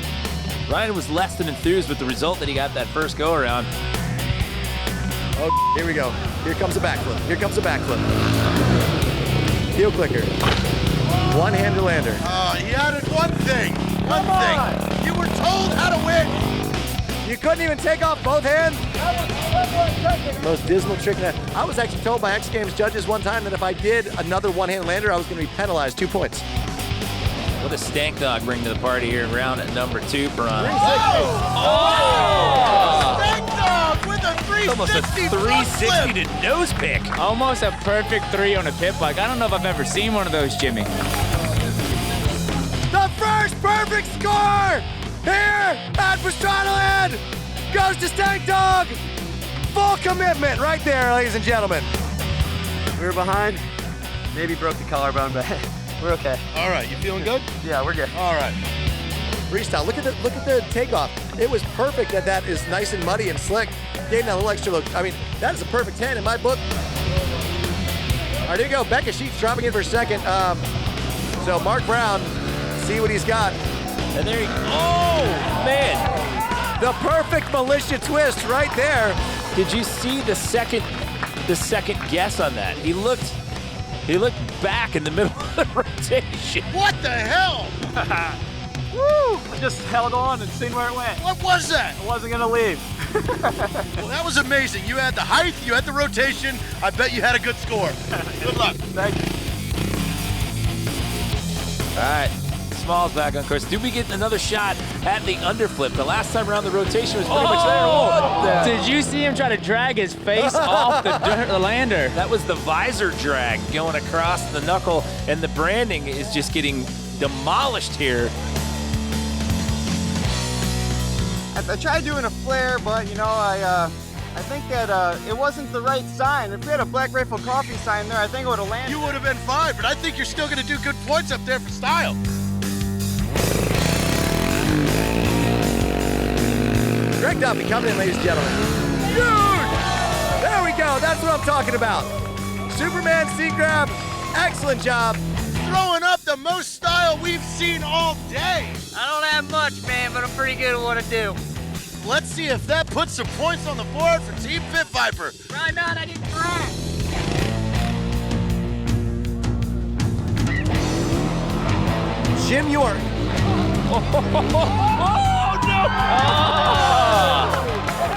Ryan was less than enthused with the result that he got that first go-around. Oh, here we go. Here comes a backflip. Heel clicker. One-hander lander. He added one thing. You were told how to win. You couldn't even take off both hands? Most dismal trick in that. I was actually told by X Games judges one time that if I did another one-hand lander, I was going to be penalized 2 points. What does Stank Dog bring to the party here in round number 2, Piranha? Stank Dog with a 360 Almost a 360 to nose pick. Almost a perfect 3 on a pit bike. I don't know if I've ever seen one of those, Jimmy. The first perfect score here at Pastrana Land goes to Stank Dog. Full commitment right there, ladies and gentlemen. We were behind, maybe broke the collarbone, but we're okay. All right, you feeling good? Yeah, we're good. All right. Freestyle, look at the takeoff. It was perfect that is nice and muddy and slick. Gave that a little extra look. I mean, that is a perfect 10 in my book. All right, here we go. Becca Sheets dropping in for a second. So Mark Brown, see what he's got. And there he goes. Oh, man. The perfect militia twist right there. Did you see the second guess on that? He looked back in the middle of the rotation. What the hell? Woo! I just held on and seen where it went. What was that? I wasn't gonna leave. Well, that was amazing. You had the height, you had the rotation. I bet you had a good score. Good luck. Thank you. All right. Smalls back on course. Did we get another shot at the underflip? The last time around the rotation was pretty much there. What? Did you see him try to drag his face off the lander? That was the visor drag going across the knuckle, and the branding is just getting demolished here. I tried doing a flare, but you know, I think that it wasn't the right sign. If we had a Black Rifle Coffee sign there, I think it would have landed. You would have been fine, but I think you're still going to do good points up there for style. Greg Duffy coming in, ladies and gentlemen. Dude! There we go. That's what I'm talking about. Superman seat grab. Excellent job. Throwing up the most style we've seen all day. I don't have much, man, but I'm pretty good at what I do. Let's see if that puts some points on the board for Team Pit Viper. Right now, I didn't try. Jim York. Oh, no! Oh.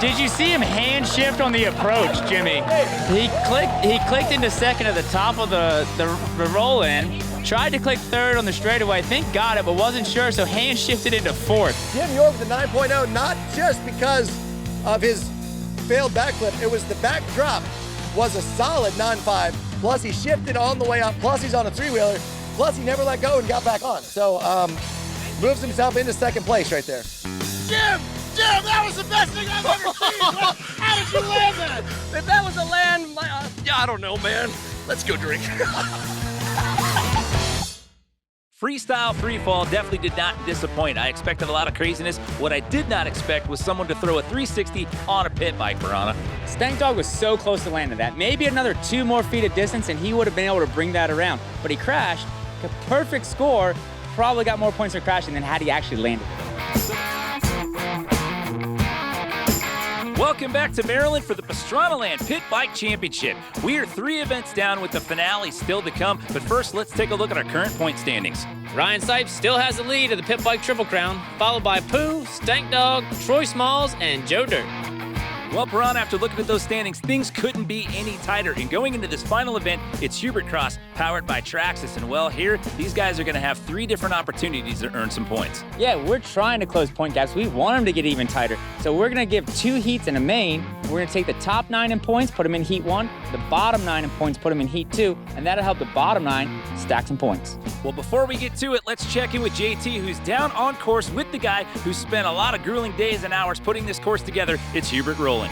Did you see him hand shift on the approach, Jimmy? He clicked into second at the top of the roll-in, tried to click third on the straightaway, I think got it, but wasn't sure, so hand shifted into fourth. Jim York with the 9.0, not just because of his failed backflip, it was the back drop was a solid 9.5, plus he shifted on the way up, plus he's on a three-wheeler, plus he never let go and got back on. So moves himself into second place right there. Jim, that was the best thing I've ever seen. How did you land that? If that was a land, Yeah, I don't know, man. Let's go drink. Freestyle freefall definitely did not disappoint. I expected a lot of craziness. What I did not expect was someone to throw a 360 on a pit bike, Piranha. Stank Dog was so close to landing that. Maybe another 2 more feet of distance and he would have been able to bring that around. But he crashed. A perfect score. Probably got more points for crashing than had he actually landed it. Welcome back to Maryland for the Pastrana Land Pit Bike Championship. We are 3 events down with the finale still to come, but first let's take a look at our current point standings. Ryan Cypes still has the lead of the Pit Bike Triple Crown, followed by Pooh, Stank Dog, Troy Smalls, and Joe Dirt. Well, Perron, after looking at those standings, things couldn't be any tighter. And going into this final event, it's Hubert Cross, powered by Traxxas. And well, here, these guys are going to have 3 different opportunities to earn some points. Yeah, we're trying to close point gaps. We want them to get even tighter. So we're going to give 2 heats and a main. We're going to take the top 9 in points, put them in heat 1, the bottom 9 in points, put them in heat 2, and that'll help the bottom 9 stack some points. Well, before we get to it, let's check in with JT, who's down on course with the guy who spent a lot of grueling days and hours putting this course together. It's Hubert Rowland.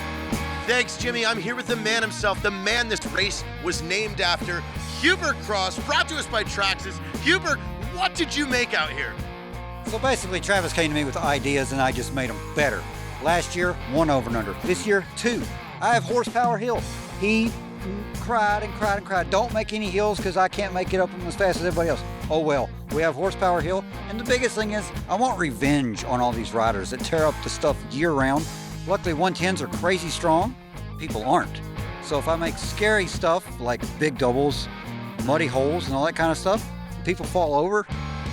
Thanks, Jimmy. I'm here with the man himself, the man this race was named after, Hubert Cross, brought to us by Traxxas. Hubert, what did you make out here? So basically, Travis came to me with ideas, and I just made them better. Last year, 1 over and under. This year, 2. I have horsepower hill. He cried and cried and cried. Don't make any hills because I can't make it up them as fast as everybody else. Oh well, we have horsepower hill. And the biggest thing is, I want revenge on all these riders that tear up the stuff year round. Luckily, 110s are crazy strong. People aren't. So if I make scary stuff like big doubles, muddy holes, and all that kind of stuff, people fall over,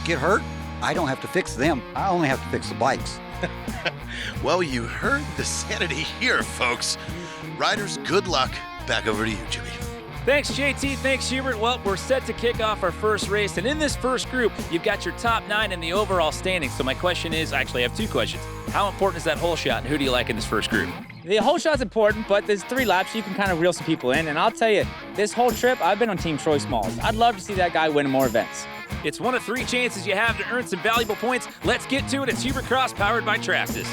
get hurt, I don't have to fix them. I only have to fix the bikes. Well, you heard the sanity here, folks. Riders, good luck. Back over to you, Jimmy. Thanks, JT. Thanks, Hubert. Well, we're set to kick off our first race. And in this first group, you've got your top 9 in the overall standings. So my question is, actually, I have 2 questions. How important is that hole shot, and who do you like in this first group? The whole shot's important, but there's 3 laps. You can kind of reel some people in. And I'll tell you, this whole trip, I've been on Team Troy Smalls. I'd love to see that guy win more events. It's one of 3 chances you have to earn some valuable points. Let's get to it. It's Hubert Cross, powered by Traxxas.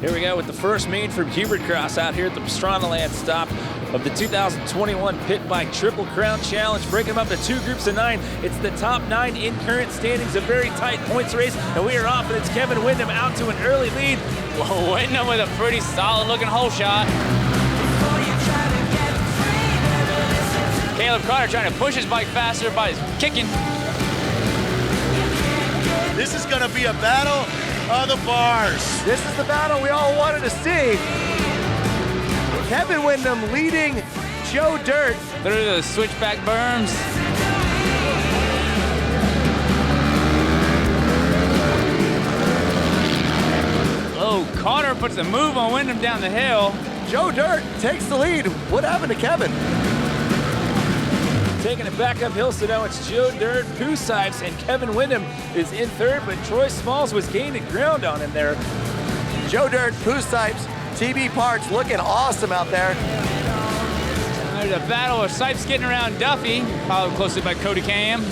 Here we go with the first main from Hubert Cross out here at the Pastrana Land stop of the 2021 Pit Bike Triple Crown Challenge. Breaking them up to 2 groups of 9. It's the top 9 in current standings, a very tight points race, and we are off, and it's Kevin Windham out to an early lead. Whoa, Windham with a pretty solid looking hole shot. Caleb Carter trying to push his bike faster by his kicking. This is going to be a battle of the bars. This is the battle we all wanted to see. Kevin Windham leading Joe Dirt through the switchback berms. Oh, Carter puts a move on Windham down the hill. Joe Dirt takes the lead. What happened to Kevin? Taking it back uphill, so now it's Joe Dirt, Pooh Cypes, and Kevin Windham is in third, but Troy Smalls was gaining ground on him there. Joe Dirt, Pooh Cypes, TB Parts looking awesome out there. There's a battle of Cypes getting around Duffy, followed closely by Cody Cam,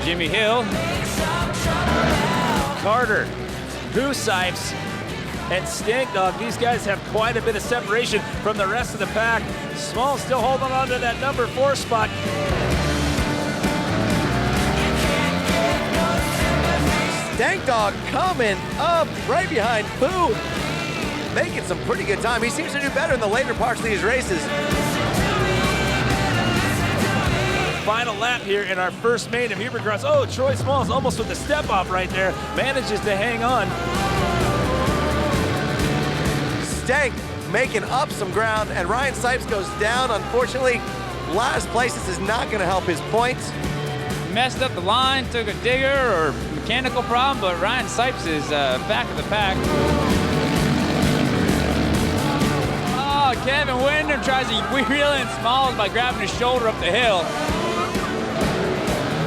Jimmy Hill, Carter, Pooh Cypes, and Stank Dog. These guys have quite a bit of separation from the rest of the pack. Small still holding on to that number 4 spot. Stank Dog coming up right behind Pooh, making some pretty good time. He seems to do better in the later parts of these races. Final lap here in our first main of Hubert Cross. Oh, Troy Smalls almost with the step off right there. Manages to hang on. Stank making up some ground, and Ryan Cypes goes down. Unfortunately, last place. This is not going to help his points. Messed up the line, took a digger or mechanical problem, but Ryan Cypes is back of the pack. Oh, Kevin Windham tries to reel in Smalls by grabbing his shoulder up the hill.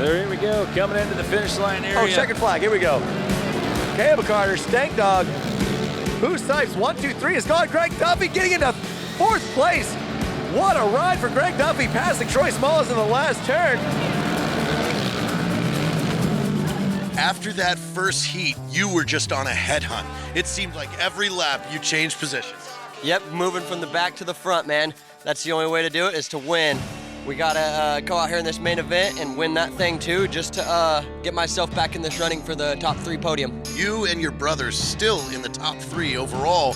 There we go, coming into the finish line area. Oh, checkered flag, here we go. Caleb Carter, Stank Dog, Pooh Cypes, 1, 2, 3 is gone. Greg Duffy getting into 4th place. What a ride for Greg Duffy, passing Troy Smalls in the last turn. After that first heat, you were just on a headhunt. It seemed like every lap you changed positions. Yep, moving from the back to the front, man. That's the only way to do it, is to win. We gotta go out here in this main event and win that thing too, just to get myself back in this running for the top 3 podium. You and your brothers still in the top 3 overall.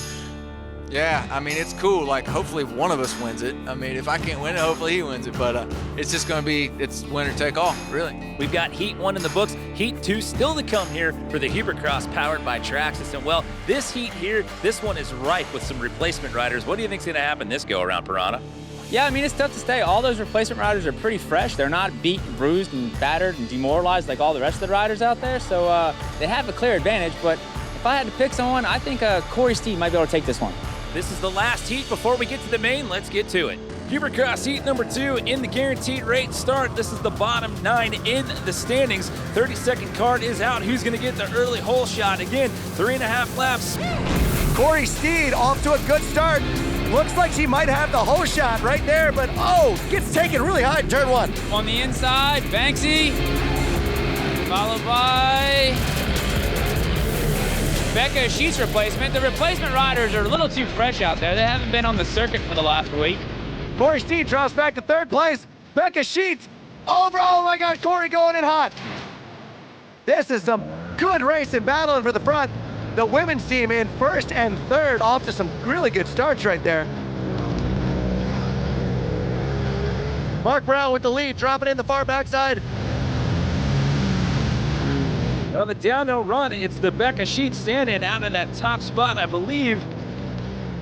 Yeah, I mean, it's cool. Like, hopefully one of us wins it. I mean, if I can't win it, hopefully he wins it. But it's just going to be, it's winner take all, really. We've got Heat 1 in the books, Heat 2 still to come here for the Hubert Cross powered by Traxxas. And well, this heat here, this one is ripe with some replacement riders. What do you think's going to happen this go around, Piranha? Yeah, I mean, it's tough to say. All those replacement riders are pretty fresh. They're not beat, bruised, and battered and demoralized like all the rest of the riders out there. So they have a clear advantage. But if I had to pick someone, I think Corey Steed might be able to take this one. This is the last heat before we get to the main. Let's get to it. Hubert Cross heat number 2 in the guaranteed rate start. This is the bottom 9 in the standings. 30-second card is out. Who's going to get the early hole shot? Again, 3.5 laps. Corey Steed off to a good start. Looks like she might have the hole shot right there, but gets taken really high in turn 1. On the inside, Banksy, followed by Becca Sheets replacement. The replacement riders are a little too fresh out there. They haven't been on the circuit for the last week. Corey Steed drops back to 3rd place. Becca Sheets over. Oh my gosh, Corey going in hot. This is some good racing, battling for the front. The women's team in 1st and 3rd, off to some really good starts right there. Mark Brown with the lead, dropping in the far backside. On the downhill run, it's the Becca Sheets standing out in that top spot. I believe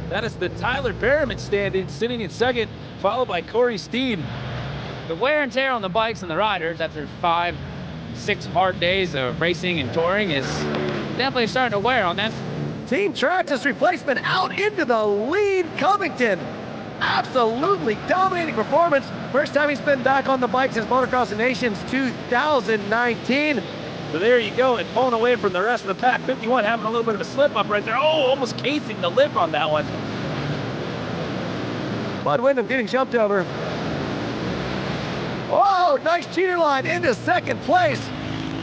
that is the Tyler Berriman standing, sitting in 2nd, followed by Corey Steed. The wear and tear on the bikes and the riders after 5-6 hard days of racing and touring is definitely starting to wear on them. Team Traxxas replacement out into the lead. Covington, absolutely dominating performance. First time he's been back on the bike since Motocross of Nations 2019. So there you go, and pulling away from the rest of the pack. 51 having a little bit of a slip up right there. Oh, almost casing the lip on that one. Bud Wyndham getting jumped over. Oh, nice cheater line into 2nd place.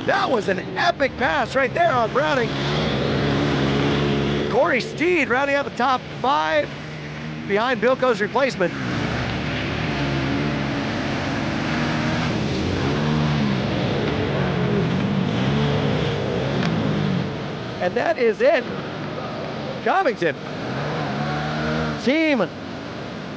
That was an epic pass right there on Browning. Corey Steed rounding out the top 5 behind Bilko's replacement. And that is it. Covington. Team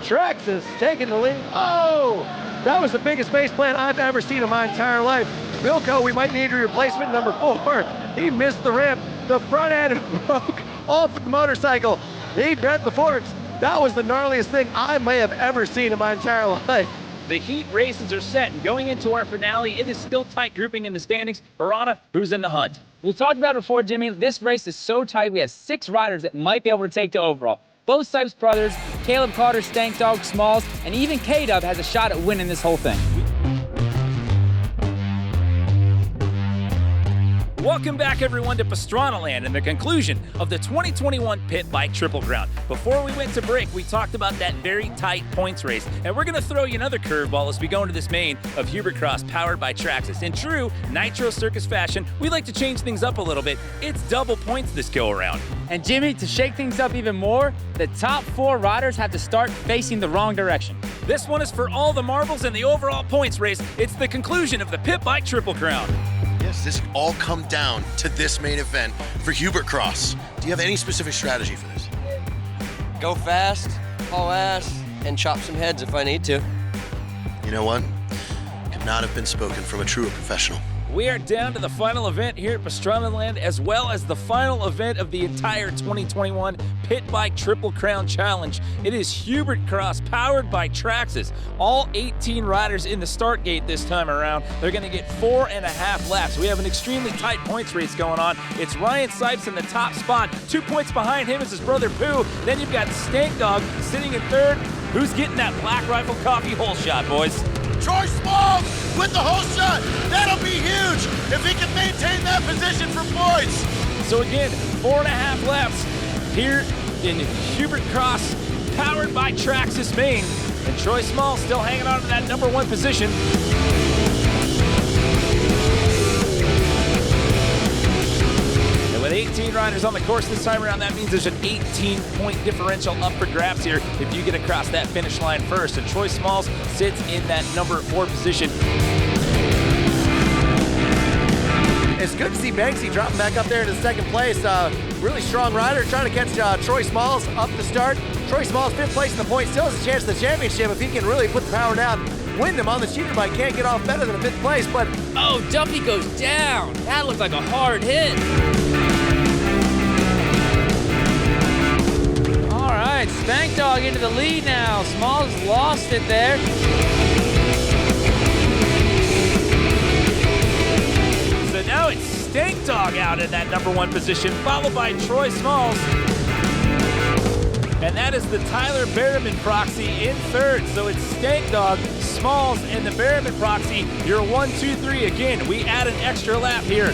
Traxxas taking the lead. Oh, that was the biggest face plant I've ever seen in my entire life. Bilko, we might need a replacement number 4. He missed the ramp. The front end broke off the motorcycle. He bent the forks. That was the gnarliest thing I may have ever seen in my entire life. The heat races are set, and going into our finale, it is still tight grouping in the standings. Piranha, who's in the hunt? We talked about it before, Jimmy. This race is so tight, we have 6 riders that might be able to take the overall. Both Cypes brothers, Caleb Carter, Stank Dog, Smalls, and even K-Dub has a shot at winning this whole thing. Welcome back, everyone, to Pastrana Land and the conclusion of the 2021 Pit Bike Triple Crown. Before we went to break, we talked about that very tight points race, and we're going to throw you another curveball as we go into this main of Hubert Cross powered by Traxxas. In true Nitro Circus fashion, we like to change things up a little bit. It's double points this go-around. And Jimmy, to shake things up even more, the top 4 riders have to start facing the wrong direction. This one is for all the marbles in the overall points race. It's the conclusion of the Pit Bike Triple Crown. Yes, this all come down to this main event for Hubert Cross. Do you have any specific strategy for this? Go fast, haul ass, and chop some heads if I need to. You know what? Could not have been spoken from a truer professional. We are down to the final event here at Pastrana Land, as well as the final event of the entire 2021 Pit Bike Triple Crown Challenge. It is Hubert Cross, powered by Traxxas. All 18 riders in the start gate this time around. They're going to get 4.5 laps. We have an extremely tight points race going on. It's Ryan Cypes in the top spot. 2 points behind him is his brother Pooh. Then you've got Stank Dog sitting in 3rd. Who's getting that Black Rifle Coffee hole shot, boys? Troy Smalls with the hole shot. That'll be huge if he can maintain that position for points. So again, 4.5 laps here in Hubert Cross, powered by Traxxas Maine. And Troy Smalls still hanging on to that number 1 position. And with 18 riders on the course this time around, that means there's an 18-point differential up for grabs here if you get across that finish line first. And Troy Smalls sits in that number 4 position. it's good to see Banksy dropping back up there into second place. Really strong rider, trying to catch Troy Smalls up the start. Troy Smalls 5th place in the point, still has a chance at the championship if he can really put the power down. Wyndham on the cheater bike can't get off better than a 5th place, but... Oh, Duffy goes down. That looked like a hard hit. All right, Spank Dog into the lead now. Smalls lost it there. So now it's Stank Dog out in that #1 position, followed by Troy Smalls. And that is the Tyler Berriman proxy in 3rd. So it's Stank Dog, Smalls, and the Berriman proxy. You're 1, 2, 3 again. We add an extra lap here.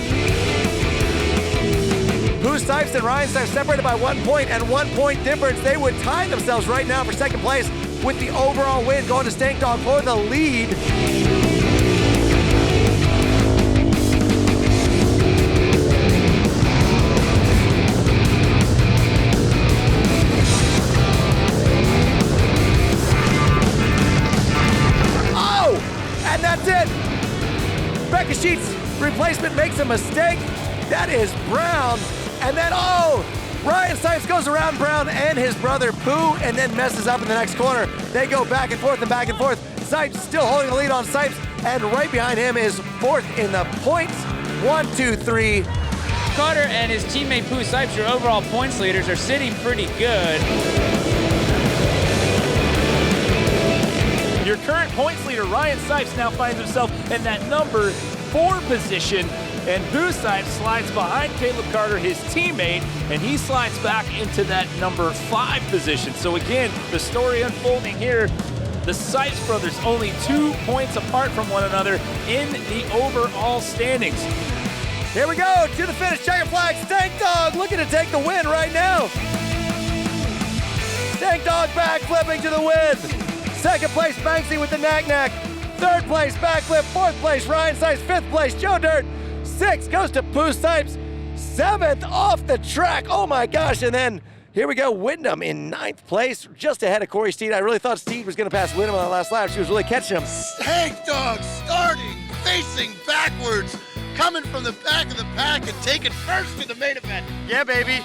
Cypes and Ryan Cypes separated by 1 point and 1 point difference. They would tie themselves right now for second place with the overall win going to Stank Dog for the lead. And that's it. Becca Sheets' replacement makes a mistake. That is Brown. And then, Ryan Cypes goes around Brown and his brother Pooh and then messes up in the next corner. They go back and forth and back and forth. Cypes still holding the lead on Cypes, and right behind him is 4th in the points. 1, 2, 3. Carter and his teammate Pooh Cypes, your overall points leaders, are sitting pretty good. Your current points leader, Ryan Cypes, now finds himself in that #4 position, and Pooh Cypes slides behind Caleb Carter, his teammate, and he slides back into that #5 position. So again, the story unfolding here, the Cypes brothers only 2 points apart from one another in the overall standings. Here we go, to the finish, checker flag, Stank Dog looking to take the win right now. Stank Dog back flipping to the win. 2nd place, Banksy with the knack-knack. 3rd place, backflip. 4th place, Ryan Cypes. 5th place, Joe Dirt. 6th goes to Pooh Cypes. 7th off the track. Oh my gosh, and then here we go, Wyndham in 9th place, just ahead of Corey Steed. I really thought Steed was gonna pass Wyndham on the last lap. She was really catching him. Stank Dog starting, facing backwards, coming from the back of the pack and taking first in the main event. Yeah, baby.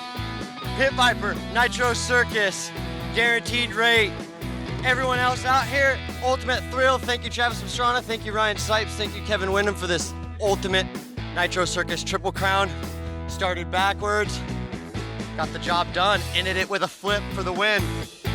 Pit Viper, Nitro Circus, guaranteed rate. Everyone else out here, ultimate thrill. Thank you, Travis Pastrana. Thank you, Ryan Cypes. Thank you, Kevin Wyndham, for this ultimate Nitro Circus Triple Crown. Started backwards, got the job done, ended it with a flip for the win.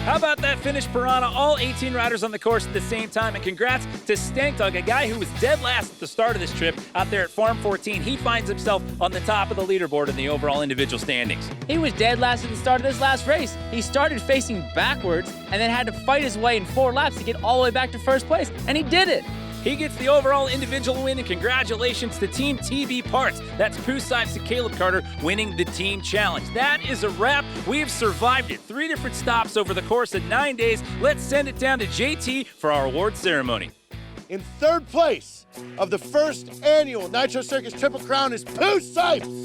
How about that finish, Piranha? All 18 riders on the course at the same time, and congrats to Stank Dog, a guy who was dead last at the start of this trip out there at Farm 14. He finds himself on the top of the leaderboard in the overall individual standings. He was dead last at the start of this last race. He started facing backwards and then had to fight his way in 4 laps to get all the way back to 1st place, and he did it. He gets the overall individual win, and congratulations to Team TV Parts. That's Pooh Cypes and Caleb Carter winning the team challenge. That is a wrap. We have survived it. 3 different stops over the course of 9 days. Let's send it down to JT for our award ceremony. In 3rd place of the 1st annual Nitro Circus Triple Crown is Pooh Cypes.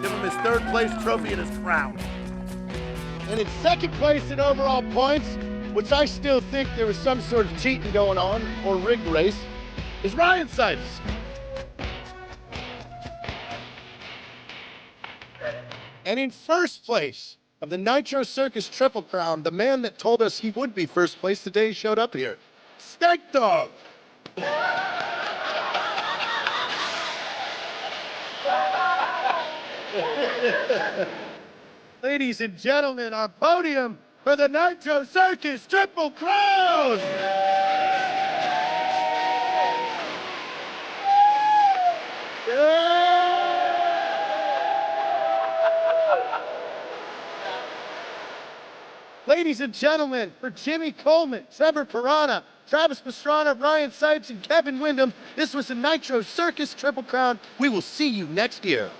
Give him his 3rd place trophy and his crown. And in 2nd place in overall points, which I still think there was some sort of cheating going on, or rigged race, is Ryan Cypes. And in 1st place of the Nitro Circus Triple Crown, the man that told us he would be 1st place the day he showed up here, Stank Dog. Ladies and gentlemen, our podium for the Nitro Circus Triple Crown! Ladies and gentlemen, for Jimmy Coleman, Trevor Piranha, Travis Pastrana, Ryan Cypes, and Kevin Wyndham, this was the Nitro Circus Triple Crown. We will see you next year.